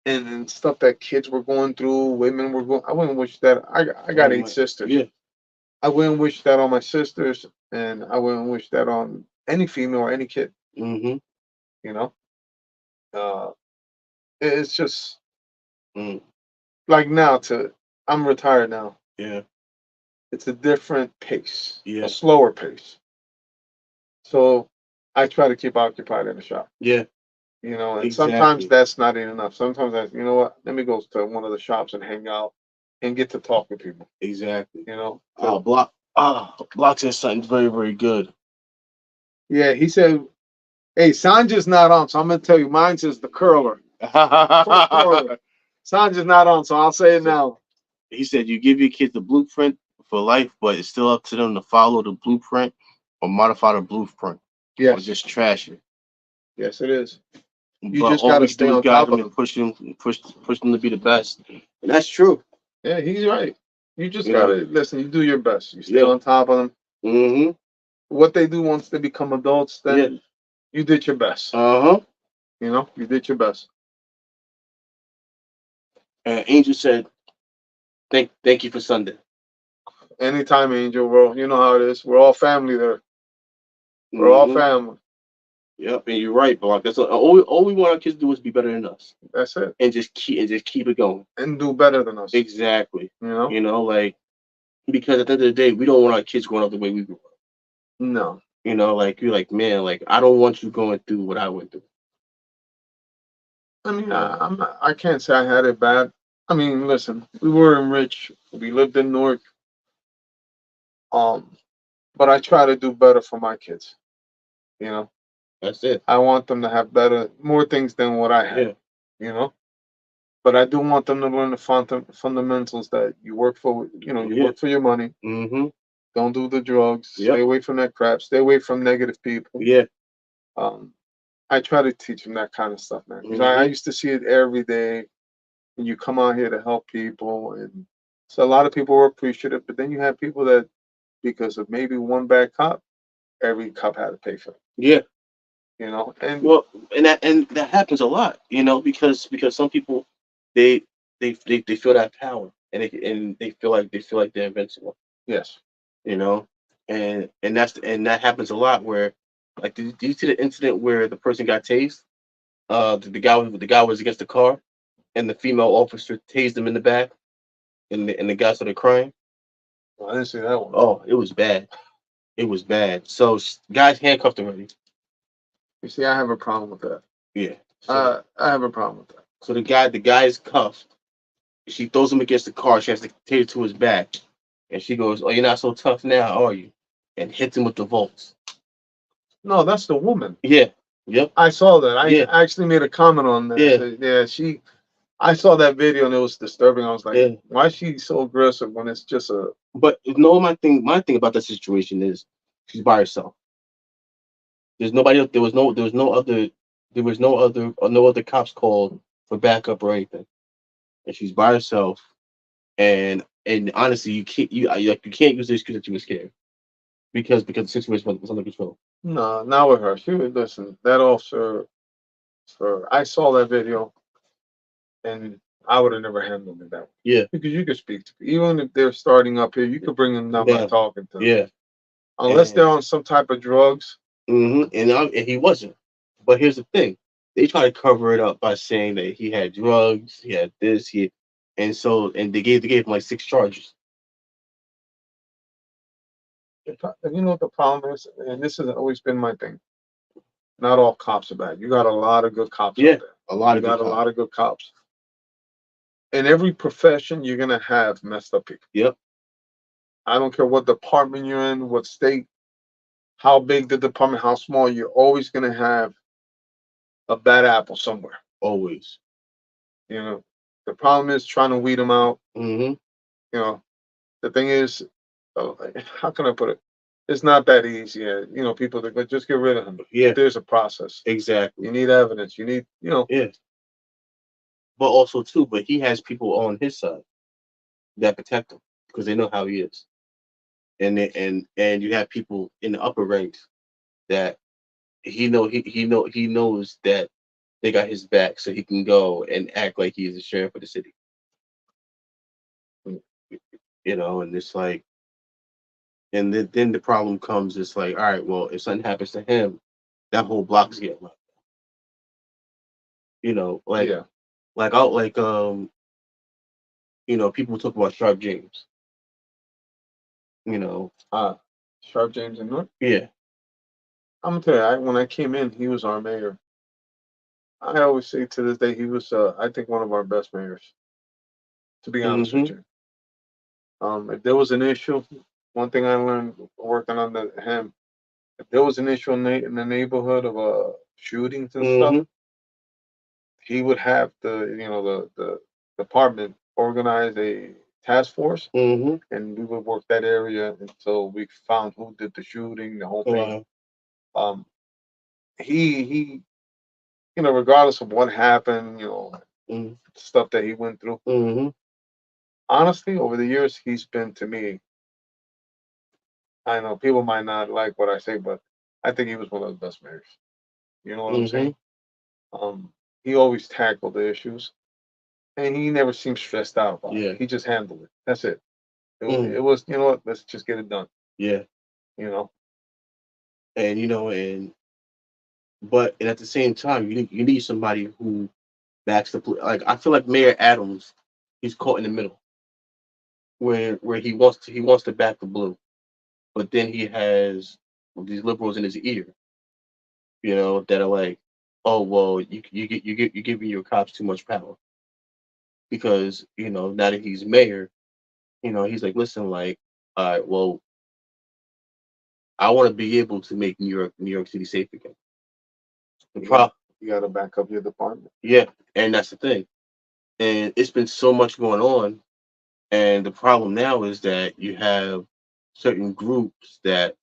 and stuff that kids were going through, women were going. I wouldn't wish that. I got Oh eight my. sisters. Yeah. I wouldn't wish that on my sisters, and I wouldn't wish that on any female or any kid. Mm-hmm. You know, uh, it's just Mm. like now. I'm retired now. Yeah. It's a different pace, a Yeah. slower pace. So I try to keep occupied in the shop. Yeah. And sometimes Exactly. that's not enough. Sometimes you know what, let me go to one of the shops and hang out and get to talk to people. Exactly. You know, Ah, block says something very, very good. yeah. He said, "Hey, Sanja's not on, so I'm gonna tell you. Mine says the curler, foot curler. Sanja's not on, so I'll say it So now. he said you give your kids the blueprint for life, but it's still up to them to follow the blueprint or modify the blueprint or Yes, just trash it. yes, it is. You But just all gotta we can stay do is on guide top them of and them. push them to be the best. And that's true. Yeah, he's right. You just You know. gotta listen. You do your best. You stay Yeah. on top of them. Mm-hmm. What they do once they become adults, Yeah. then you did your best. Uh-huh. You did your best. And Angel said, thank you for Sunday. Anytime, Angel, bro. You know how it is. We're all family there. We're all Mm-hmm. family. Yep, and you're right, Block. That's all we want our kids to do is be better than us. That's it. And just keep it going. And do better than us. Exactly. You know? Like because at the end of the day, we don't want our kids growing up the way we grew up. No. Like you're like, man, like I don't want you going through what I went through. I mean, You know? I can't say I had it bad. I mean, listen, we were in rich. We lived in Newark. Um, but I try to do better for my kids. You know, That's it. I want them to have more things than what I had. Yeah. You know, but I do want them to learn the fundamentals that you work for. You Yeah. work for your money. Mm-hmm. Don't do the drugs. Stay Yep. away from that crap. Stay away from negative people. Yeah. Um, I try to teach them that kind of stuff, man. Because I Mm-hmm. used to see it every day. And you come out here to help people, and so a lot of people were appreciative. But then you have people that, because of maybe one bad cop, every cop had to pay for it. Yeah. And Well, and that happens a lot, because some people they they feel that power and they feel like they're invincible, yes, you know, and that happens a lot where like did you see the incident where the person got tased? The guy was against the car and the female officer tased him in the back and the guy started crying. I didn't see that one. Oh, it was bad. It was bad. So guys handcuffed already. You see, I have a problem with that. Yeah. So I have a problem with that. so the guy is cuffed. She throws him against the car. She has to take it to his back. And she goes, "Oh, you're not so tough now, are you?" And hits him with the volts. No, that's the woman. Yeah. Yep. I saw that. Yeah. I actually made a comment on that. Yeah. So, yeah, she. I saw that video and it was disturbing. I was like, Yeah. why is she so aggressive when it's just a? But no, my thing about that situation is she's by herself. There's nobody else. There was no other cops called for backup or anything. And she's by herself. And honestly, you can't use the excuse that you were scared because the situation was under control. No, not with her. She would listen. That officer, I saw that video and I would have never handled it that way. Yeah. Because you could speak to people. Even if they're starting up here, you could bring them down by Yeah. talking to them. Yeah. Unless And they're on some type of drugs. and he wasn't. But here's the thing: they try to cover it up by saying that he had drugs, he had this, and they gave him like 6 charges. You know what the problem is, and this has always been my thing. Not all cops are bad. You got a lot of good cops out Yeah, there. a lot You of good got a cops. lot of good cops. In every profession, you're gonna have messed up people. Yep, I don't care what department you're in, what state, how big the department, how small. You're always gonna have a bad apple somewhere. always. You know, the problem is trying to weed them out. Hmm. You know, the thing is, how can I put it? It's not that easy. People that go, just get rid of him. Yeah, There's a process. exactly. You need evidence. You need, Yeah, but also too, but he has people on his side that protect him because they know how he is, and you have people in the upper ranks that he knows that they got his back, so he can go and act like he is the sheriff of the city. And it's like, and then the problem comes. It's like, all right, well, if something happens to him, that whole block is getting left. You know, like yeah. like out like people talk about Sharp James. You know, Uh, Sharp James and North. yeah. I'm gonna tell you, when I came in, he was our mayor. I always say to this day, he was, I think, one of our best mayors. To be honest with Hmm. you, if there was an issue, one thing I learned working under him, if there was an issue in the neighborhood of shootings and stuff, Hmm. he would have the department organize a task force, Hmm. and we would work that area until we found who did the shooting, the whole thing. Uh, Um, he regardless of what happened, mm, stuff that he went through. mhm. Honestly, over the years, he's been to me. I know people might not like what I say, but I think he was one of the best mayors. You know what I'm saying? Mhm. Um, he always tackled the issues, and he never seemed stressed out about it. Yeah. He just handled it. That's it. Mm. It was, you know what? Let's just get it done. Yeah. You know? And but at the same time, you need somebody who backs the like I feel like Mayor Adams, he's caught in the middle where he wants to back the blue, but then he has these liberals in his ear, that are like, oh well, you're giving your cops too much power because now that he's mayor, he's like, listen, like, all right, well, I want to be able to make New York City safe again. The You got pro you got to back up your department. Yeah, and that's the thing. And it's been so much going on, and the problem now is that you have certain groups that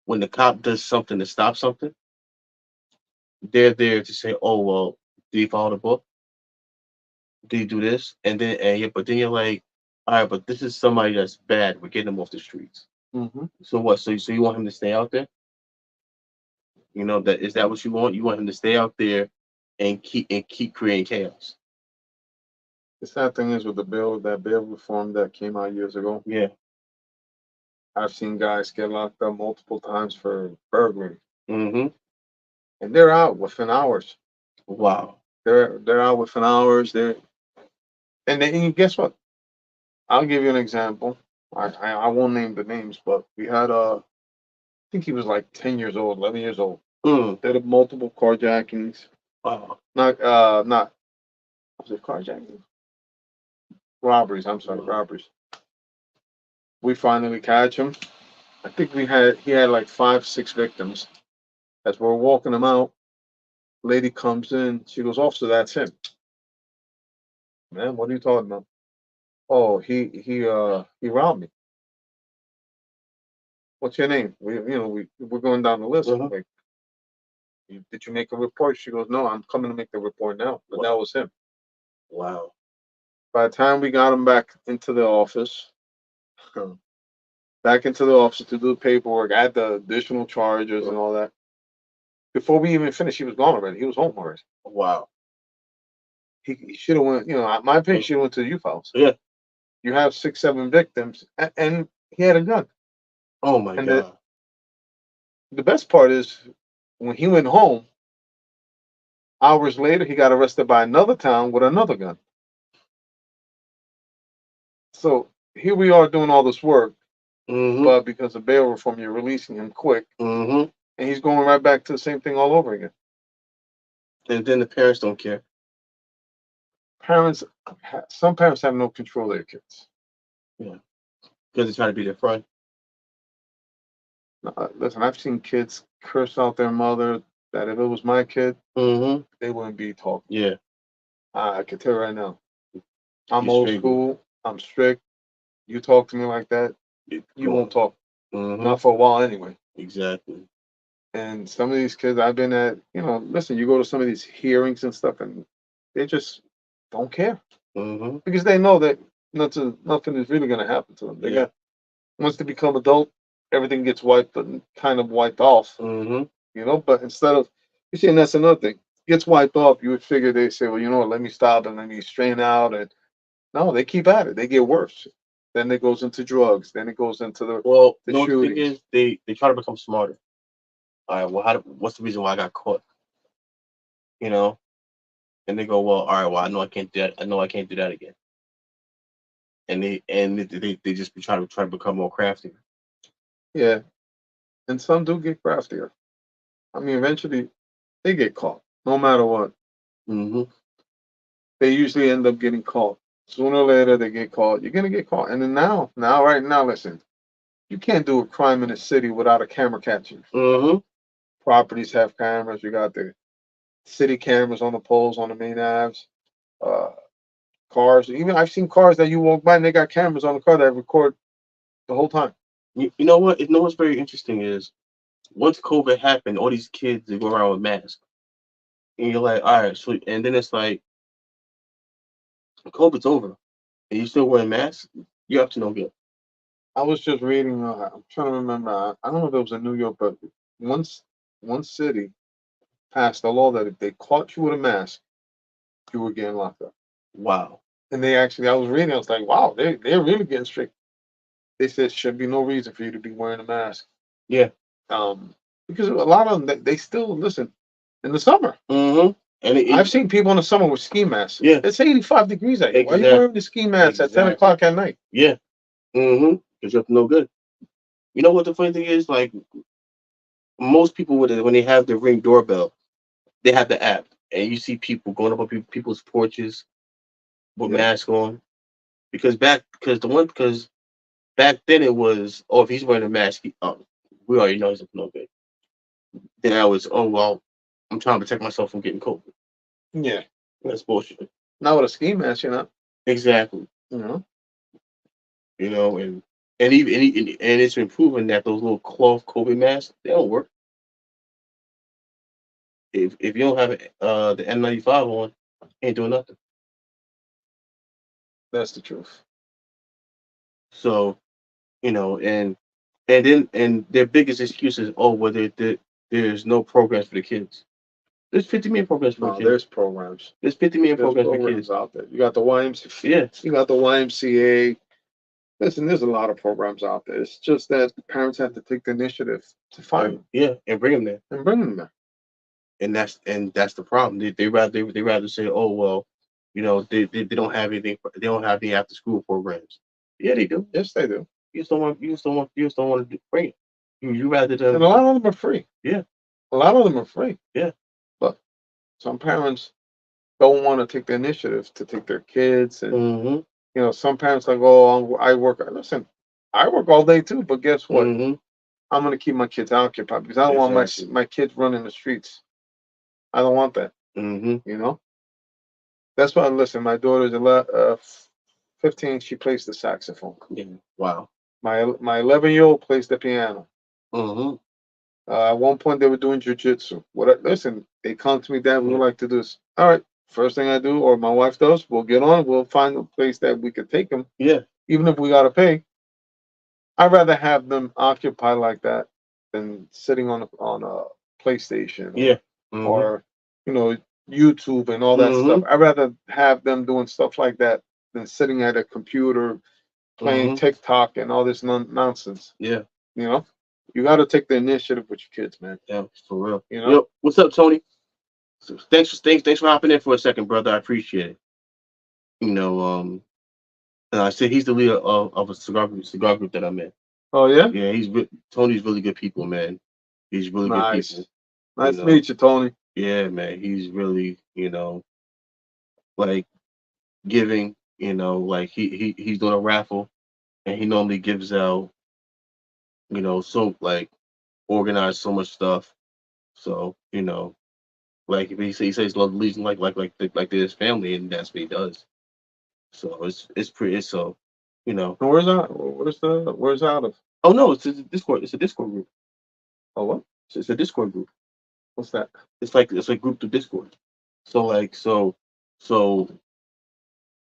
when the cop does something to stop something, they're there to say, "Oh well, did you follow the book? Did you do this?" But then you're like, "All right, but this is somebody that's bad. We're getting them off the streets. Hmm. So what? So you want him to stay out there? That what you want? You want him to stay out there and keep creating chaos? The sad thing is with that bill reform that came out years ago, Yeah. I've seen guys get locked up multiple times for burglary, Mm-hmm. and they're out within hours. Wow. They're out within hours. And guess what? I'll give you an example. I won't name the names, but we had I think he was like 10 years old, 11 years old. Mm. Did multiple carjackings. Wow. Not was it carjacking? Robberies. I'm sorry, Mm. robberies. We finally catch him. I think he had like 5, 6 victims. As we're walking him out, lady comes in. She goes, "Officer, that's him." Man, what are you talking about? Oh, he robbed me. What's your name? We're going down the list. Uh-huh. Like, did you make a report? She goes, "No, I'm coming to make the report now." But that was him. Wow. By the time we got him back into the office, back into the office to do the paperwork, add the additional charges and all that. Before we even finished, he was gone already. He was home already. Wow. He should have went. My opinion, should have went to the youth house. Yeah. You have 6, 7 victims, and he had a gun. Oh my And God. the best part is when he went home, hours later, he got arrested by another town with another gun. So here we are doing all this work, Mm-hmm. but because of bail reform, you're releasing him quick, Mm-hmm. and he's going right back to the same thing all over again. And then the parents don't care. Parents, some parents have no control of their kids. Yeah. Because they try to be their friend. Listen, I've seen kids curse out their mother that if it was my kid, Mm-hmm. they wouldn't be talking. Yeah. I can tell you right now. I'm You old straight. school. I'm strict. You talk to me like that, you won't talk. Mm-hmm. Not for a while anyway. Exactly. And some of these kids I've been at, listen, you go to some of these hearings and stuff, and they just don't care Mm-hmm. because they know that nothing is really going to happen to them. They Yeah. got once they become adult, everything gets wiped and kind of wiped off. Mm-hmm. But instead of you see, and that's another thing, gets wiped off. You would figure they say, well, you know what, let me stop and let me strain out, and no, they keep at it. They get worse. Then it goes into drugs. Then it goes into Well, the you know what the thing shootings. is? They try to become smarter. All right. Well, what's the reason why I got caught? You know. And they go, well, all right. Well, I know I can't do that. I know I can't do that again. And they just be trying to become more crafty. Yeah, and some do get craftier. I mean, eventually they get caught, no matter what. Mm-hmm. They usually end up getting caught. Sooner or later, they get caught. You're gonna get caught. And then right now, listen, you can't do a crime in a city without a camera catching. Mm-hmm. Properties have cameras. You got the city cameras on the poles on the main avs. Uh, Cars. Even I've seen cars that you walk by and they got cameras on the car that record the whole time. You know what? You know what's very interesting is once COVID happened, all these kids they go around with masks, and you're like, all right, so and then it's like COVID's over, and you still wearing masks. You're up to no good. I was just reading. I'm trying to remember. I don't know if it was in New York, but once one city passed a law that if they caught you with a mask, you were getting locked up. Wow. And they actually, I was reading. I was like, wow, they're really getting strict. They said should be no reason for you to be wearing a mask. Yeah. Um, because a lot of them they still listen in the summer. Mm-hmm. And I've seen people in the summer with ski masks. Yeah. It's 85 degrees out here. Why are you Exactly. wearing the ski mask at 10 Exactly. o'clock at night? Yeah. Mm-hmm. Because you're up to no good. You know what the funny thing is? Like most people with it, when they have the Ring doorbell, they have the app, and you see people going up on people's porches with Yeah. masks on. Because back then it was, oh, if he's wearing a mask, we already know he's up to no good. Then I was, oh well, I'm trying to protect myself from getting COVID. Yeah. That's bullshit. Not with a ski mask, Exactly. You know. And even and it's been proven that those little cloth COVID masks they don't work. If you don't have the N95 on, ain't doing nothing. That's the truth. So and their biggest excuse is, oh, well, there's no programs for the kids. There's 50 million programs for the No, kids. there's programs. There's 50 million There's programs for programs kids. out there. You got the YMCA. Yeah. You got the YMCA. Listen, there's a lot of programs out there. It's just that parents have to take the initiative to find them Yeah, and bring them there. and bring them there. And that's the problem. They rather say, oh well, they don't have anything. They don't have any after school programs. Yeah, they do. Yes, they do. You just don't want to bring it. You rather And them. a lot of them are free. Yeah. A lot of them are free. Yeah. But some parents don't want to take the initiative to take their kids. And, Mm-hmm. some parents like, oh, I work. Listen, I work all day too, but guess what? Mm-hmm. I'm going to keep my kids occupied because I don't want Exactly. my kids running the streets. I don't want that. Mm-hmm. That's why, listen, my daughter's 15. She plays the saxophone. Yeah. Wow. My 11-year-old plays the piano. Mm-hmm. At one point, they were doing jujitsu. Listen, they come to me, Dad, we would like to do this. All right, first thing I do, or my wife does, we'll get on. We'll find a place that we could take them, Yeah. even if we gotta pay. I'd rather have them occupied like that than sitting on a PlayStation Yeah. Mm-hmm. or YouTube and all that stuff. Mm-hmm. I'd rather have them doing stuff like that than sitting at a computer playing Mm-hmm. TikTok and all this nonsense. Yeah. You know, you got to take the initiative with your kids, man. Yeah. For real. You know, Yo, what's up, Tony? So thanks for hopping in for a second, brother. I appreciate it. You know, and I said he's the leader of a cigar group that I'm in. Oh yeah, Yeah, Tony's really good people, man. He's really good people. nice. You Nice to know, meet you, Tony. yeah, man. He's really, like giving. Like he's doing a raffle, and he normally gives out, so like organized so much stuff. So like if he says love Legion like there's family, and that's what he does. So it's pretty. So, you know. And where's out? Where's out of? Oh no, it's a Discord. It's a Discord group. Oh what? It's a Discord group. What's that? It's like group to Discord. So like so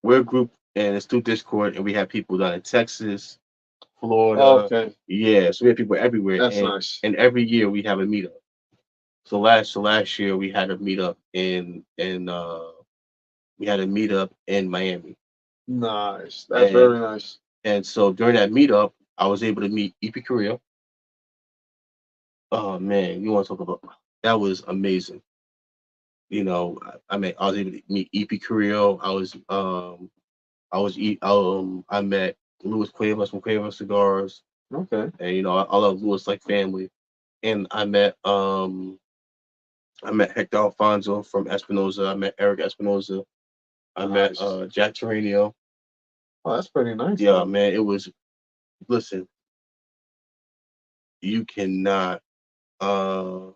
we're a group and it's through Discord and we have people down in Texas, Florida. Okay, Yeah, so we have people everywhere that's and nice. every year we have a meetup. So last year we had a meetup in Miami. Nice. That's And very nice. so during that meetup I was able to meet EP Korea. Oh man, you want to talk about that was amazing. I was able to meet EP Korea. I met Louis Cuevas from Cuevas Cigars, Okay, and I love Louis like family. And I met Hector Alfonso from Espinoza. I met Eric Espinoza. I met nice. Jack Terranio. Oh, that's pretty nice, Yeah, man. man, it was. Listen, you cannot. Uh,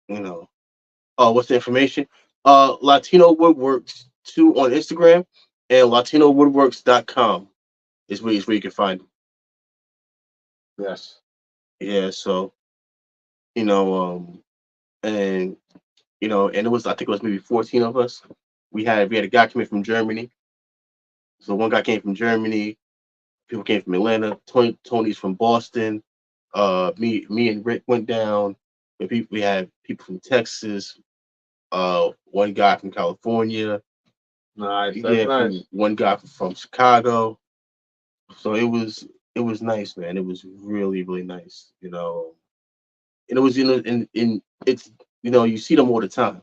you know. What's the information? Latino Woodworks 2 on Instagram and LatinoWoodworks.com is where you can find them. Yes. Yeah, so you know, and and it was I think it was maybe 14 of us. We had a guy coming from Germany. So one guy came from Germany. People came from Atlanta. Tony's from Boston. Me and Rick went down. We had people from Texas. One guy from California. Nice. That's Yeah, nice. one guy from Chicago. So it was nice, man. It was really really nice. And it was in it's you see them all the time.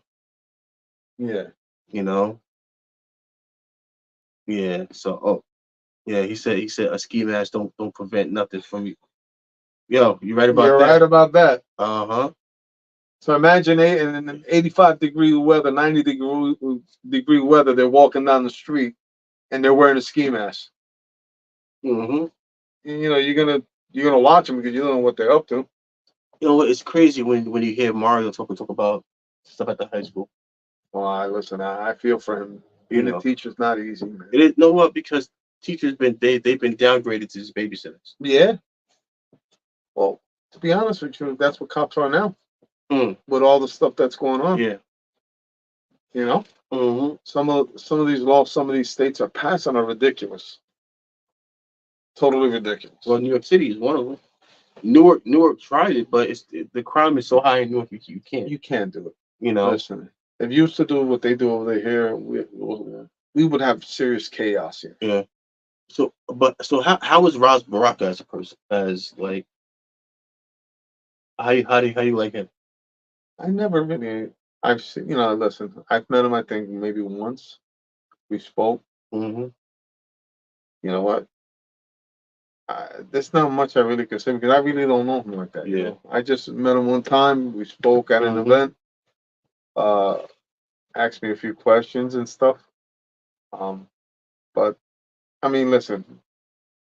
Yeah. You know, yeah. So yeah, he said a ski mask don't prevent nothing from you. Yo, you right about You're right that? about that. Uh-huh. So imagine in an 85-degree weather, 90-degree weather, they're walking down the street and they're wearing a ski mask. Mm-hmm. You're gonna watch them because you don't know what they're up to. You know what? It's crazy when you hear Mario talk about stuff at the high school. Well, listen, I feel for him. You Being a know, teacher's not easy, man. it is know what because teachers they've been downgraded to just babysitters. Yeah. Well, to be honest with you, that's what cops are now Mm, with all the stuff that's going on. yeah. You know, Mm-hmm. some of these laws, some of these states are passing are ridiculous. Totally Well, ridiculous. New York City is one of them. Newark tried it, but the crime is so high in Newark you can't. You can't do it. You know. Listen, if you used to do what they do over there here, we would have serious chaos here. Yeah. So how is Raz Baraka as a person? As like how do you like him? I never really, I've seen, listen, I've met him, I think, maybe once. We spoke. Mm-hmm. You know what? There's not much I really can say because I really don't know him like that. Yeah. I just met him one time. We spoke at an Mm-hmm. event. Uh, Asked me a few questions and stuff. Um, but I mean, listen,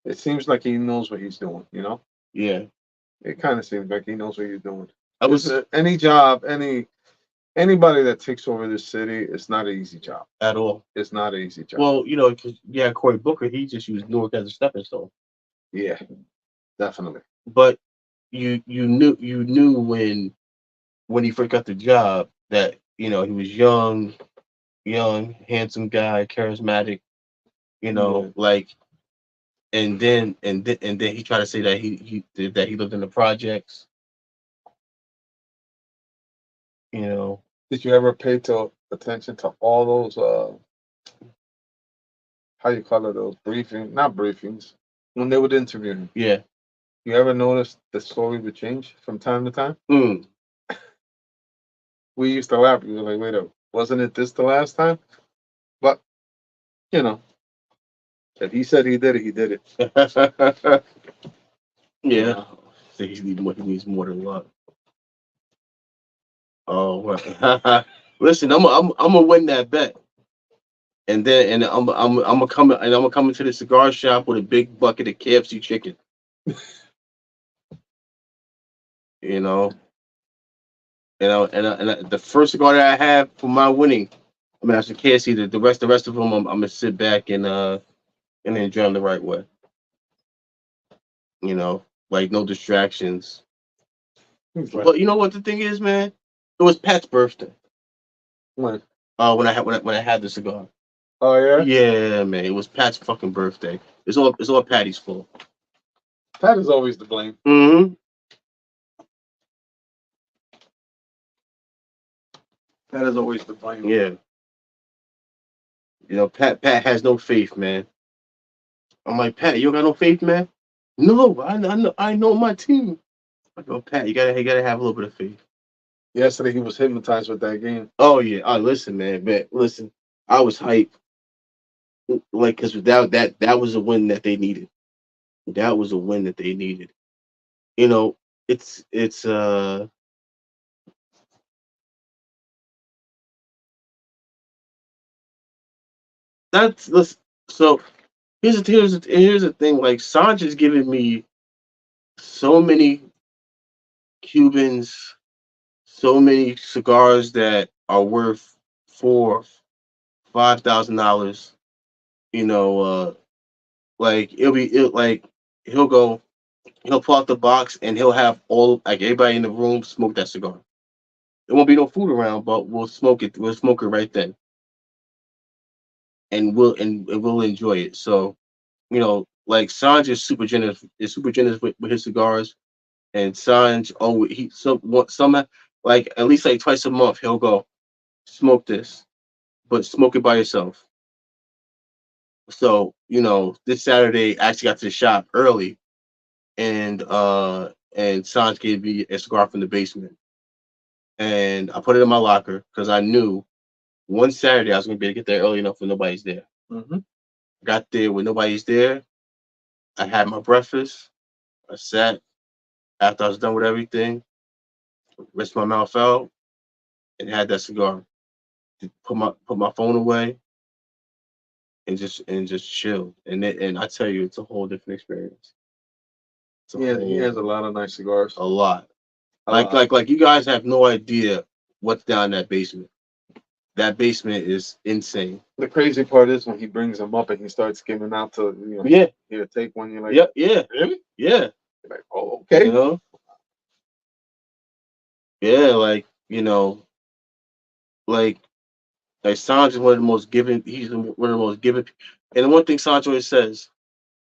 it seems like he knows what he's doing. Yeah. It kind of seems like he knows what he's doing. I This was any job, anybody that takes over this city, it's not an easy job. at all. It's not an easy job. Well, 'cause, yeah, Cory Booker, he just used Newark as a stepping stone. Yeah, definitely. But you knew when he first got the job that he was young, handsome guy, charismatic. Yeah. Like and then he tried to say that he lived in the projects. You know, Did you ever pay attention to all those how you call it, those briefings? Not briefings. When they would interview him, yeah. you ever notice the story would change from time to time? Mm, We used to laugh. We were like, wait a, wasn't it this the last time? But you know, If he said he did it, he did it. Yeah. So he needs more than luck. Oh, well. Listen, I'm gonna win that bet, and then I'm gonna come into the cigar shop with a big bucket of KFC chicken. You know, the first cigar that I have for my winning, I mean, after KFC, the rest of them, I'm gonna sit back and enjoy them the right way. Like no distractions. He's like, But you know what the thing is, man? It was Pat's birthday. when? When I had the cigar. Oh yeah. Yeah, man, it was Pat's fucking birthday. It's all Patty's fault. Pat is always to blame. Mm-hmm. Pat is always to blame. Yeah. Pat has no faith, man. I'm like, Pat, you don't got no faith, man? No, I know my team. I go, Pat, you gotta have a little bit of faith. Yesterday he was hypnotized with that game. Oh yeah. Oh, listen, man. Listen, I was hyped, like, because that was a win that they needed. That was a win that they needed. You know, it's that's listen, so here's the thing. Like, Sanj is giving me so many Cubans, so many cigars that are worth $4,000, $5,000. Like like he'll pull out the box and he'll have all, like, everybody in the room smoke that cigar. There won't be no food around, but we'll smoke it. We'll smoke it right then, and we'll enjoy it. So, like, Sanj is super generous. Is super generous with his cigars, and Sanj, some, like, at least like twice a month he'll go smoke this, but smoke it by yourself. So, this Saturday I actually got to the shop early, and Sanj gave me a cigar from the basement, and I put it in my locker because I knew one Saturday I was gonna be able to get there early enough when nobody's there. Mm-hmm. Got there when nobody's there. I had my breakfast. I sat after I was done with everything, rinsed my mouth out, and had that cigar. Put my phone away and just chill. And I tell you, it's a whole different experience. It's a He has whole a lot of nice cigars. a lot. A Like lot. like like you guys have no idea what's down that basement. That basement is insane. The crazy part is when he brings them up and he starts giving out to Yeah. here, take one. You're like, Yeah. really? Yeah. You're like, oh, You okay. know. Yeah. Like Sanj is one of the most giving. He's one of the most giving. And the one thing Sanj always says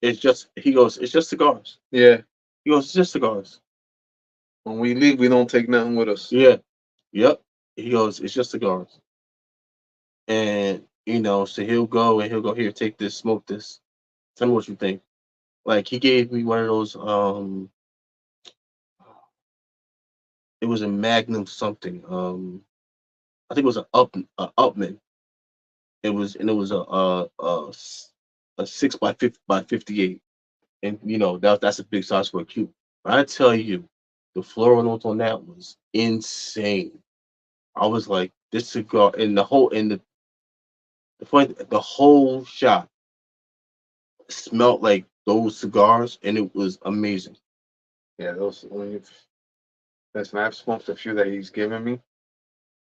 is he goes, it's just cigars. Yeah. He goes, it's just cigars. When we leave, we don't take nothing with us. Yeah. Yep. He goes, it's just cigars. And so he'll go, here, take this, smoke this. Tell me what you think. Like, he gave me one of those. It was a Magnum something. I think it was a Upman. It was a 6 by 58, and that's a big size for a cube. But I tell you, the floral notes on that was insane. I was like, this cigar, and the whole shop smelled like those cigars, and it was amazing. Yeah, those. Listen, I've smoked a few that he's given me,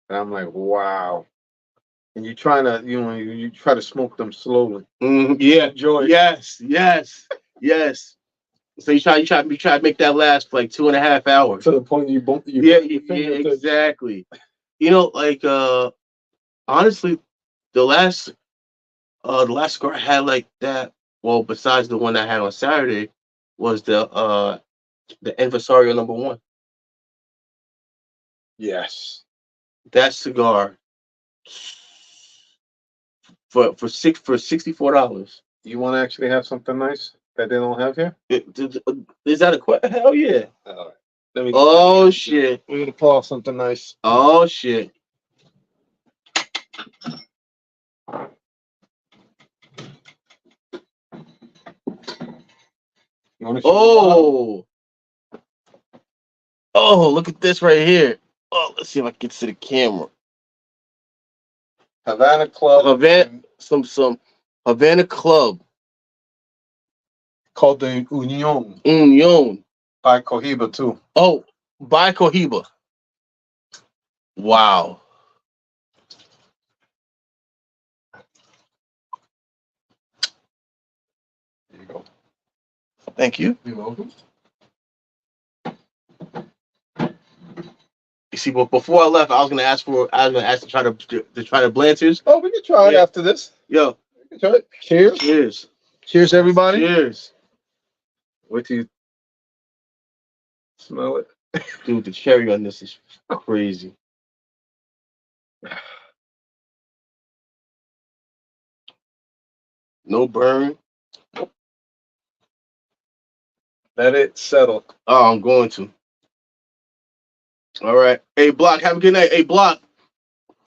and I'm like, wow. And you trying to, you try to smoke them slowly. Yeah. Enjoy. Yes. Yes. Yes. So you try to make that last for like 2.5 hours. To the point you bump you. Yeah, your yeah, fingertips. exactly. Like, honestly, the last cigar I had like that, well, besides the one I had on Saturday, was the Adversario #1. Yes. That cigar for $64. You want to actually have something nice that they don't have here? Is that a question? Hell yeah. All right. Let me. Oh shit. We're gonna pull off something nice. Oh shit. You want to show Oh, oh, look at this right here. Oh, let's see if I can get to the camera. Havana Club Havana, some Havana Club, called the Union Union. by Cohiba too. Oh, by Cohiba. Wow. There you go. Thank you. You're welcome. You see, but before I left, I was gonna ask to try the Blanchers. Oh, we can try it after this. Yo, We can try it. Cheers. cheers. Cheers, everybody. Cheers. Wait till you smell it. Dude, the cherry on this is crazy. No burn. Let it settle. Oh, I'm going to. All right. Hey, Block, have a good night. Hey, Block.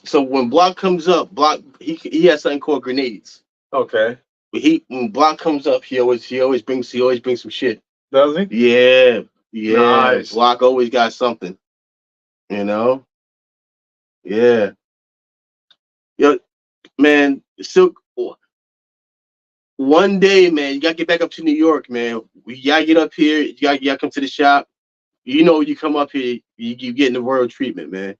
So when Block comes up, Block he has something called grenades. Okay. But when Block comes up, he always brings some shit. Does he? Yeah. Yeah. Nice. Block always got something. You know? Yeah. Yo, man, Silk, one day, man, you gotta get back up to New York, man. We gotta get up here, you gotta come to the shop. You know, you come up here, you getting the royal treatment, man.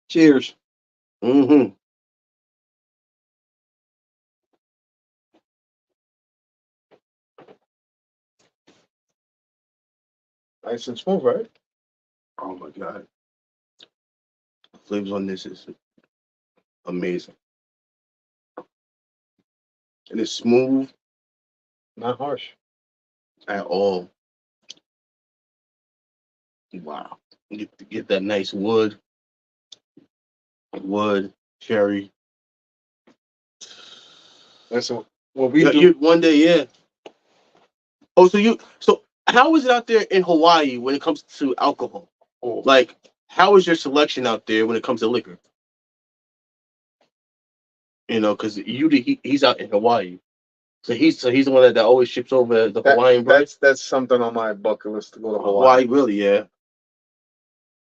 Cheers. Mm-hmm. Nice and smooth, right? Oh my god. The flavors on this is amazing. And it's smooth Not harsh. at all. Wow. Get that nice wood, cherry. That's what we do. One day, yeah. Oh, so how is it out there in Hawaii when it comes to alcohol? Oh. Like, how is your selection out there when it comes to liquor? You know, because he's out in Hawaii, so he's the one that always ships over the Hawaiian bread. That's something on my bucket list to go to Hawaii, Hawaii. really, yeah,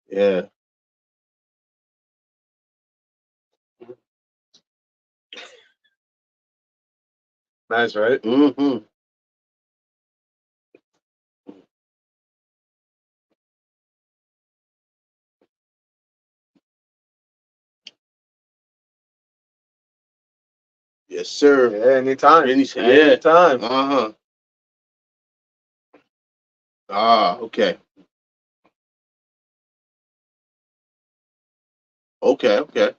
yeah. Nice, right? Mm-hmm. Yes, sir. Yeah, anytime. Yeah. Anytime. Uh-huh. Ah, okay. Okay.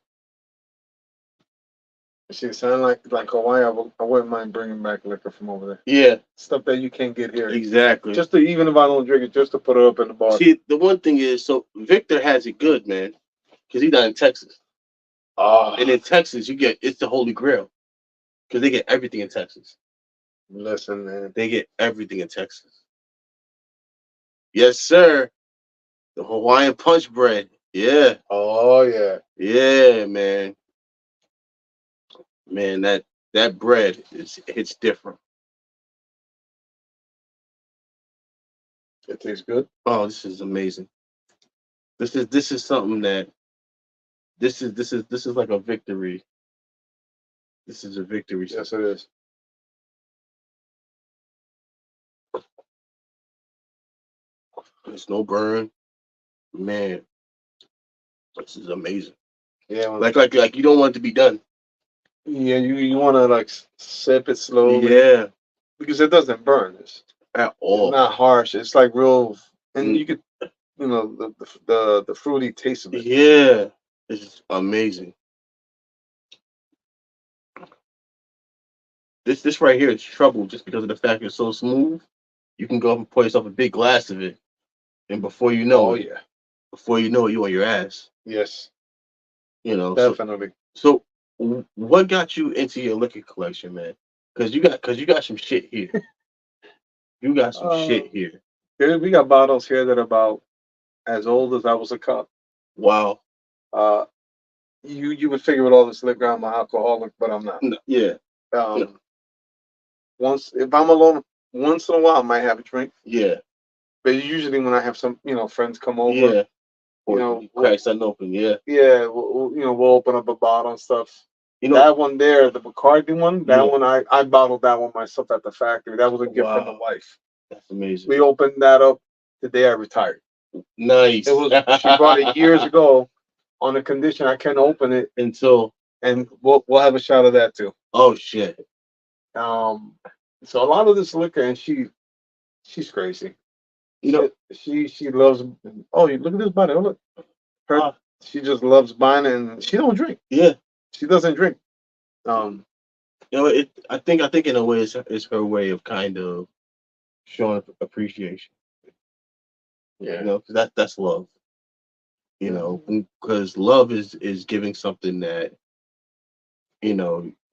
See, sound like Hawaii. I wouldn't mind bringing back liquor from over there. Yeah, Stuff that you can't get here. exactly. Just to, even if I don't drink it, just to put it up in the bar. See, the one thing is, so Victor has it good, man, because he's not in Texas. And in Texas, it's the Holy Grail, because they get everything in Texas. Listen, man. They get everything in Texas. Yes, sir. The Hawaiian punch bread. Yeah. Oh yeah. Yeah, man. Man, that bread it's different. It tastes good. Oh, this is amazing. This is something that this is like a victory. This is a victory. Yes, it is. There's no burn. Man, this is amazing. Yeah. Like you don't want it to be done. Yeah, you want to like sip it slowly. Yeah. Because it doesn't burn. It's At all. not harsh. It's like real, and you could, the fruity taste of it. Yeah. It's amazing. This right here is trouble just because of the fact it's so smooth. You can go up and pour yourself a big glass of it, and before you know it, you on your ass. Yes. You know, Definitely. So what got you into your liquor collection, man? Because you got some shit here. You got some shit here. We got bottles here that are about as old as I was a cup. Wow. You would figure with all this liquor I'm an alcoholic, but I'm not. Yeah. Um, once if I'm alone, once in a while I might have a drink. Yeah. But usually when I have some, friends come over, Yeah. you Or know, you crack something open. Yeah. yeah, we'll open up a bottle and stuff. You know. That one there, the Bacardi one, that Yeah. one I bottled that one myself at the factory. That was a gift from the Wow. wife. That's amazing. We opened that up the day I retired. Nice. It was She brought it years ago on the condition I can't open it, Until. and we'll have a shot of that too. Oh shit. Um, so a lot of this liquor, and she's crazy. You know. She loves. Oh, you look at this body. Oh, look, her. Uh, She just loves buying, and she don't drink. yeah. She doesn't drink. Um, You know. I think in a way it's her way of kind of showing appreciation. You yeah. know, because that's love. You Mhm. know, because love is giving something that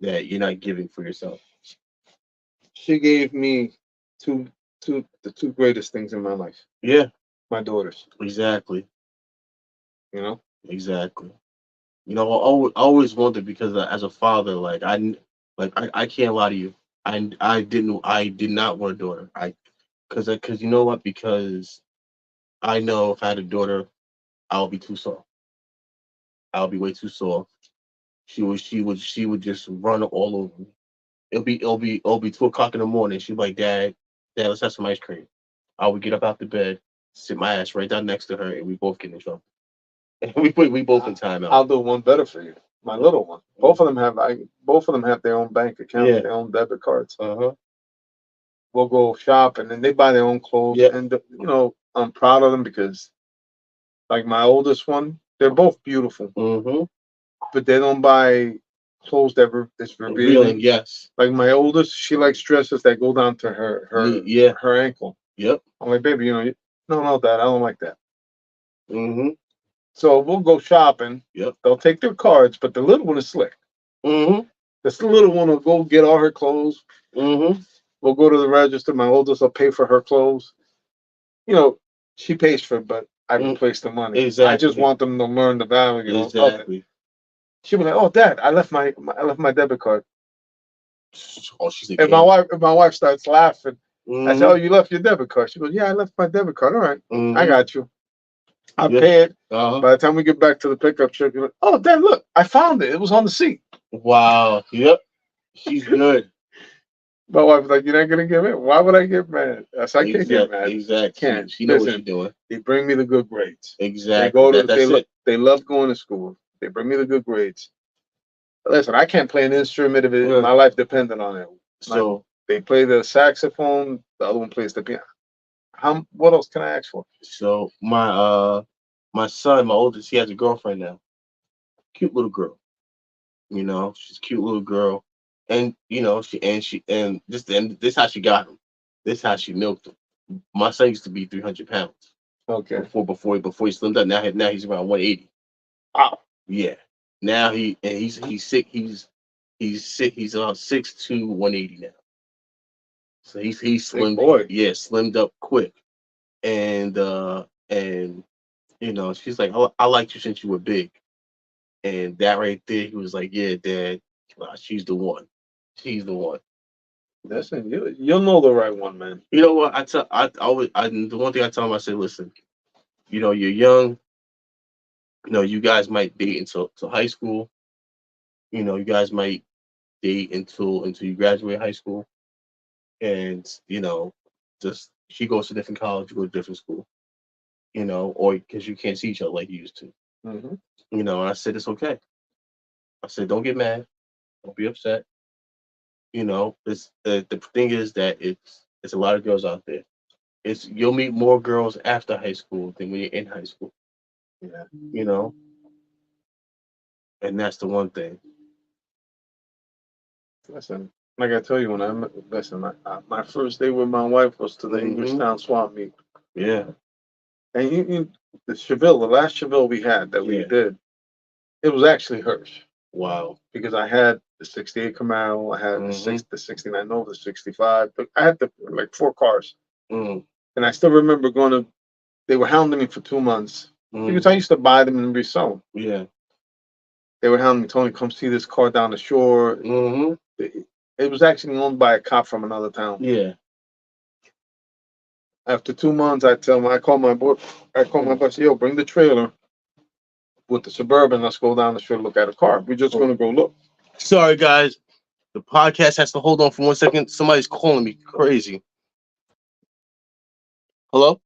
that you're not giving for yourself. She gave me two the two greatest things in my life. Yeah. My daughters. Exactly. You know. Exactly. You know, I always wondered because as a father, I can't lie to you. I did not want a daughter. Because you know what? Because I know if I had a daughter, I'll be too soft. I'll be way too soft. She would just run all over me. It'll be 2 o'clock in the morning. She'd be like, Dad, let's have some ice cream. I would get up out the bed, sit my ass right down next to her, and we both get in trouble. we both in timeout. I'll do one better for you. My little one. Both of them have their own bank accounts, Yeah. their own debit cards. Uh-huh. We'll go shop, and then they buy their own clothes. Yep. And I'm proud of them because, like my oldest one, they're both beautiful, Mm-hmm. but they don't buy clothes that's Revealing, revealing. yes. Like my oldest, she likes dresses that go down to Yeah. her ankle. Yep. I'm like, baby, no, Dad, I don't like that. Mm-hmm. So we'll go shopping. Yep. They'll take their cards, but the little one is slick. Mm-hmm. This little one will go get all her clothes. Mm-hmm. We'll go to the register. My oldest will pay for her clothes. You know, she pays for it, but I Mm. replace the money. I just Exactly. want them to learn the value of it. Exactly. She'll be like, "Oh, Dad, I left my debit card." Oh, she's a And my king. wife starts laughing. I said, "Oh, Mm-hmm. you left your debit card?" She goes, "Yeah, I left my debit card. All right, I Mm-hmm. got you. I Yeah. pay it." Uh-huh. By the time we get back to the pickup truck, you're like, "Oh, Dad, look, I found it. It was on the seat." Wow. Yep. She's good. My wife's like, "You're not gonna give it? Why would I get mad?" I said, "I can't get mad. I Exact. can't. She know what she's Listen, doing. they bring me the good grades. They Exactly. go to That's it. they love going to school. They bring me the good grades. Listen, I can't play an instrument if Yeah. my life depended on it. My, So they play the saxophone. The other one plays the piano. What else can I ask for? so my son, my oldest, he has a girlfriend now. Cute little girl. She's a cute little girl. And this how she got him. This how she milked him. My son used to be 300 pounds Okay. before he slimmed up. Now he's around 180. Wow. Yeah. Now he's sick. He's sick. He's on 6'2", 180 now. So he's Big slimmed. boy. Yeah, slimmed up quick. And she's like, oh, I liked you since you were big. And that right there, he was like, yeah, Dad, she's the one. She's the one. Listen, you'll know the right one, man. You know what? I always the one thing I tell him, I say, listen, you're young. You guys might date until high school. You guys might date until you graduate high school, and just she goes to different college, you go to different school. Or because you can't see each other like you used to. Hmm. And I said it's okay. I said don't get mad, don't be upset. It's the thing is that it's a lot of girls out there. You'll meet more girls after high school than when you're in high school. Yeah. You know, and that's the one thing. Listen, like I tell you, listen, my first day with my wife was to the Hmm. Englishtown swap meet, Yeah, and the last Chevelle we had that we yeah. did, it was actually hers Wow. because I had the '68 Camaro, I had Hmm. the '69 Nova, the '65, but I had like four cars, Mm, and I still remember going to. They were hounding me for 2 months because mm, I used to buy them and resell them. yeah. They were hounding me, Tony, come see this car down the shore. Hmm. It was actually owned by a cop from another town. Yeah. After 2 months, I call my boss, yo, bring the trailer with the Suburban. Let's go down the street and look at a car. We're just gonna go look. Sorry, guys. The podcast has to hold on for 1 second. Somebody's calling me crazy. Hello?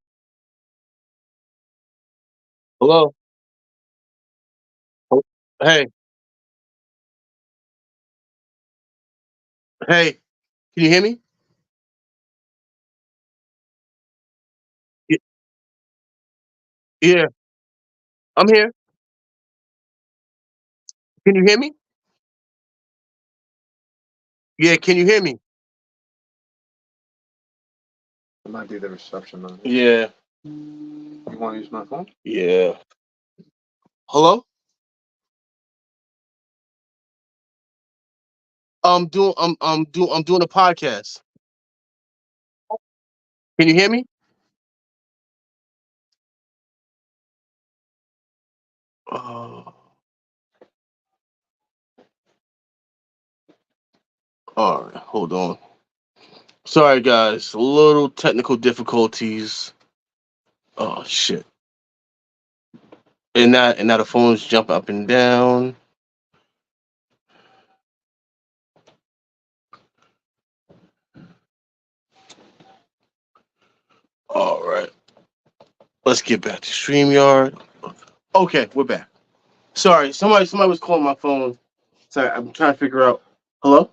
Hello? Oh, hey, hey, can you hear me? Y- Yeah, I'm here. Can you hear me? Yeah, can you hear me? It might be the reception on it. Yeah, You want to use my phone? yeah. Hello? I'm doing a podcast. Can you hear me? Uh, all right, hold on. Sorry, guys. A little technical difficulties. Oh shit! And now the phones jump up and down. All right, let's get back to Streamyard. Okay, we're back. Sorry, somebody was calling my phone. Sorry, I'm trying to figure out. Hello?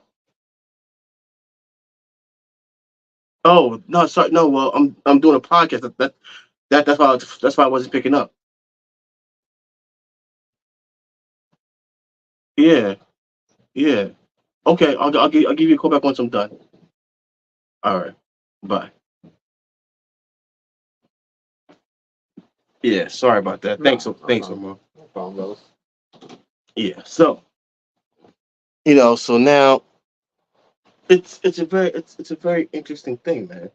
Oh no, sorry, no. Well, I'm doing a podcast. That's why I wasn't picking up. Yeah, yeah. Okay, I'll give you a call back once I'm done. All right, bye. Yeah, sorry about that. Thanks, problem. Omar. No problem, brother. Yeah. So now it's a very interesting thing, man.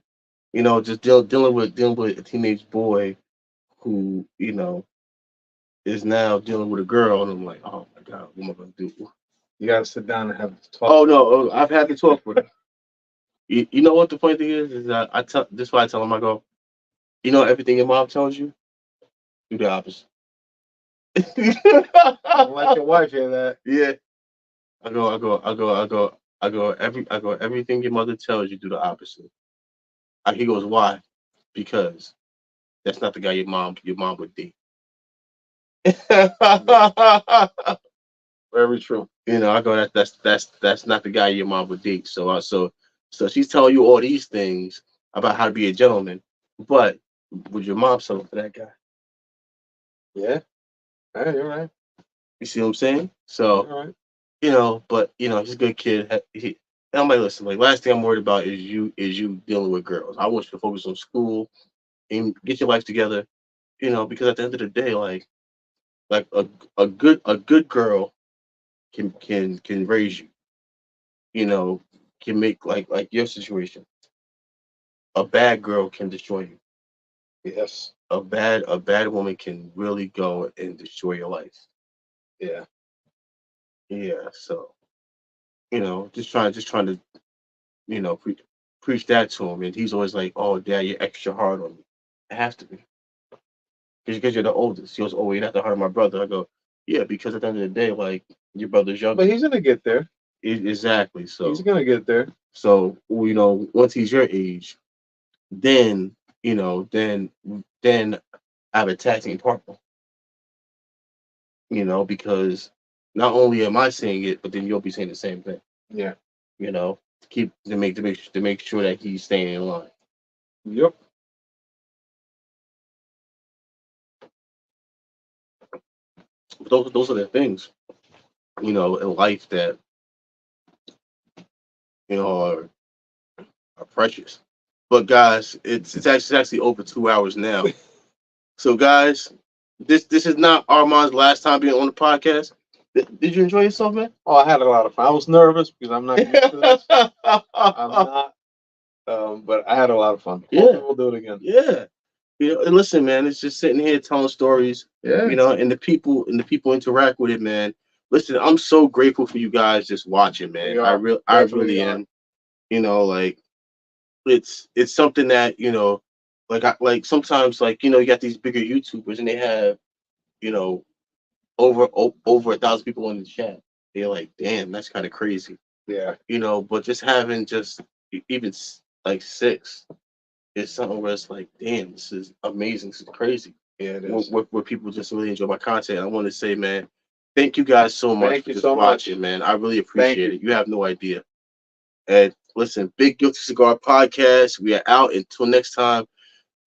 Just dealing with a teenage boy who is now dealing with a girl, and I'm like, oh my god, what am I gonna do? You gotta sit down and have the talk. Oh no, I've had to talk with her. You know what the funny thing is that I tell this is why I tell him I go, everything your mom tells you, do the opposite. Don't let your wife hear that. Yeah. I go, everything your mother tells you, do the opposite. He goes, why? Because that's not the guy your mom would date. Very true. I go, that's not the guy your mom would date. So she's telling you all these things about how to be a gentleman, but would your mom settle for that guy? Yeah. Yeah, you're right. You see what I'm saying? You're So, right. but he's a good kid. And I'm like, listen, like last thing I'm worried about is you dealing with girls. I want you to focus on school and get your life together. Because at the end of the day, like a good girl can raise you. Can make like your situation. A bad girl can destroy you. Yes. A bad woman can really go and destroy your life. Yeah. Yeah. So just trying to preach that to him, and he's always like, "Oh, Dad, you're extra hard on me." It has to be because you're the oldest. He goes, "Oh, you're not that hard on my brother." I go, "Yeah, because at the end of the day, like your brother's younger." But he's gonna get there. Exactly. He's gonna get there. So once he's your age, then then I have a tag team partner. Because not only am I saying it, but then you'll be saying the same thing. Yeah. To make sure that he's staying in line. Yep. But those are the things, in life that are precious. But guys, it's actually over 2 hours now. So guys, this is not Armand's last time being on the podcast. Did you enjoy yourself, man? Oh, I had a lot of fun. I was nervous because I'm not used to this. I'm not. But I had a lot of fun. Yeah. Hopefully we'll do it again. Yeah. And listen, man, it's just sitting here telling stories, Yeah. and the people interact with it, man. listen, I'm so grateful for you guys just watching, We man. are. I Definitely really are. am. Like it's something that like sometimes like you got these bigger YouTubers and they have you know over 1,000 people in the chat. They're like, damn, that's kind of crazy, Yeah. But just having just even like six is something where it's like, damn, this is amazing. This is crazy. Yeah, it is. Where people just really enjoy my content. I want to say, man, thank you guys so much Thank for you just so much. watching, man. I really Thank appreciate you. it. You have no idea. And listen, Big Guilty Cigar Podcast. We are out. Until next time,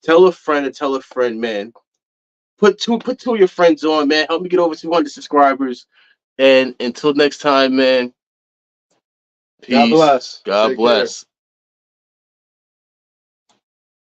tell a friend and tell a friend, man. Put two of your friends on, man. Help me get over 200 subscribers. And until next time, man. God Peace. bless. God Take care. bless.